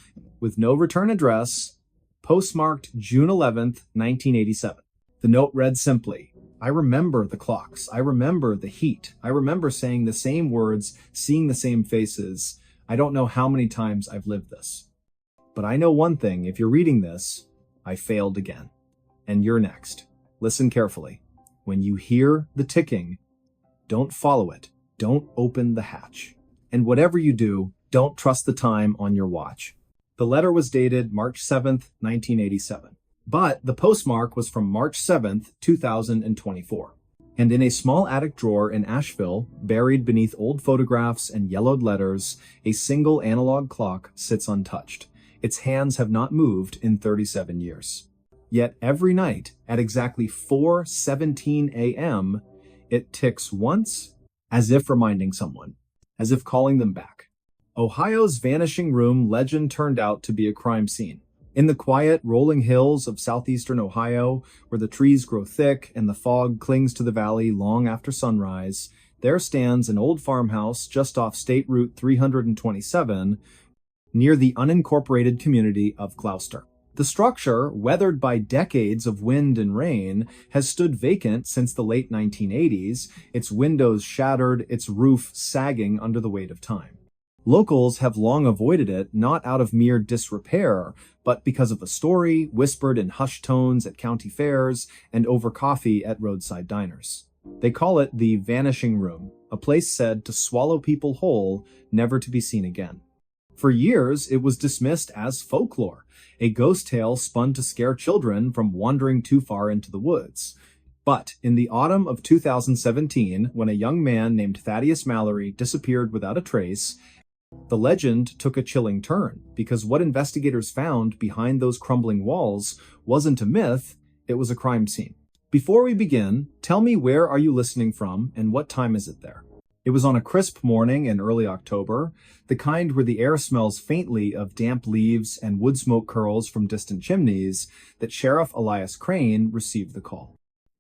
S1: with no return address, postmarked June 11th, 1987. The note read simply, "I remember the clocks. I remember the heat. I remember saying the same words, seeing the same faces. I don't know how many times I've lived this. But I know one thing, if you're reading this, I failed again. And you're next. Listen carefully. When you hear the ticking, don't follow it. Don't open the hatch. And whatever you do, don't trust the time on your watch." The letter was dated March 7th, 1987. But the postmark was from March 7th, 2024. And in a small attic drawer in Asheville, buried beneath old photographs and yellowed letters, a single analog clock sits untouched. Its hands have not moved in 37 years. Yet every night, at exactly 4:17 a.m., it ticks once, as if reminding someone, as if calling them back. Ohio's Vanishing Room legend turned out to be a crime scene. In the quiet, rolling hills of southeastern Ohio, where the trees grow thick and the fog clings to the valley long after sunrise, there stands an old farmhouse just off State Route 327, near the unincorporated community of Gloucester. The structure, weathered by decades of wind and rain, has stood vacant since the late 1980s, its windows shattered, its roof sagging under the weight of time. Locals have long avoided it, not out of mere disrepair, but because of a story whispered in hushed tones at county fairs and over coffee at roadside diners. They call it the Vanishing Room, a place said to swallow people whole, never to be seen again. For years, it was dismissed as folklore, a ghost tale spun to scare children from wandering too far into the woods. But in the autumn of 2017, when a young man named Thaddeus Mallory disappeared without a trace, The legend took a chilling turn, because what investigators found behind those crumbling walls wasn't a myth, it was a crime scene. Before we begin, tell me, where are you listening from and what time is it there? It was on a crisp morning in early October, the kind where the air smells faintly of damp leaves and wood smoke curls from distant chimneys, that Sheriff Elias Crane received the call.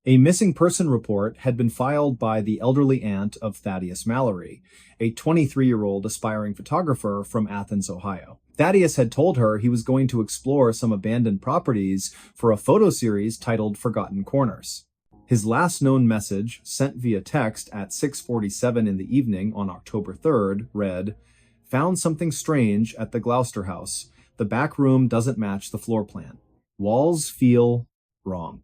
S1: A missing person report had been filed by the elderly aunt of Thaddeus Mallory, a 23-year-old aspiring photographer from Athens, Ohio. Thaddeus had told her he was going to explore some abandoned properties for a photo series titled Forgotten Corners. His last known message, sent via text at 6:47 in the evening on October 3rd, read, "Found something strange at the Gloucester house. The back room doesn't match the floor plan. Walls feel wrong."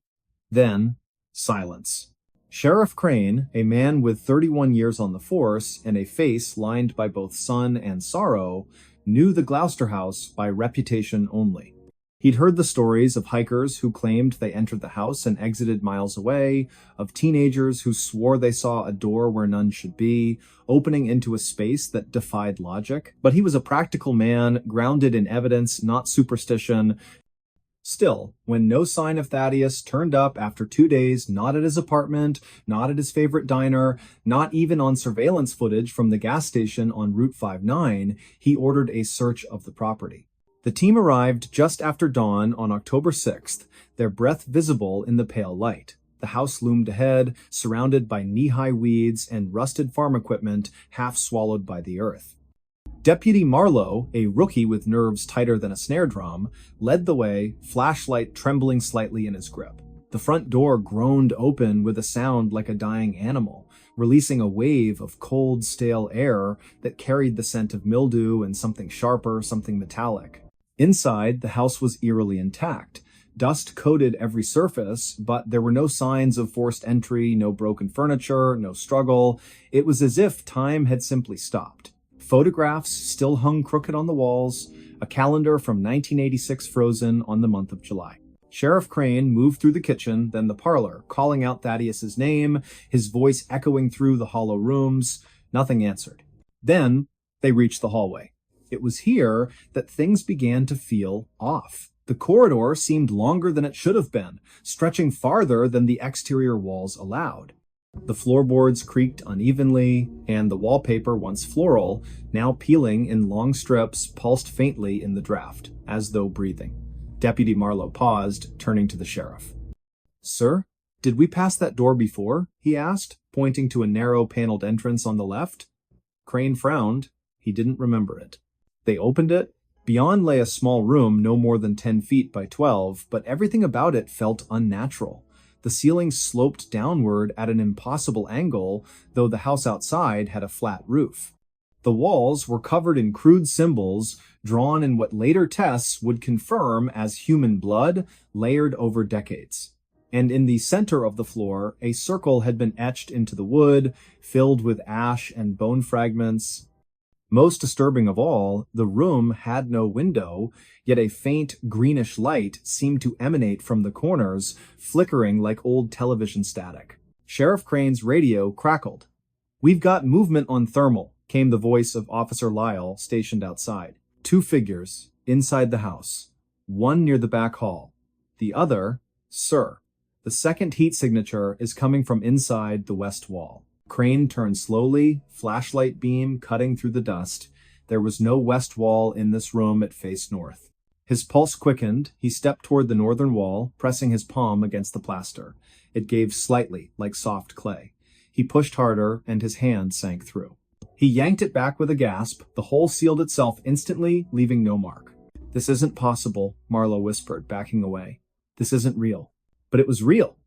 S1: Then, silence. Sheriff Crane, a man with 31 years on the force and a face lined by both sun and sorrow, knew the Gloucester house by reputation only. He'd heard the stories of hikers who claimed they entered the house and exited miles away, of teenagers who swore they saw a door where none should be, opening into a space that defied logic. But he was a practical man, grounded in evidence, not superstition. Still, when no sign of Thaddeus turned up after 2 days, not at his apartment, not at his favorite diner, not even on surveillance footage from the gas station on Route 59, he ordered a search of the property. The team arrived just after dawn on October 6th, their breath visible in the pale light. The house loomed ahead, surrounded by knee-high weeds and rusted farm equipment half swallowed by the earth. Deputy Marlowe, a rookie with nerves tighter than a snare drum, led the way, flashlight trembling slightly in his grip. The front door groaned open with a sound like a dying animal, releasing a wave of cold, stale air that carried the scent of mildew and something sharper, something metallic. Inside, the house was eerily intact. Dust coated every surface, but there were no signs of forced entry, no broken furniture, no struggle. It was as if time had simply stopped. Photographs still hung crooked on the walls, a calendar from 1986 frozen on the month of July. Sheriff Crane moved through the kitchen, then the parlor, calling out Thaddeus's name, his voice echoing through the hollow rooms. Nothing answered. Then they reached the hallway. It was here that things began to feel off. The corridor seemed longer than it should have been, stretching farther than the exterior walls allowed. The floorboards creaked unevenly, and the wallpaper, once floral, now peeling in long strips, pulsed faintly in the draft, as though breathing. Deputy Marlowe paused, turning to the sheriff. "Sir, did we pass that door before?" he asked, pointing to a narrow paneled entrance on the left. Crane frowned. He didn't remember it. They opened it. Beyond lay a small room no more than 10 feet by 12, but everything about it felt unnatural. The ceiling sloped downward at an impossible angle, though the house outside had a flat roof. The walls were covered in crude symbols, drawn in what later tests would confirm as human blood, layered over decades. And in the center of the floor, a circle had been etched into the wood, filled with ash and bone fragments. Most disturbing of all, the room had no window, yet a faint greenish light seemed to emanate from the corners, flickering like old television static. Sheriff Crane's radio crackled. "We've got movement on thermal," came the voice of Officer Lyle, stationed outside. "2 figures, inside the house. One near the back hall. The other, sir. The second heat signature is coming from inside the west wall." Crane turned slowly, flashlight beam cutting through the dust. There was no west wall in this room, it faced north. His pulse quickened. He stepped toward the northern wall, pressing his palm against the plaster. It gave slightly, like soft clay. He pushed harder, and his hand sank through. He yanked it back with a gasp. The hole sealed itself instantly, leaving no mark. "This isn't possible," Marlowe whispered, backing away. "This isn't real." But it was real.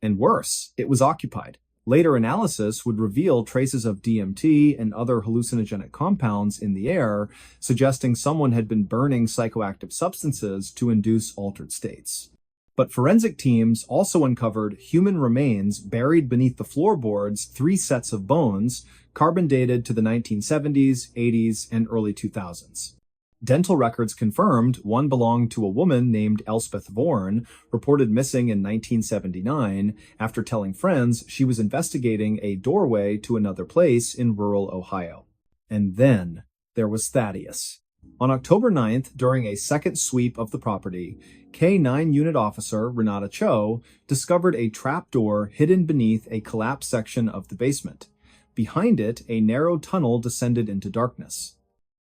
S1: And worse, it was occupied. Later analysis would reveal traces of DMT and other hallucinogenic compounds in the air, suggesting someone had been burning psychoactive substances to induce altered states. But forensic teams also uncovered human remains buried beneath the floorboards, 3 sets of bones, carbon dated to the 1970s, 80s, and early 2000s. Dental records confirmed one belonged to a woman named Elspeth Vaughan, reported missing in 1979 after telling friends she was investigating a doorway to another place in rural Ohio. And then There was Thaddeus. On October 9th, during a second sweep of the property, K-9 Unit Officer Renata Cho discovered a trapdoor hidden beneath a collapsed section of the basement. Behind it, a narrow tunnel descended into darkness.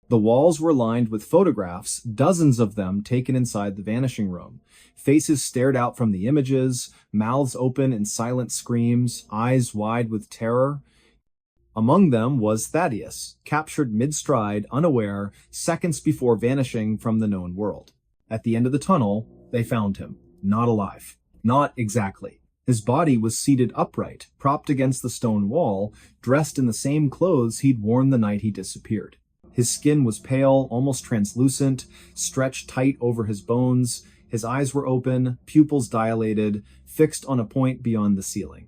S1: The walls were lined with photographs, dozens of them taken inside the vanishing room. Faces stared out from the images, mouths open in silent screams, eyes wide with terror. Among them was Thaddeus, captured mid-stride, unaware, seconds before vanishing from the known world. At the end of the tunnel, they found him, not alive. Not exactly. His body was seated upright, propped against the stone wall, dressed in the same clothes he'd worn the night he disappeared. His skin was pale, almost translucent, stretched tight over his bones. His eyes were open, pupils dilated, fixed on a point beyond the ceiling.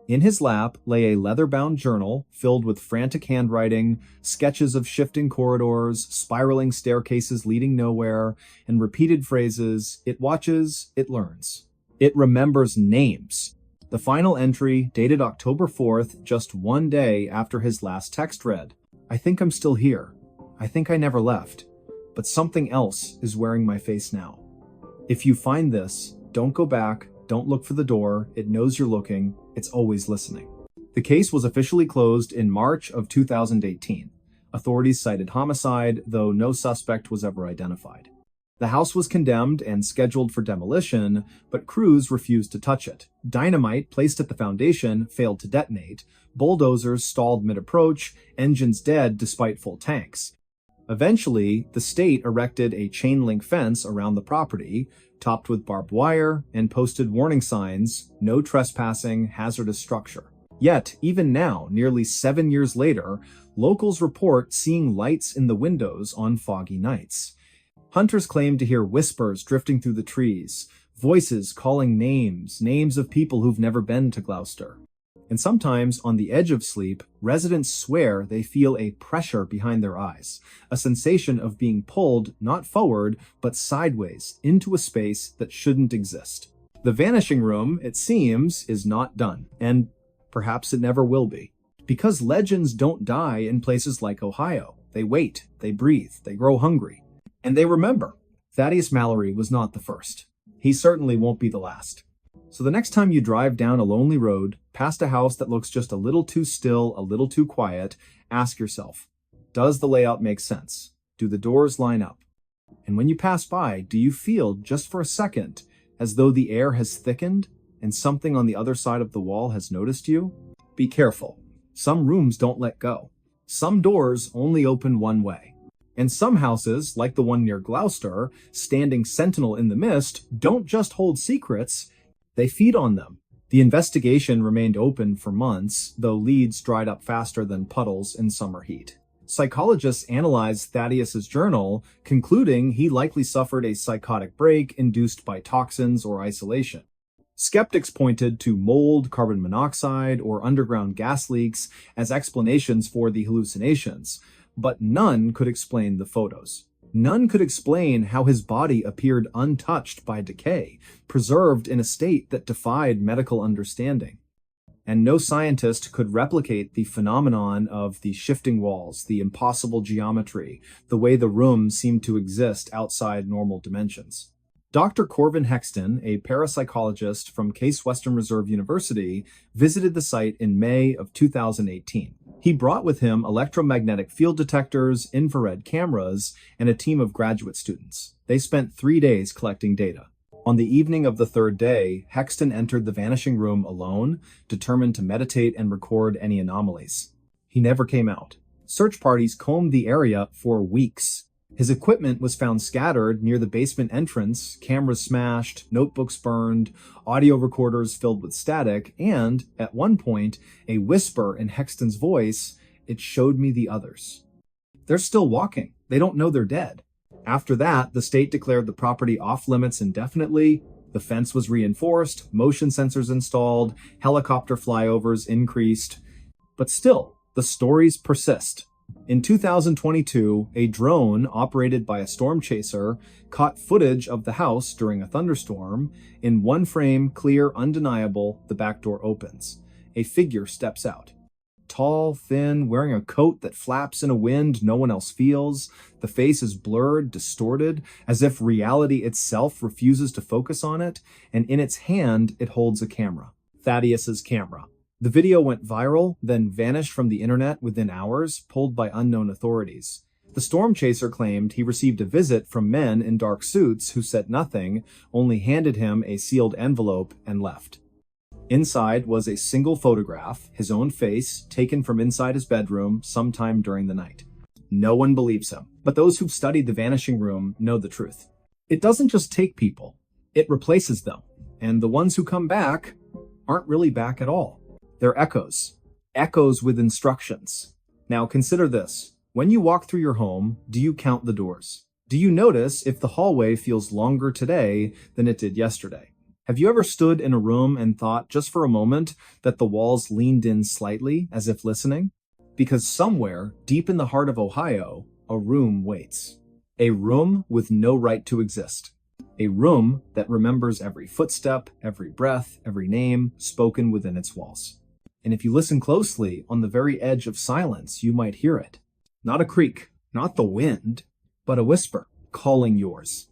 S1: In his lap lay a leather-bound journal filled with frantic handwriting, sketches of shifting corridors, spiraling staircases leading nowhere, and repeated phrases, "It watches, it learns. It remembers names." The final entry, dated October 4th, just one day after his last text read, "I think I'm still here. I think I never left. But something else is wearing my face now." If you find this, don't go back, don't look for the door, it knows you're looking, it's always listening. The case was officially closed in March of 2018. Authorities cited homicide, though no suspect was ever identified. The house was condemned and scheduled for demolition, but crews refused to touch it. Dynamite placed at the foundation failed to detonate. Bulldozers stalled mid-approach, engines dead despite full tanks. Eventually, the state erected a chain-link fence around the property, topped with barbed wire, and posted warning signs, "No trespassing, hazardous structure." Yet, even now, nearly 7 years later, locals report seeing lights in the windows on foggy nights. Hunters claim to hear whispers drifting through the trees, voices calling names of people who've never been to Gloucester. And sometimes, on the edge of sleep, residents swear they feel a pressure behind their eyes, a sensation of being pulled not forward, but sideways, into a space that shouldn't exist. The vanishing room, it seems, is not done, and perhaps it never will be. Because legends don't die in places like Ohio. They wait, they breathe, they grow hungry. And they remember. Thaddeus Mallory was not the first. He certainly won't be the last. So the next time you drive down a lonely road, past a house that looks just a little too still, a little too quiet, ask yourself, does the layout make sense? Do the doors line up? And when you pass by, do you feel, just for a second, as though the air has thickened and something on the other side of the wall has noticed you? Be careful. Some rooms don't let go. Some doors only open one way. And some houses, like the one near Gloucester, standing sentinel in the mist, don't just hold secrets, they feed on them. The investigation remained open for months, though leads dried up faster than puddles in summer heat. Psychologists analyzed Thaddeus's journal, concluding he likely suffered a psychotic break induced by toxins or isolation. Skeptics pointed to mold, carbon monoxide, or underground gas leaks as explanations for the hallucinations, but none could explain the photos. None could explain how his body appeared untouched by decay, preserved in a state that defied medical understanding. And no scientist could replicate the phenomenon of the shifting walls, the impossible geometry, the way the room seemed to exist outside normal dimensions. Dr. Corvin Hexton, a parapsychologist from Case Western Reserve University, visited the site in May of 2018. He brought with him electromagnetic field detectors, infrared cameras, and a team of graduate students. They spent 3 days collecting data. On the evening of the third day, Hexton entered the vanishing room alone, determined to meditate and record any anomalies. He never came out. Search parties combed the area for weeks. His equipment was found scattered near the basement entrance, cameras smashed, notebooks burned, audio recorders filled with static, and, at one point, a whisper in Hexton's voice, "It showed me the others." They're still walking. They don't know they're dead. After that, the state declared the property off-limits indefinitely. The fence was reinforced, motion sensors installed, helicopter flyovers increased. But still, the stories persist. In 2022, a drone operated by a storm chaser caught footage of the house during a thunderstorm. In one frame, clear, undeniable, the back door opens. A figure steps out. Tall, thin, wearing a coat that flaps in a wind no one else feels. The face is blurred, distorted, as if reality itself refuses to focus on it, and in its hand it holds a camera. Thaddeus's camera. The video went viral, then vanished from the internet within hours, pulled by unknown authorities. The storm chaser claimed he received a visit from men in dark suits who said nothing, only handed him a sealed envelope and left. Inside was a single photograph, his own face, taken from inside his bedroom sometime during the night. No one believes him, but those who've studied the vanishing room know the truth. It doesn't just take people, it replaces them, and the ones who come back aren't really back at all. They're echoes with instructions. Now consider this. When you walk through your home, do you count the doors? Do you notice if the hallway feels longer today than it did yesterday? Have you ever stood in a room and thought, just for a moment, that the walls leaned in slightly, as if listening? Because somewhere, deep in the heart of Ohio, a room waits. A room with no right to exist. A room that remembers every footstep, every breath, every name spoken within its walls. And if you listen closely, on the very edge of silence, you might hear it. Not a creak, not the wind, but a whisper, calling yours.